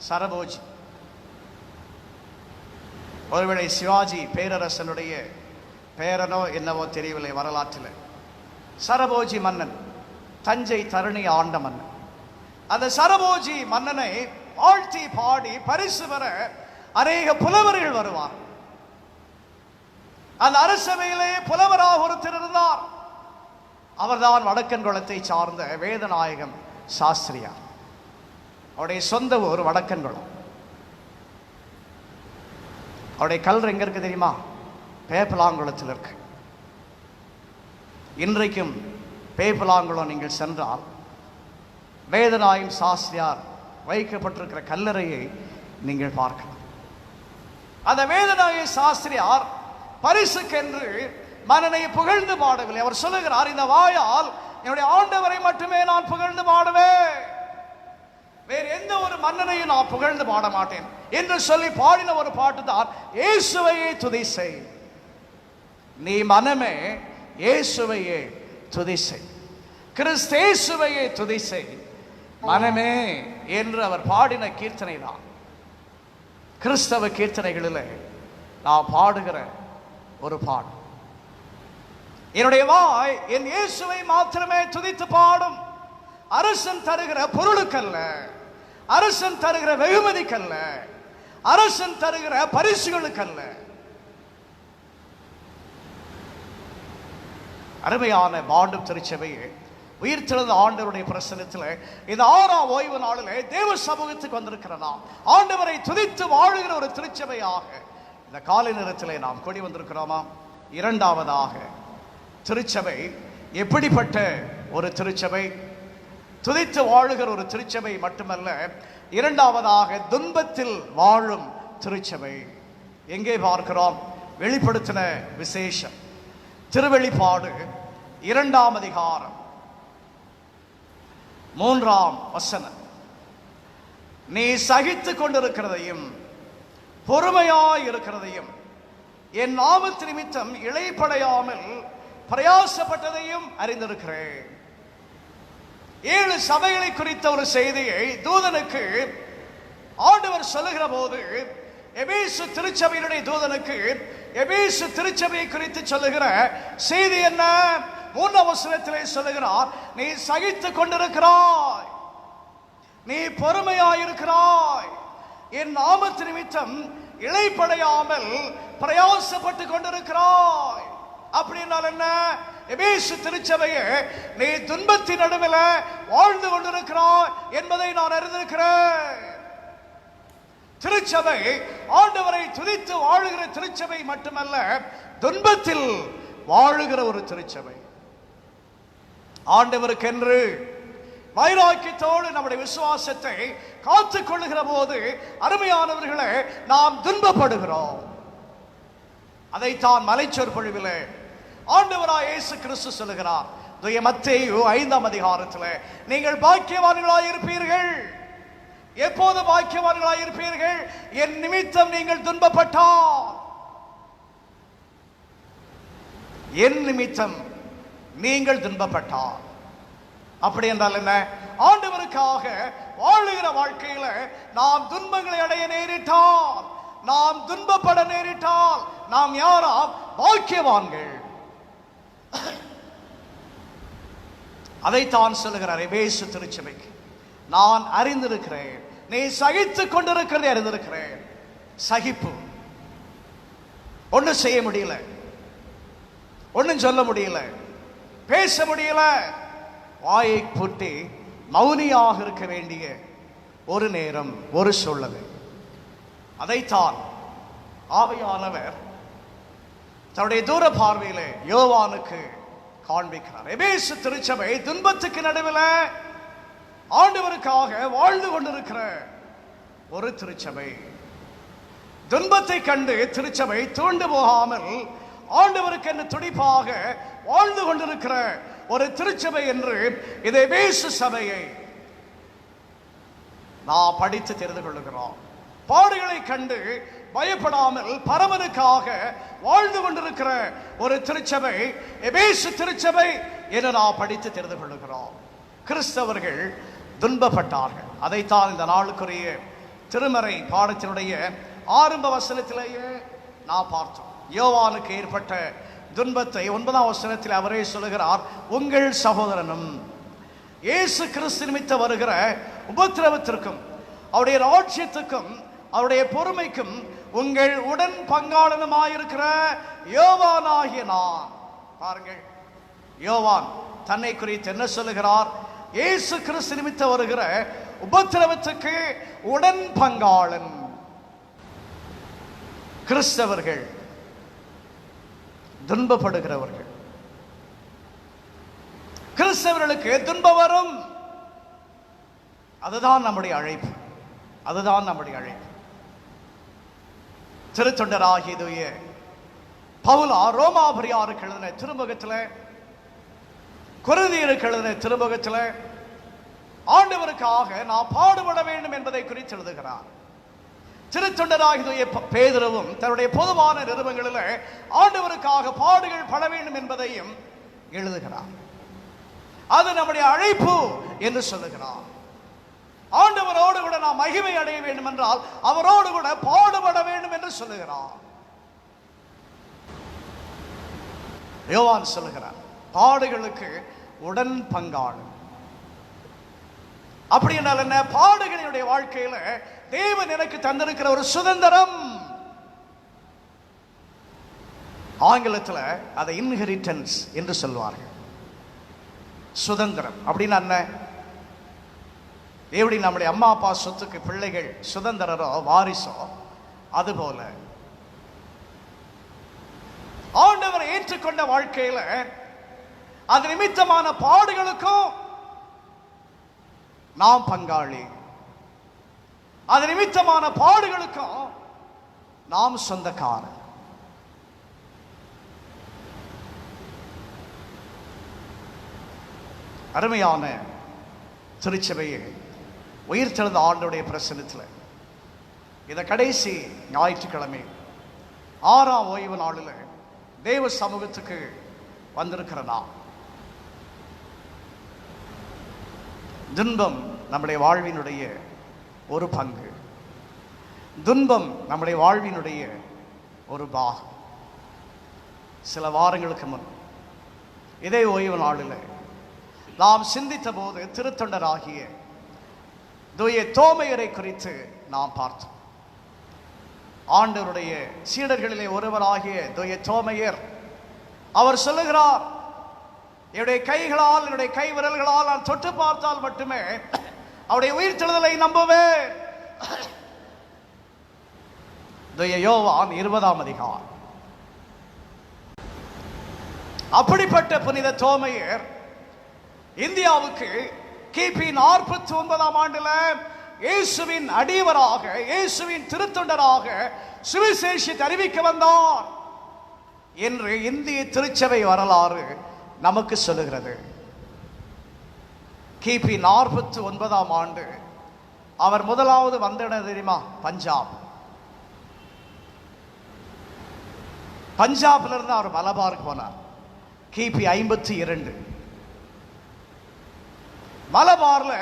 சரபோஜி. ஒருவேளை சிவாஜி பேரரசனுடைய பேரனோ என்னவோ தெரியவில்லை வரலாற்றில். சரபோஜி மன்னன் தஞ்சை தரணி ஆண்ட மன்னன். அந்த சரபோஜி மன்னனை வாழ்த்தி பாடி பரிசு பெற அநேக புலவர்கள் வருவார். அந்த அரசவையிலே புலவராக ஒருத்தர் இருந்தார். அவர்தான் வடக்கன்குளத்தை சார்ந்த வேதநாயகம் சாஸ்திரியார். அவருடைய சொந்த ஊர் வடக்கன்குளம். அவருடைய கல்லறை எங்க இருக்கு தெரியுமா? பேப்பலாங்குளத்தில் இருக்கு. இன்றைக்கும் பேப்பலாங்குளம் நீங்கள் சென்றால் வேதநாயகம் சாஸ்திரியார் வைக்கப்பட்டிருக்கிற கல்லறையை நீங்கள் பார்க்கலாம். அந்த வேதநாயக சாஸ்திரியார் பரிசுக்கென்று மன்னனை புகழ்ந்து பாடவில்லை. அவர் சொல்லுகிறார், இந்த வாயால் என்னுடைய ஆண்டவரை மட்டுமே நான் புகழ்ந்து பாடுவேன், வேறு எந்த ஒரு மன்னனையும் நான் புகழ்ந்து பாட மாட்டேன் என்று சொல்லி பாடின ஒரு பாட்டு தான் இயேசுவையே துதி செய். நீ மனமே இயேசுவையே துதி செய், கிறிஸ்தேசுவையே துதி செய் மனமே என்று அவர் பாடின கீர்த்தனை தான் கிறிஸ்தவ கீர்த்தனைகளில் நான் பாடுகிற ஒரு பாடு. என்னுடைய வாய் என் இயேசுவை மாத்திரமே துதித்து பாடும். அரசன் தருகிற பொருளுக்கல்ல, அரசன் தருகிற வெகுமதிக்கல்ல, அரசன் தருகிற பரிசுகளுக்கல்ல. அருமையான பாண்டும் திருச்சபையே, உயிர்த்தெழுந்த ஆண்டவருடைய பிரசனத்தில் இந்த 6ஆம் ஓய்வு நாளிலே தேவ சமூகத்துக்கு வந்திருக்கிற நாம் ஆண்டவரை துதித்து வாழுகிற ஒரு திருச்சபையாக இந்த காலை நேரத்திலே நாம் கூடி வந்திருக்கிறோமா? இரண்டாவதாக, திருச்சபை எப்படிப்பட்ட ஒரு திருச்சபை? துதித்து வாழுகிற ஒரு திருச்சபை மட்டுமல்ல, இரண்டாவதாக துன்பத்தில் வாழும் திருச்சபை. எங்கே பார்க்கிறோம்? வெளிப்படுத்தின விசேஷம் திருவெளிப்பாடு 2ஆம் அதிகாரம் 3ஆம் வசனம். நீ சகித்து கொண்டிருக்கிறதையும் பொறுமையாய் இருக்கிறதையும் என் நாமத்து நிமித்தம் இளைப்படையாமல் பிரயாசப்பட்டதையும் அறிந்திருக்கிறேன். 7 சபைகளை குறித்த ஒரு செய்தியை தூதனுக்கு ஆண்டவர் சொல்லுகிற போது, எபேசு திருச்சபையினுடைய தூதனுக்கு எபேசு திருச்சபையை குறித்து சொல்லுகிற செய்தி என்ன? 3ஆம் வசனத்திலே சொல்லுகிறார், நீ சகித்து கொண்டிருக்கிறாய், நீ பொறுமையாயிருக்கிறாய், என் நாமத்து நிமித்தம் இளைப்படையாமல் பிரயாசப்பட்டு கொண்டிருக்கிறாய். அப்படின்னால் என்ன? எபேசு திருச்சபையே, நீ துன்பத்தின் நடுவில் வாழ்ந்து கொண்டிருக்கிறாய் என்பதை நான் அறிந்திருக்கிறேன். திருச்சபை ஆண்டவரை துதித்து வாழுகிற திருச்சபை மட்டுமல்ல, துன்பத்தில் வாழுகிற ஒரு திருச்சபை. ஆண்டவருக்கென்று வைராக்கியத்தோடு நம்முடைய விசுவாசத்தை காத்துக் கொள்ளுகிற போது, அருமையானவர்களே, நாம் துன்பப்படுகிறோம். அதைத்தான் மலைச்சொற்பொழிவிலே ஆண்டவராய் இயேசு கிறிஸ்து சொல்லுகிறார். மத்தேயு 5ஆம் அதிகாரத்தில், நீங்கள் பாக்கியவான்களாய் இருப்பீர்கள். எப்போது பாக்கியவான்களாய் இருப்பீர்கள்? என் நிமித்தம் நீங்கள் துன்பப்பட்டால். என் நிமித்தம் நீங்கள் துன்பப்பட்டால். அப்படி என்றால் என்ன? ஆண்டவருக்காக வாழுகிற வாழ்க்கையில நாம் துன்பங்களை அடைய நேரிட்டால், நாம் துன்பப்பட நேரிட்டால், நாம் யாராம்? பாக்கியவான்கள். அதைத்தான் சொல்லுகிறார் எபேசு திருச்சபைக்கு. நான் அறிந்திருக்கிறேன், நீ சகித்துக் கொண்டிருக்கிறதை அறிந்திருக்கிறேன். சகிப்பு. ஒன்னும் செய்ய முடியல, ஒன்னும் சொல்ல முடியல, பேச முடியல, வாயை பூட்டி மௌனியாக இருக்க வேண்டிய ஒரு நேரம், ஒரு சூழ்நிலை. அதைத்தான் ஆவியானவர் தன்னுடைய தூர பார்வையிலே யோவானுக்கு காண்பிக்கிறார். எபேசு திருச்சபை துன்பத்துக்கு நடுவில் ஆண்டவருக்காக வாழ்ந்து கொண்டிருக்கிற ஒரு திருச்சபை. துன்பத்தை கண்டு திருச்சபை தூண்டு போகாமல் ஆண்டவருக்கு என்று துடிப்பாக வாழ்ந்து கொண்டிருக்கிற ஒரு திருச்சபை என்று இதை எபேசு சபையை நாம் படித்து தெரிந்து கொள்ளுகிறோம். பாடுகளை கண்டு பயப்படாமல் பரமனுக்காக வாழ்ந்து கொண்டிருக்கிற ஒரு திருச்சபை எபேசு திருச்சபை என்று நாம் படித்து தெரிந்து கொள்ளுகிறோம். கிறிஸ்தவர்கள் துன்பப்பட்டார்கள். அதைத்தான் இந்த நாளுக்குரிய திருமறை பாடத்தினுடைய ஆரம்ப வசனத்திலேயே நாம் பார்த்தோம். யோவானுக்கு ஏற்பட்ட துன்பத்தை 9ஆம் வசனத்தில் அவரே சொல்லுகிறார், உங்கள் சகோதரனும் இயேசு கிறிஸ்து நிமித்தம் வருகிற உபத்திரவத்திற்கும் அவருடைய ராஜ்யத்துக்கும் அவருடைய பொறுமைக்கும் உங்கள் உடன் பங்காளனுமாயிருக்கிற யோவானாகிய நான். பாருங்கள், யோவான் தன்னை குறித்து என்ன சொல்லுகிறார்? இயேசு கிறிஸ்து நிமித்தம் வருகிற உபத்திரவத்துக்கு உடன் பங்காளன். கிறிஸ்தவர்கள் துன்பப்படுகிறவர்கள், கிறிஸ்தவர்களுக்கு துன்பம் வரும். அதுதான் நம்முடைய அழைப்பு, அதுதான் நம்முடைய அழைப்பு. திருத்தொண்டராகிய பவுலா ரோமாபுரியாருக்கு எழுதின திருமுகத்தில், கொரிந்தியருக்கு எழுதின திருமுகத்தில் ஆண்டவருக்காக நாம் பாடுபட வேண்டும் என்பதை குறித்து எழுதுகிறார். திருத்தொண்டராகிய பேதுருவும் தன்னுடைய பொதுவான நிருபங்களில் ஆண்டவருக்காக பாடுகள் பட வேண்டும் என்பதையும் எழுதுகிறார். அது நம்முடைய அழைப்பு என்று சொல்லுகிறார். ஆண்டவரோடு கூட நாம் மகிமை அடைய வேண்டும் என்றால் அவரோடு கூட பாடுபட வேண்டும் என்று சொல்லுகிறார். யோவான் சொல்லுகிறார், பாடுகளுக்கு உடன் பங்காளன். அப்படி என்றால் என்ன? பாடுகளினுடைய வாழ்க்கையில தேவன் எனக்கு தந்திருக்கிற ஒரு சுதந்திரம். ஆங்கிலத்தில் அதை இன்ஹெரிட்டன்ஸ் என்று சொல்வார்கள். சுதந்திரம் அப்படின்னா என்ன? எப்படி நம்முடைய அம்மா அப்பா சொத்துக்கு பிள்ளைகள் சுதந்திரரோ வாரிசோ, அதுபோல ஆண்டவரை ஏற்றுக்கொண்ட வாழ்க்கையில அது நிமித்தமான பாடுகளுக்கும் நாம் பங்காளி, அது நிமித்தமான பாடுகளுக்கும் நாம் சொந்தக்காரர். அருமையான திருச்சபையை உயிர்த்தெழுந்த ஆண்டவருடைய பிரசன்னத்தில் இந்த கடைசி ஞாயிற்றுக்கிழமை 6ஆம் ஓய்வு நாளில் தேவ சமூகத்துக்கு வந்திருக்கிற நாம், துன்பம் நம்முடைய வாழ்வினுடைய ஒரு பங்கு, துன்பம் நம்முடைய வாழ்வினுடைய ஒரு பாகம். சில வாரங்களுக்கு முன் இதே ஓய்வு நாளில் நாம் சிந்தித்த போது திருத்தொண்டராகிய தூய தோமையரை குறித்து நாம் பார்த்தோம். ஆண்டவருடைய சீடர்களிலே ஒருவராகிய தூய தோமையர் அவர் சொல்லுகிறார், என்னுடைய கைகளால், என்னுடைய கை விரல்களால் நான் தொட்டு பார்த்தால் மட்டுமே அவருடைய உயிர்த்தெழுதலை நம்புவேன். யோவான் 20ஆம் அதிகாரம். அப்படிப்பட்ட புனித தோமையர் இந்தியாவுக்கு கிபி 49ஆம் ஆண்டுல இயேசுவின் அடியவராக, இயேசுவின் திருத்தொண்டராக சுவிசேஷத்தை அறிவிக்க வந்தார் என்று இந்திய திருச்சபை வரலாறு நமக்கு சொல்லுகிறது. கிபி 49ஆம் ஆண்டு அவர் முதலாவது வந்த இடம் தெரியுமா? பஞ்சாப். பஞ்சாப்ல இருந்து அவர் மலபாருக்கு போனார். கிபி 52 மலபார்ல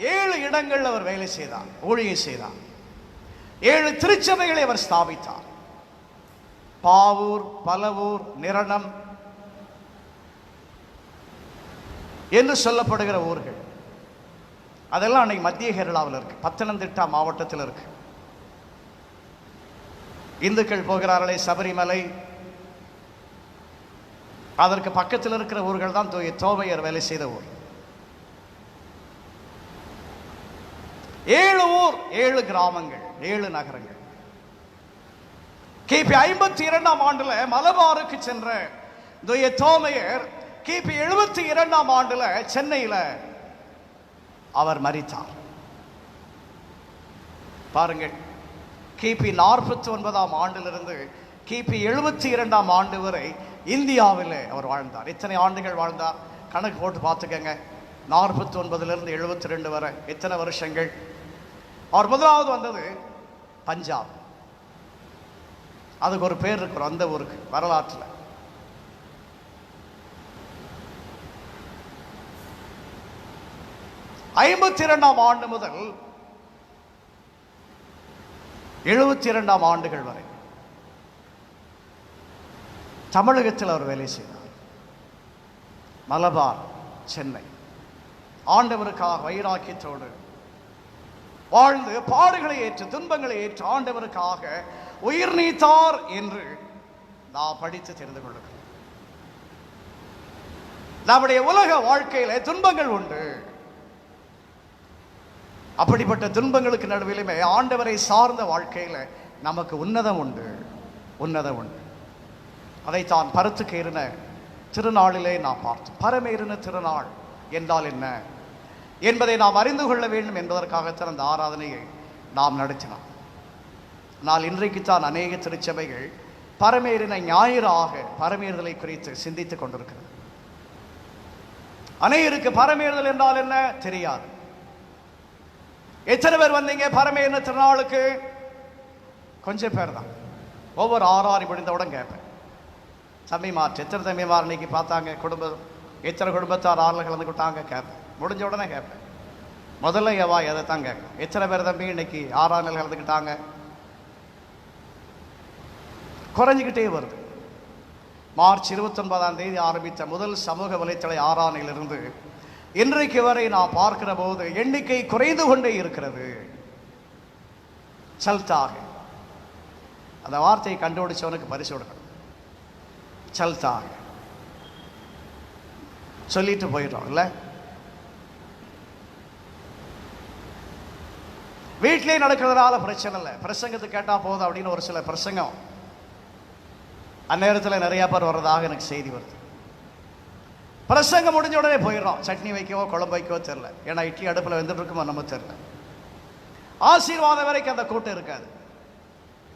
7 இடங்கள்ல அவர் வேலை செய்தார், ஊழியம் செய்தார். 7 திருச்சபைகளை அவர் ஸ்தாபித்தார். பாவூர், பலவூர், நிரணம் என்று சொல்லப்படுகிற ஊர்கள். அதெல்லாம் அன்னைக்கு மத்திய கேரளாவில் இருக்கு, பத்தனந்திட்டா மாவட்டத்தில் இருக்கு. இந்துக்கள் போகிறார்களே சபரிமலை, அதற்கு பக்கத்தில் இருக்கிற ஊர்கள் தான் தோமையர் வேலை செய்த ஊர். 7 ஊர், 7 கிராமங்கள், 7 நகரங்கள். கிபி 52ஆம் ஆண்டுல மலபாருக்கு சென்ற தூய தோமையர் கிபி 72ஆம் ஆண்டுல சென்னையில அவர் மரித்தார். பாருங்கள், கிபி 49ஆம் ஆண்டிலிருந்து கிபி 72ஆம் ஆண்டு வரை இந்தியாவில் அவர் வாழ்ந்தார். எத்தனை ஆண்டுகள் வாழ்ந்தார் கணக்கு போட்டு பார்த்துக்கங்க. 49லிருந்து 72 வரை எத்தனை வருஷங்கள்? அவர் முதலாவது வந்தது பஞ்சாப். அதுக்கு ஒரு பேர் இருக்கிறோம் அந்த ஊருக்கு வரலாற்றில். ஐம்பத்தி ஆண்டு முதல் 72ஆம் ஆண்டுகள் வரை தமிழகத்தில் அவர் வேலை செய்தார். மலபார், சென்னை ஆண்டவருக்காக வைராக்கியத்தோடு வாழ்ந்து பாடுகளை ஏற்று துன்பங்களை ஏற்று ஆண்டவருக்காக உயிர் நீத்தார் என்று நாம் படித்து தெரிந்து கொள்ளுகிறோம். நம்முடைய உலக வாழ்க்கையில துன்பங்கள் உண்டு. அப்படிப்பட்ட துன்பங்களுக்கு நடுவிலுமே ஆண்டவரை சார்ந்த வாழ்க்கையில நமக்கு உன்னதம் உண்டு, உன்னதம் உண்டு. அதைத்தான் பருத்துக்கேறின திருநாளிலே நாம் பார்த்தோம். பரமேறின திருநாள் என்றால் என்ன என்பதை நாம் அறிந்து கொள்ள வேண்டும் என்பதற்காகத்தான் அந்த ஆராதனையை நாம் நடத்தினோம். ஆனால் இன்றைக்குத்தான் அநேக திருச்சபைகள் பரமேறின ஞாயிறாக பரமேறுதலை குறித்து சிந்தித்துக் கொண்டிருக்கிறது. அநேகருக்கு பரமேறுதல் என்றால் என்ன தெரியாது. எத்தனை பேர் வந்தீங்க பரமேறின திருநாளுக்கு? கொஞ்சம் பேர் தான். ஒவ்வொரு ஆறாறு முடிந்தவுடன் கேட்பேன், தம்பிமார் எத்தனை தம்பிமார் இன்னைக்கு பார்த்தாங்க, குடும்பம் எத்தனை குடும்பத்தார் ஆறுல கலந்துக்கிட்டாங்க கேட்பேன். முடிஞ்ச உடனே கேட்பேன், முதல்ல எவா எதை தான் கேட்பேன், எத்தனை பேர் தம்பி இன்னைக்கு 6ஆம் நாள் கலந்துக்கிட்டாங்க. குறைஞ்சிக்கிட்டே வருது. மார்ச் 29ஆம் தேதி ஆரம்பித்த முதல் சமூக வலைத்தள ஆராதனையிலிருந்து இன்றைக்கு வரை நான் பார்க்கிற போது எண்ணிக்கை குறைந்து கொண்டே இருக்கிறது. சல்தாக அந்த வார்த்தையை கண்டுபிடிச்சவனுக்கு பரிசு கொடுக்கணும். சல்தாக சொல்லிட்டு போயிடும் இல்ல. வீட்டிலே நடக்கிறதுனால பிரச்சனை இல்லை, பிரசங்கத்துக்கு கேட்டா போதும் அப்படின்னு ஒரு சில பிரசங்கம் அந்நேரத்தில் நிறைய பேர் வர்றதாக எனக்கு செய்தி வருது. பிரசங்கம் முடிஞ்ச உடனே போயிடுறோம். சட்னி வைக்கவோ குழம்பு வைக்கவோ தெரில, ஏன்னா இட்லி அடுப்பில் வந்துட்டு இருக்குமோ நம்ம தெரில. ஆசீர்வாதம் வரைக்கும் அந்த கூட்டம் இருக்காது.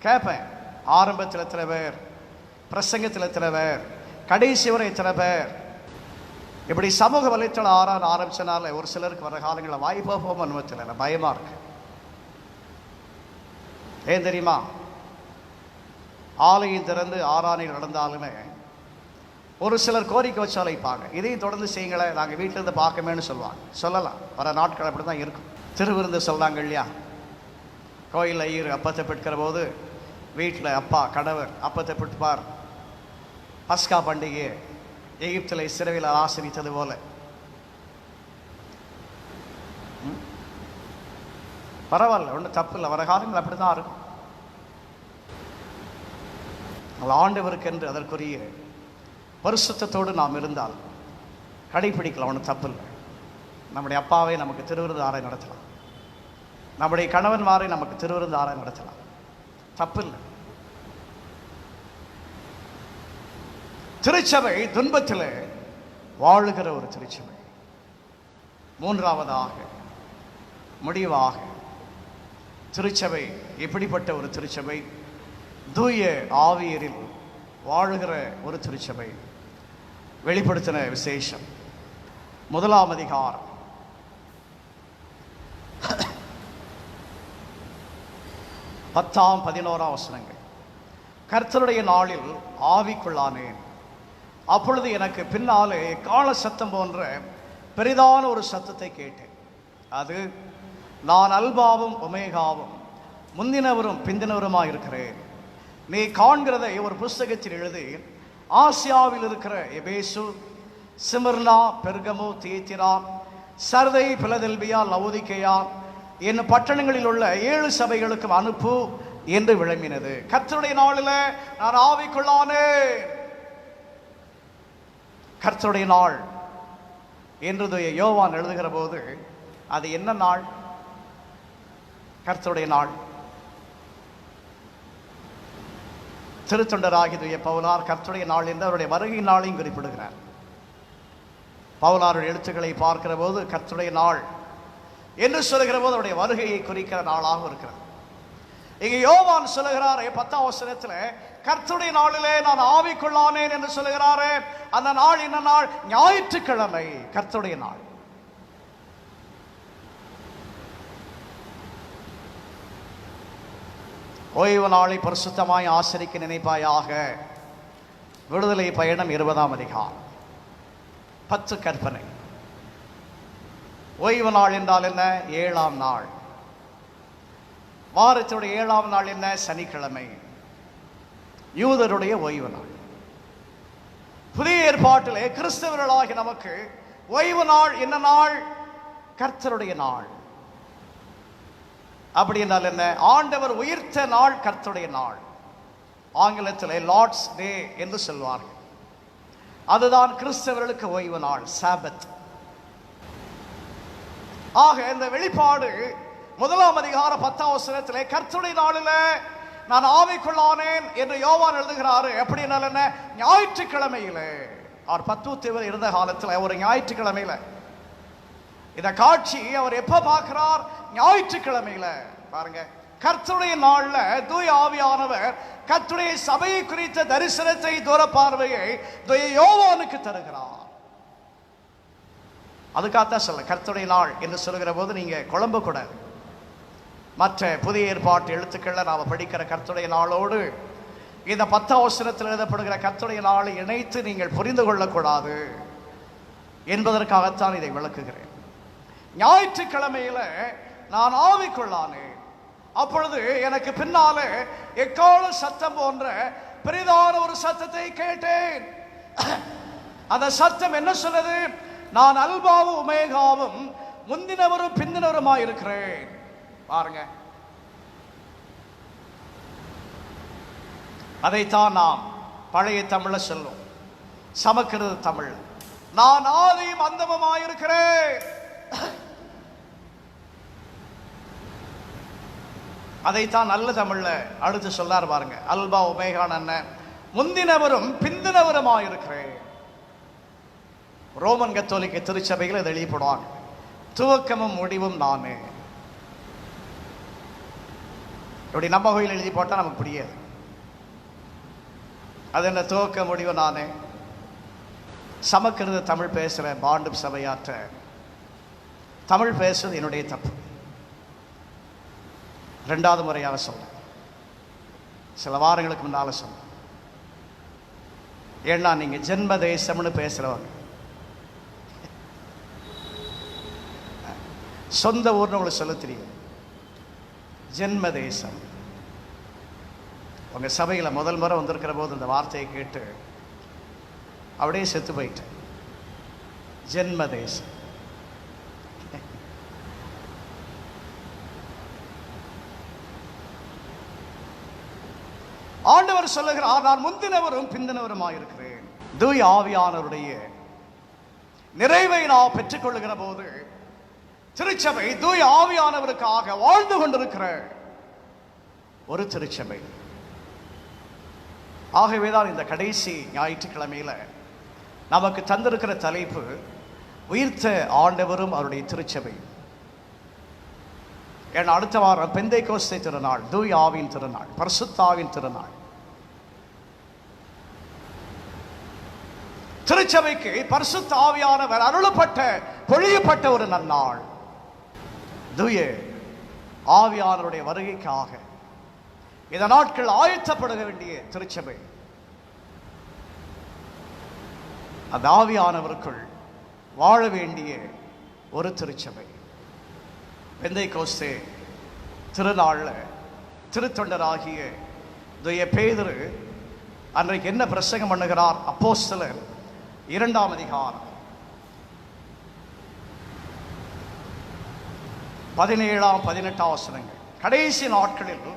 கேட்பேன், ஆரம்பத்தில் எத்தனை பேர், பிரசங்கத்தில் எத்தனை பேர், கடைசி வரை எத்தனை பேர். இப்படி சமூக வலைத்தள ஆரம்பிச்சனால ஒரு சிலருக்கு வர காலங்களில் வாய்ப்பாக போக அனுமதியில் பயமா இருக்கு. ஏன் தெரியுமா? ஆலயம் திறந்து ஆராதனைகள் நடந்தாலுமே ஒரு சிலர் கோரிக்கை வச்சு அழைப்பாங்க, இதையும் தொடர்ந்து செய்யுங்களே, நாங்கள் வீட்டிலேருந்து பார்க்கமேன்னு சொல்லுவாங்க. சொல்லலாம், வர நாட்கள் அப்படி தான் இருக்கும். திருவிருந்து சொல்கிறாங்க இல்லையா, கோயில் ஐயர் அப்பத்தை பெட்கிற போது வீட்டில் அப்பா கணவர் அப்பத்தை பெட்டுப்பார். பஸ்கா பண்டிகை எகிப்தில் சிறையில் ஆசிரித்தது போல பரவாயில்ல, ஒன்றும் தப்பு இல்லை. வர காலங்கள் அப்படி தான் இருக்கும். ஆண்டவருக்கு என்று அதற்குரிய பரிசுத்தத்தோடு நாம் இருந்தால் கடைபிடிக்கலாம், ஒன்றும் தப்பு இல்லை. நம்முடைய அப்பாவை நமக்கு திருவிருந்து ஆராய் நடத்தலாம், நம்முடைய கணவன்மாரை நமக்கு திருவிருந்து ஆராய் நடத்தலாம், தப்பு இல்லை. திருச்சபை துன்பத்தில் வாழுகிற ஒரு திருச்சபை. மூன்றாவதாக முடிவாக திருச்சபை எப்படிப்பட்ட ஒரு திருச்சபை? தூய ஆவியரில் வாழுகிற ஒரு திருச்சபை. வெளிப்படுத்தின விசேஷம் 1ஆம் அதிகாரம் 10, 11 வசனங்கள். கர்த்தருடைய நாளில் ஆவிக்குள்ளானேன், அப்பொழுது எனக்கு பின்னாலே கால சத்தம் போன்ற பெரிதான ஒரு சத்தத்தை கேட்டேன். அது, நான் அல்பாவும் ஒமேகாவும் முந்தினவரும் பிந்தினவருமாக இருக்கிறேன். நீ காண்கிறதை ஒரு புஸ்தகத்தில் எழுதி ஆசியாவில் இருக்கிற எபேசு, சிமிர்னா, பெர்கமு, தியத்திரா, சர்தை, பிலதெல்பியா, லவோதிக்கேயா என்னும் பட்டணங்களில் உள்ள 7 சபைகளுக்கும் அனுப்பு என்று விளம்பினது. கர்த்தருடைய நாளில் நான் ஆவிக்குள்ளானேன். கர்த்தருடைய நாள் என்று யோவான் எழுதுகிற போது அது என்ன நாள்? கர்த்தருடைய நாள். திருத்தொண்டராகிய பவுலார் கர்த்தருடைய நாள் என்று அவருடைய வருகை நாளையும் குறிப்பிடுகிறார். பவுலாருடைய எழுத்துக்களை பார்க்கிற போது கர்த்தருடைய நாள் என்று சொல்லுகிற போது அவருடைய வருகையை குறிக்கிற நாளாக இருக்கிறது. இங்கே யோவான் சொல்லுகிறாரே 10ஆம் வசனத்தில், கர்த்தருடைய நாளிலே நான் ஆவிக்குள்ளானேன் என்று சொல்லுகிறாரே, அந்த நாள் என்ன நாள்? ஞாயிற்றுக்கிழமை. கர்த்தருடைய நாள். ஓய்வு நாளை பரிசுத்தமாய் ஆசரிக்க நினைப்பாயாக. விடுதலை பயணம் 20ஆம் அதிகாரம் 10 கற்பனை. ஓய்வு நாள் என்றால் என்ன? 7ஆம் நாள். வாரத்துடைய 7ஆம் நாள் என்ன? சனிக்கிழமை. யூதருடைய ஓய்வு நாள். புதிய ஏற்பாட்டிலே கிறிஸ்தவர்களாகி நமக்கு ஓய்வு நாள் என்ன நாள்? கர்த்தருடைய நாள். அப்படி என்றால் என்ன? ஆண்டவர் உயிர்த்த நாள் கர்த்தருடைய நாள். ஆங்கிலத்தில் லார்ட்ஸ் டே என்று சொல்வார்கள். அதுதான் கிறிஸ்தவர்களுக்கு ஓய்வு நாள், சாபத். ஆக இந்த வெளிப்பாடு 1 அதிகாரம் 10 வசனத்திலே கர்த்தருடைய நாளில் நான் ஆவிக்குள்ளானேன் என்று யோவான் எழுதுகிறாரு. எப்படி என்றால் என்ன? ஞாயிற்றுக்கிழமையிலே. அவர் பத்துத்தேவர் இருந்த காலத்தில் ஒரு ஞாயிற்றுக்கிழமையில இந்த காட்சி அவர் எப்ப பார்க்கிறார்? ஞாயிற்றுக்கிழமையில. பாருங்க, கர்த்தருடைய நாள்ல தூய ஆவியானவர் கர்த்தருடைய சபையை குறித்த தரிசனத்தை, தூர பார்வையை தூய யோவானுக்கு தருகிறார். அதுக்காகத்தான் சொல்ல கர்த்தருடைய நாள் என்று சொல்லுகிற போது நீங்க குழம்ப கூடாது. மற்ற புதிய ஏற்பாட்டு எழுத்துக்கள்ல நாம படிக்கிற கர்த்தருடைய நாளோடு இந்த 10 வசனத்தில் எழுதப்படுகிற கர்த்தருடைய நாளை இணைத்து நீங்கள் புரிந்து கொள்ளக்கூடாது என்பதற்காகத்தான் இதை விளக்குகிறேன். ஞாயிற்றுக்கிழமையில நான் ஆவிக்குள்ளானேன். அப்பொழுது எனக்கு பின்னாலே எக்கால சத்தம் போன்ற பெரிதான ஒரு சத்தத்தை கேட்டேன். அந்த சத்தம் என்ன சொல்லுது? நான் அல்பாவும் உமேகாவும் முந்தினவரும் பிந்தினவருமாய் இருக்கிறேன். பாருங்க, அதைத்தான் நாம் பழைய தமிழ்ல சொல்லும், சமக்கிருத தமிழ், நான் ஆதியும் அந்தமுமாய் இருக்கிறேன். அதைத்தான் நல்ல தமிழ்ல அடுத்து சொல்லார் பாருங்க, அல்பா உமேகான் என்ன, முந்தினவரும் பிந்தினவருமாய் இருக்கிறேன். ரோமன் கத்தோலிக்க திருச்சபைகள் இதை எழுதிப்படுவாங்க, துவக்கமும் முடிவும் நானே. இப்படி நம்ம கோயில் எழுதி போட்டா நமக்கு புரியாது. அது என்ன துவக்க முடிவு நானே? சமக்கிருத தமிழ் பேசுற பாண்டும் சபையாற்ற தமிழ் பேசுறது என்னுடைய தப்பு. 2வது முறையாக சொல்றேன், சில வாரங்களுக்கு முன்னால சொன்னேன். ஏன்னா நீங்க ஜென்ம தேசம்னு பேசுறவங்க, சொந்த ஊர்னு உங்களுக்கு சொல்ல தெரியும். ஜென்ம தேசம். உங்க சபையில முதல் முறை வந்திருக்கிற போது இந்த வார்த்தையை கேட்டு அப்படியே செத்து போயிட்டேன். ஜென்ம தேசம். ஆண்டவர் சொல்லுகிறார், நான் முந்தினவரும் பிந்தினவருமாய் இருக்கிறேன். தூய ஆவியானவருடைய நிறைவை நாம் பெற்றுக்கொள்ளுகிற போது திருச்சபை தூய ஆவியானவருக்காக வாழ்ந்து கொண்டிருக்கிற ஒரு திருச்சபை. ஆகவேதான் இந்த கடைசி ஞாயிற்றுக்கிழமையில நமக்கு தந்திருக்கிற தலைப்பு உயிர்த்த ஆண்டவரும் அவருடைய திருச்சபை. ஏன்னா அடுத்த வாரம் பெந்தைக்கோஸ்தே திருநாள், தூய ஆவியின் திருநாள், பரிசுத்தாவின் திருநாள். திருச்சபைக்கு பரிசுத்த ஆவியானவர் அருளப்பட்ட, பொழியப்பட்ட ஒரு நன்னாள். தூய ஆவியானவருடைய வருகைக்காக இந்த நாட்கள் ஆயத்தப்பட வேண்டிய திருச்சபை. அந்த ஆவியானவருக்குள் வாழ வேண்டிய ஒரு திருச்சபை. பெந்தைக்கோஸ்தே திருநாள்ல திருத்தொண்டராகிய தூய பேதுரு அன்றைக்கு என்ன பிரசங்கம் பண்ணுகிறார்? அப்போஸ்தலர் 2ஆம் அதிகாரம் 17ஆம் 18ஆம் வசனங்கள். கடைசி நாட்களில்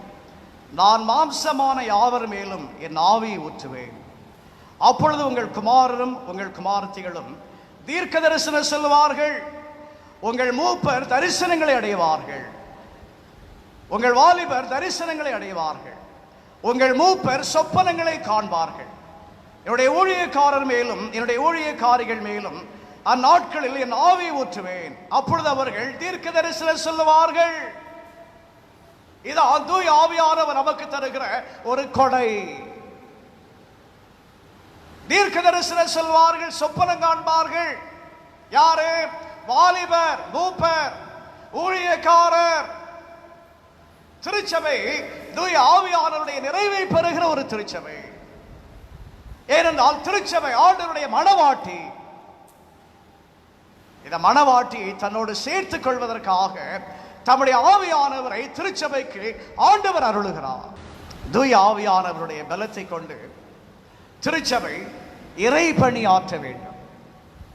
நான் மாம்சமான யாவர் மேலும் என் ஆவியை ஊற்றுவேன். அப்பொழுது உங்கள் குமாரரும் உங்கள் குமாரத்திகளும் தீர்க்க தரிசனம் சொல்லுவார்கள். உங்கள் மூப்பர் தரிசனங்களை அடைவார்கள். உங்கள் வாலிபர் தரிசனங்களை அடைவார்கள். உங்கள் மூப்பர் சொப்பனங்களை காண்பார்கள். என்னுடைய ஊழியக்காரர் மேலும் என்னுடைய ஊழியக்காரிகள் மேலும் அந்நாட்களில் என் ஆவியை ஊற்றுவேன். அப்பொழுது அவர்கள் தீர்க்க தரிசனம் சொல்லுவார்கள். இதான் தூய ஆவியானவர் நமக்கு தருகிற ஒரு கொடை. தீர்க்க தரிசனம் சொல்வார்கள், சொப்பனம் காண்பார்கள். யாரு? வாலிபர், மூப்பர், ஊழியக்காரர். திருச்சபை தூய ஆவியானவருடைய நிறைவை பெறுகிற ஒரு திருச்சபை. ஏனென்றால் திருச்சபை ஆண்டவருடைய மணவாட்டி. இந்த மணவாட்டியை தன்னோடு சேர்த்துக் கொள்வதற்காக தம்முடைய ஆவியானவரை திருச்சபைக்கு ஆண்டவர் அருளுகிறார். தூய ஆவியானவருடைய பலத்தை கொண்டு திருச்சபை இறைபணி ஆற்ற வேண்டும்.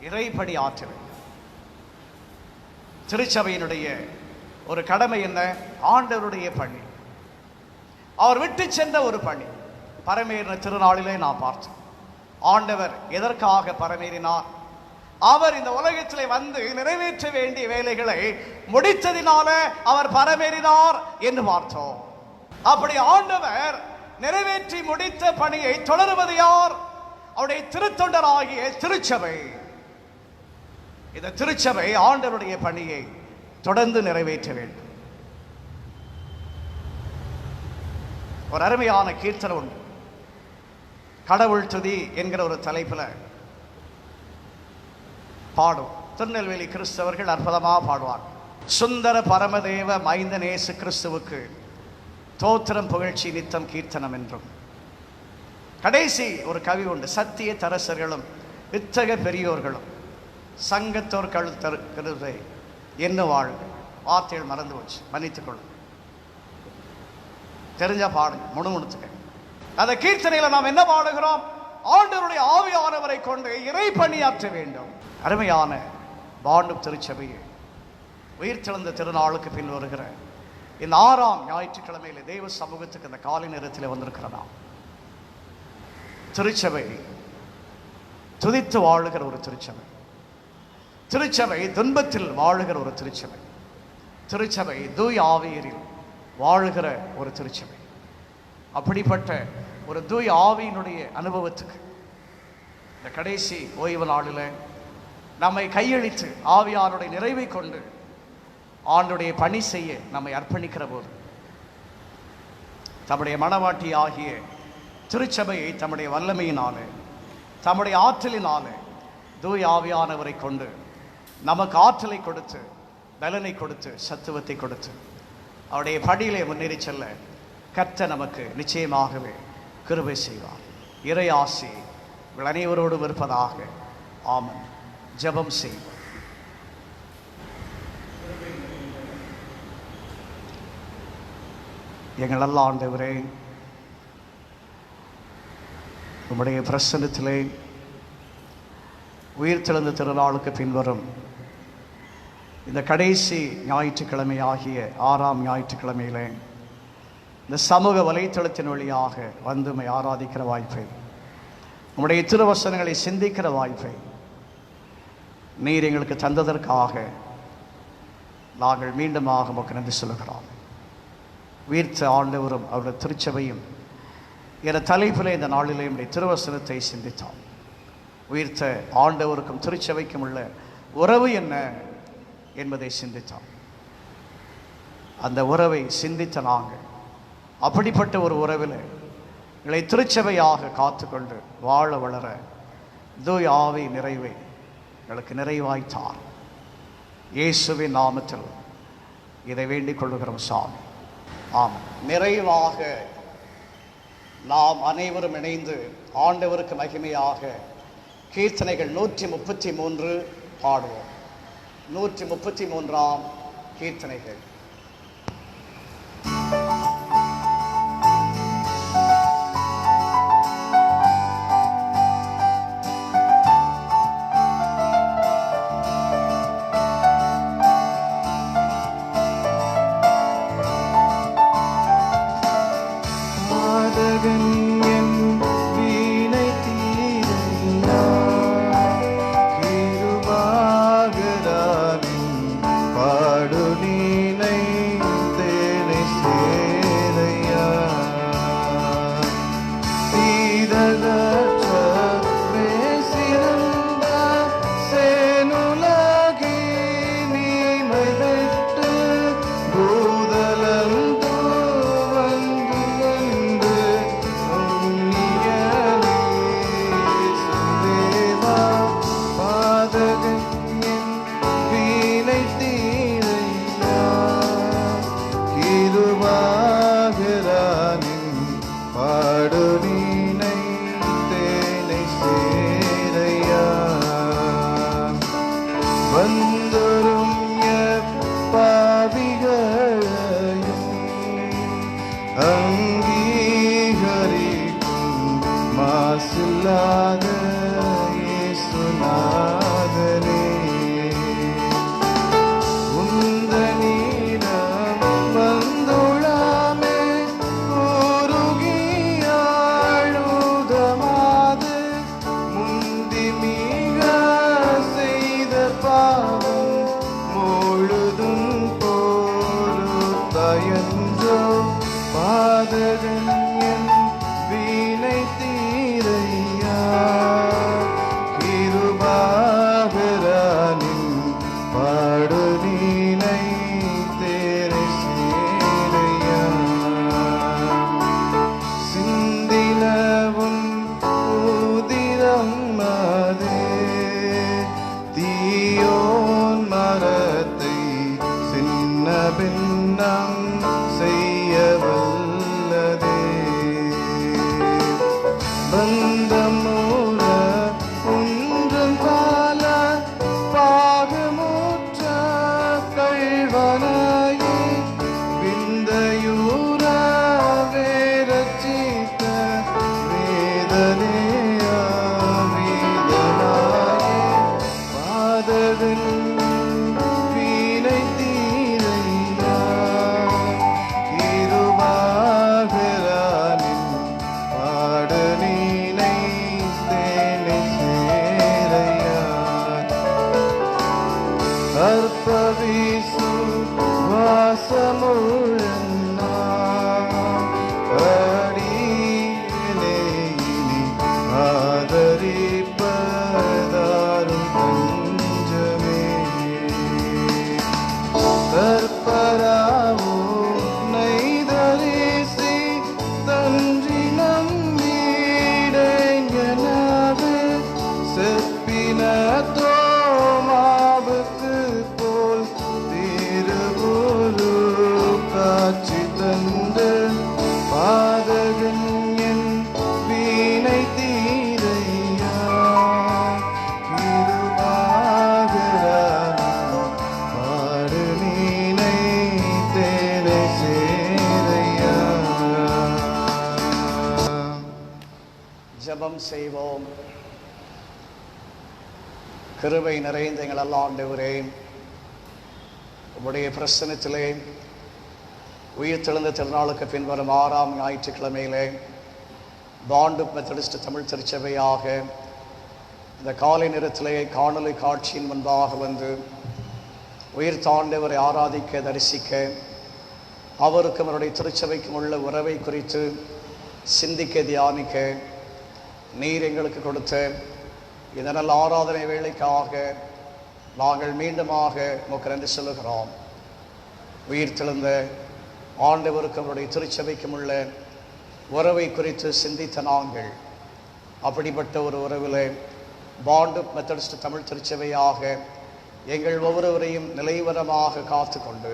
இறைபணி ஆற்ற வேண்டும். திருச்சபையினுடைய ஒரு கடமை என்ன? ஆண்டவருடைய பணி, அவர் விட்டு சென்ற ஒரு பணி. பரமேறின திருநாளிலே நாம் பார்த்தோம், ஆண்டவர் எதற்காக பரமேறினார்? அவர் இந்த உலகத்திலே வந்து நிறைவேற்ற வேண்டிய வேலைகளை முடித்ததினால அவர் பரமேறினார் என்று பார்த்தோம். அப்படி ஆண்டவர் நிறைவேற்றி முடித்த பணியை தொடருவது யார்? அவருடைய திருத்தொண்டராகிய திருச்சபை. இந்த திருச்சபை ஆண்டவருடைய பணியை தொடர்ந்து நிறைவேற்ற வேண்டும். ஒரு அருமையான கீர்த்தனை உண்டு, கடவுள் துதி என்கிற ஒரு தலைப்பில் பாடும். திருநெல்வேலி கிறிஸ்தவர்கள் அற்புதமாக பாடுவார். சுந்தர பரமதேவ மைந்தனேசு கிறிஸ்துவுக்கு தோத்திரம் புகழ்ச்சி நித்தம் கீர்த்தனம் என்றும். கடைசி ஒரு கவி உண்டு, சத்திய தரசர்களும் வித்தக பெரியோர்களும் சங்கத்தோர் கழுத்தருதை என்ன வாழ். வார்த்தைகள் மறந்து போச்சு, மன்னித்துக் கொள்ளும். தெரிஞ்ச பாடுங்க, முணுமுணுத்துக்க. அந்த கீர்த்தனையில் நாம் என்ன பாடுகிறோம்? ஆண்டவருடைய ஆவியானவரை கொண்டு இறை பணியாற்ற வேண்டும். அருமையான பாண்டு திருச்சபையை உயிர்த்தெழுந்த திருநாளுக்கு பின் வருகிற இந்த 6ஆம் ஞாயிற்றுக்கிழமையில் தெய்வ சமூகத்துக்கு இந்த காலை நேரத்தில் வந்திருக்கிறதா? திருச்சபை துதித்து வாழுகிற ஒரு திருச்சபை, திருச்சபை துன்பத்தில் வாழுகிற ஒரு திருச்சபை, திருச்சபை தூய் ஆவியரில் வாழுகிற ஒரு திருச்சபை. அப்படிப்பட்ட ஒரு தூய் ஆவியினுடைய அனுபவத்துக்கு இந்த கடைசி ஓய்வு நாளில் நம்மை கையளித்து ஆவியாருடைய நிறைவை கொண்டு ஆண்டுடைய பணி செய்ய நம்மை அர்ப்பணிக்கிற போது தம்முடைய மனவாட்டி ஆகிய திருச்சபையை தம்முடைய வல்லமையினாலே தம்முடைய ஆற்றலினாலே தூய் ஆவியானவரை கொண்டு நமக்கு ஆற்றலை கொடுத்து பலனை கொடுத்து சத்துவத்தை கொடுத்து அவருடைய படியிலே முன்னேறி செல்ல கர்த்தர் நமக்கு நிச்சயமாகவே கிருபை செய்வார். இறை ஆசி உங்கள் அனைவரோடும் இருப்பதாக. ஆமென். ஜெபம் செய்வோம். எங்கள் நல்ல ஆண்டவரே, உம்முடைய பிரசன்னத்திலே உயிர்த்தெழுந்த திருநாளுக்கு பின்வரும் இந்த கடைசி ஞாயிற்றுக்கிழமை ஆகிய 6ஆம் ஞாயிற்றுக்கிழமையிலே இந்த சமூக வலைத்தளத்தின் வழியாக வந்து உம்மை ஆராதிக்கிற வாய்ப்பை, உம்முடைய திருவசனங்களை சிந்திக்கிற வாய்ப்பை நீர் எங்களுக்கு தந்ததற்காக நாங்கள் மீண்டுமாக உமக்கு நன்றி சொல்லுகிறோம். உயிர்த்த ஆண்டவரும் அவருடைய திருச்சபையும் என தலைப்பில் இந்த நாளிலே நம்முடைய திருவசனத்தை சிந்தித்தோம். உயிர்த்த ஆண்டவருக்கும் திருச்சபைக்கும் உள்ள உறவு என்ன என்பதை சிந்தித்தோம். அந்த உறவை சிந்தித்த நாங்கள் அப்படிப்பட்ட ஒரு உறவில் எங்களை திருச்சபையாக காத்துக்கொண்டு வாழ வளர தூய் ஆவி நிறைவை எங்களுக்கு நிறைவாய்த்தார். இயேசுவின் நாமத்தில் இதை வேண்டிக் கொள்ளுகிறோம் சாமி. ஆமாம். நிறைவாக நாம் அனைவரும் இணைந்து ஆண்டவருக்கு மகிமையாக கீர்த்தனைகள் 133 பாடுவோம். 133ஆம் கீர்த்தனைகள். சீயோன் மரத்தை சின்ன பின்னம் செய்ய வல்லதே. பந்தமூல ஒன்றும் கால பாகமூற்ற கள்வனாயே விந்தையூர வேரச்சித்த வேதனையா வீதனாயே பாதகன் வீணை தீரையா இருபாகரானின் பாடு நீனை தேனை சேரையா அற்பவிசு வாசமுழன்னா அடியிலே இனி ஆதரிப்பதாரும் தஞ்சமே. கற்பராவோ நெய்தரிசி தன்றி நம்பீடைஞனாது செப்பின தோமாவுக்கு போல் திருவுரு காட்சி தந்து பாதகன் என் வீணை தீரையா கிருபாகரானும் பாடு நீனை தேனை சேரையா. ஜெபம் செய்வோம். கிருபை நிறைந்த எங்கள் அல்ல ஆண்டவரே, உம்முடைய பிரசன்னத்திலே உயிர்த்தெழுந்த திருநாளுக்கு பின்வரும் 6ஆம் ஞாயிற்றுக்கிழமையிலே பாண்டு மெத்தடிஸ்ட் தமிழ் திருச்சபையாக இந்த காலை நேரத்திலே காணொலி காட்சியின் முன்பாக வந்து உயிர் தாண்டவரை ஆராதிக்க தரிசிக்க அவருக்கும் அவருடைய திருச்சபைக்கும் உள்ள உறவை குறித்து சிந்திக்க தியானிக்க நீர் எங்களுக்கு கொடுத்த இந்த நல்ல ஆராதனை வேளைக்காக நாங்கள் மீண்டுமாக உமக்கு நன்றி சொல்லுகிறோம். உயிர்த்தெழுந்த ஆண்டவருக்கும் அவருடைய திருச்சபைக்கும் உள்ள உறவை குறித்து சிந்தித்த நாங்கள் அப்படிப்பட்ட ஒரு உறவில் பாண்டு மெத்தடிஸ்ட் தமிழ் திருச்சபையாக எங்கள் ஒவ்வொருவரையும் நிலைவரமாக காத்து கொண்டு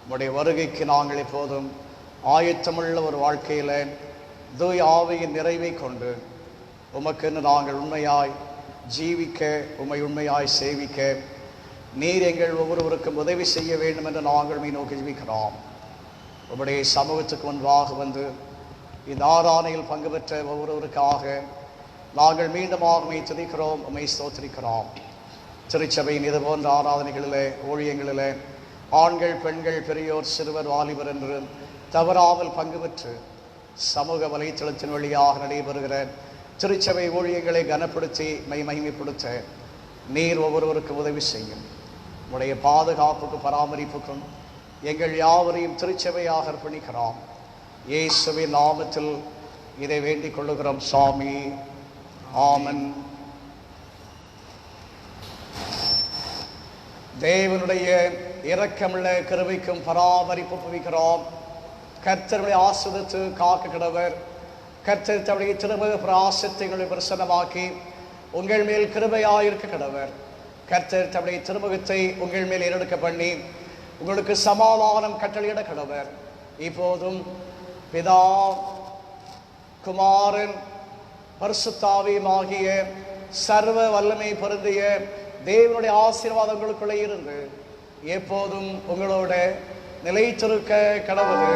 உம்முடைய வருகைக்கு நாங்கள் எப்போதும் ஆயத்தமுள்ள ஒரு வாழ்க்கையில் தூய ஆவியின் நிறைவை கொண்டு உமக்கென்று நாங்கள் உண்மையாய் ஜீவிக்க, உம்மை உண்மையாய் சேவிக்க நீர் எங்கள் ஒவ்வொருவருக்கும் உதவி செய்ய வேண்டும் என்று நாங்கள் நோக்கி ஜீவிக்கிறோம். உம்முடைய சமூகத்துக்கு முன்பாக வந்து இந்த ஆராதனையில் பங்கு பெற்ற ஒவ்வொருவருக்காக நாங்கள் மீண்டுமாக உம்மை துதிக்கிறோம், உம்மை ஸ்தோத்திரிக்கிறோம். திருச்சபையின் இது போன்ற ஆராதனைகளிலே ஊழியங்களிலே ஆண்கள், பெண்கள், பெரியோர், சிறுவர், வாலிபர் என்று தவறாமல் பங்கு பெற்று சமூக வலைத்தளத்தின் வழியாக நடைபெறுகிற திருச்சபை ஊழியங்களை கனப்படுத்தி மகிமைப்படுத்த நீர் ஒவ்வொருவருக்கும் உதவி செய்யும். உடைய பாதுகாப்புக்கும் பராமரிப்புக்கும் எங்கள் யாவரையும் திருச்சபையாக அர்ப்பணிக்கிறோம். இயேசுவின் நாமத்தில் இதை வேண்டிக் கொள்ளுகிறோம் சாமி. ஆமன். தேவனுடைய இரக்கமுள்ள கிருபைக்கும் பராமரிப்பு புவிக்கிறோம். கர்த்தர்களை ஆசிரித்து காக்க கிடவர். கர்த்தர் தம்முடைய திருமுக பிராசத்தைகளை பிரசன்னமாக்கி உங்கள் மேல் கிருபையாயிருக்க கிடவர். கர்த்தர் தம்முடைய திருமுகத்தை உங்கள் மேல் ஏறெடுக்க பண்ணி உங்களுக்கு சமாதானம் கட்டளையிட கிடவர். இப்போதும் பிதா, குமாரன், பரிசுத்தாவியுமாகிய சர்வ வல்லமை பொருந்திய தேவனுடைய ஆசீர்வாதங்களுக்குள்ளே இருந்து எப்போதும் உங்களோட நிலைத்திருக்க கடவுளே.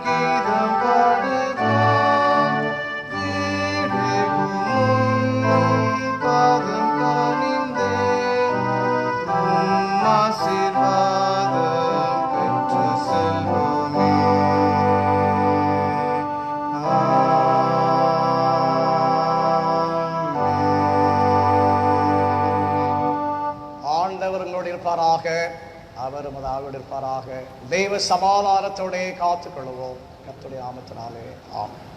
கீதம் அவர் உமது ஆவியோடு இருப்பாராக. தெய்வ சமாதானத்தோடே காத்துக்கொள்வோம். கர்த்தருடைய நாமத்தினாலே ஆமென்.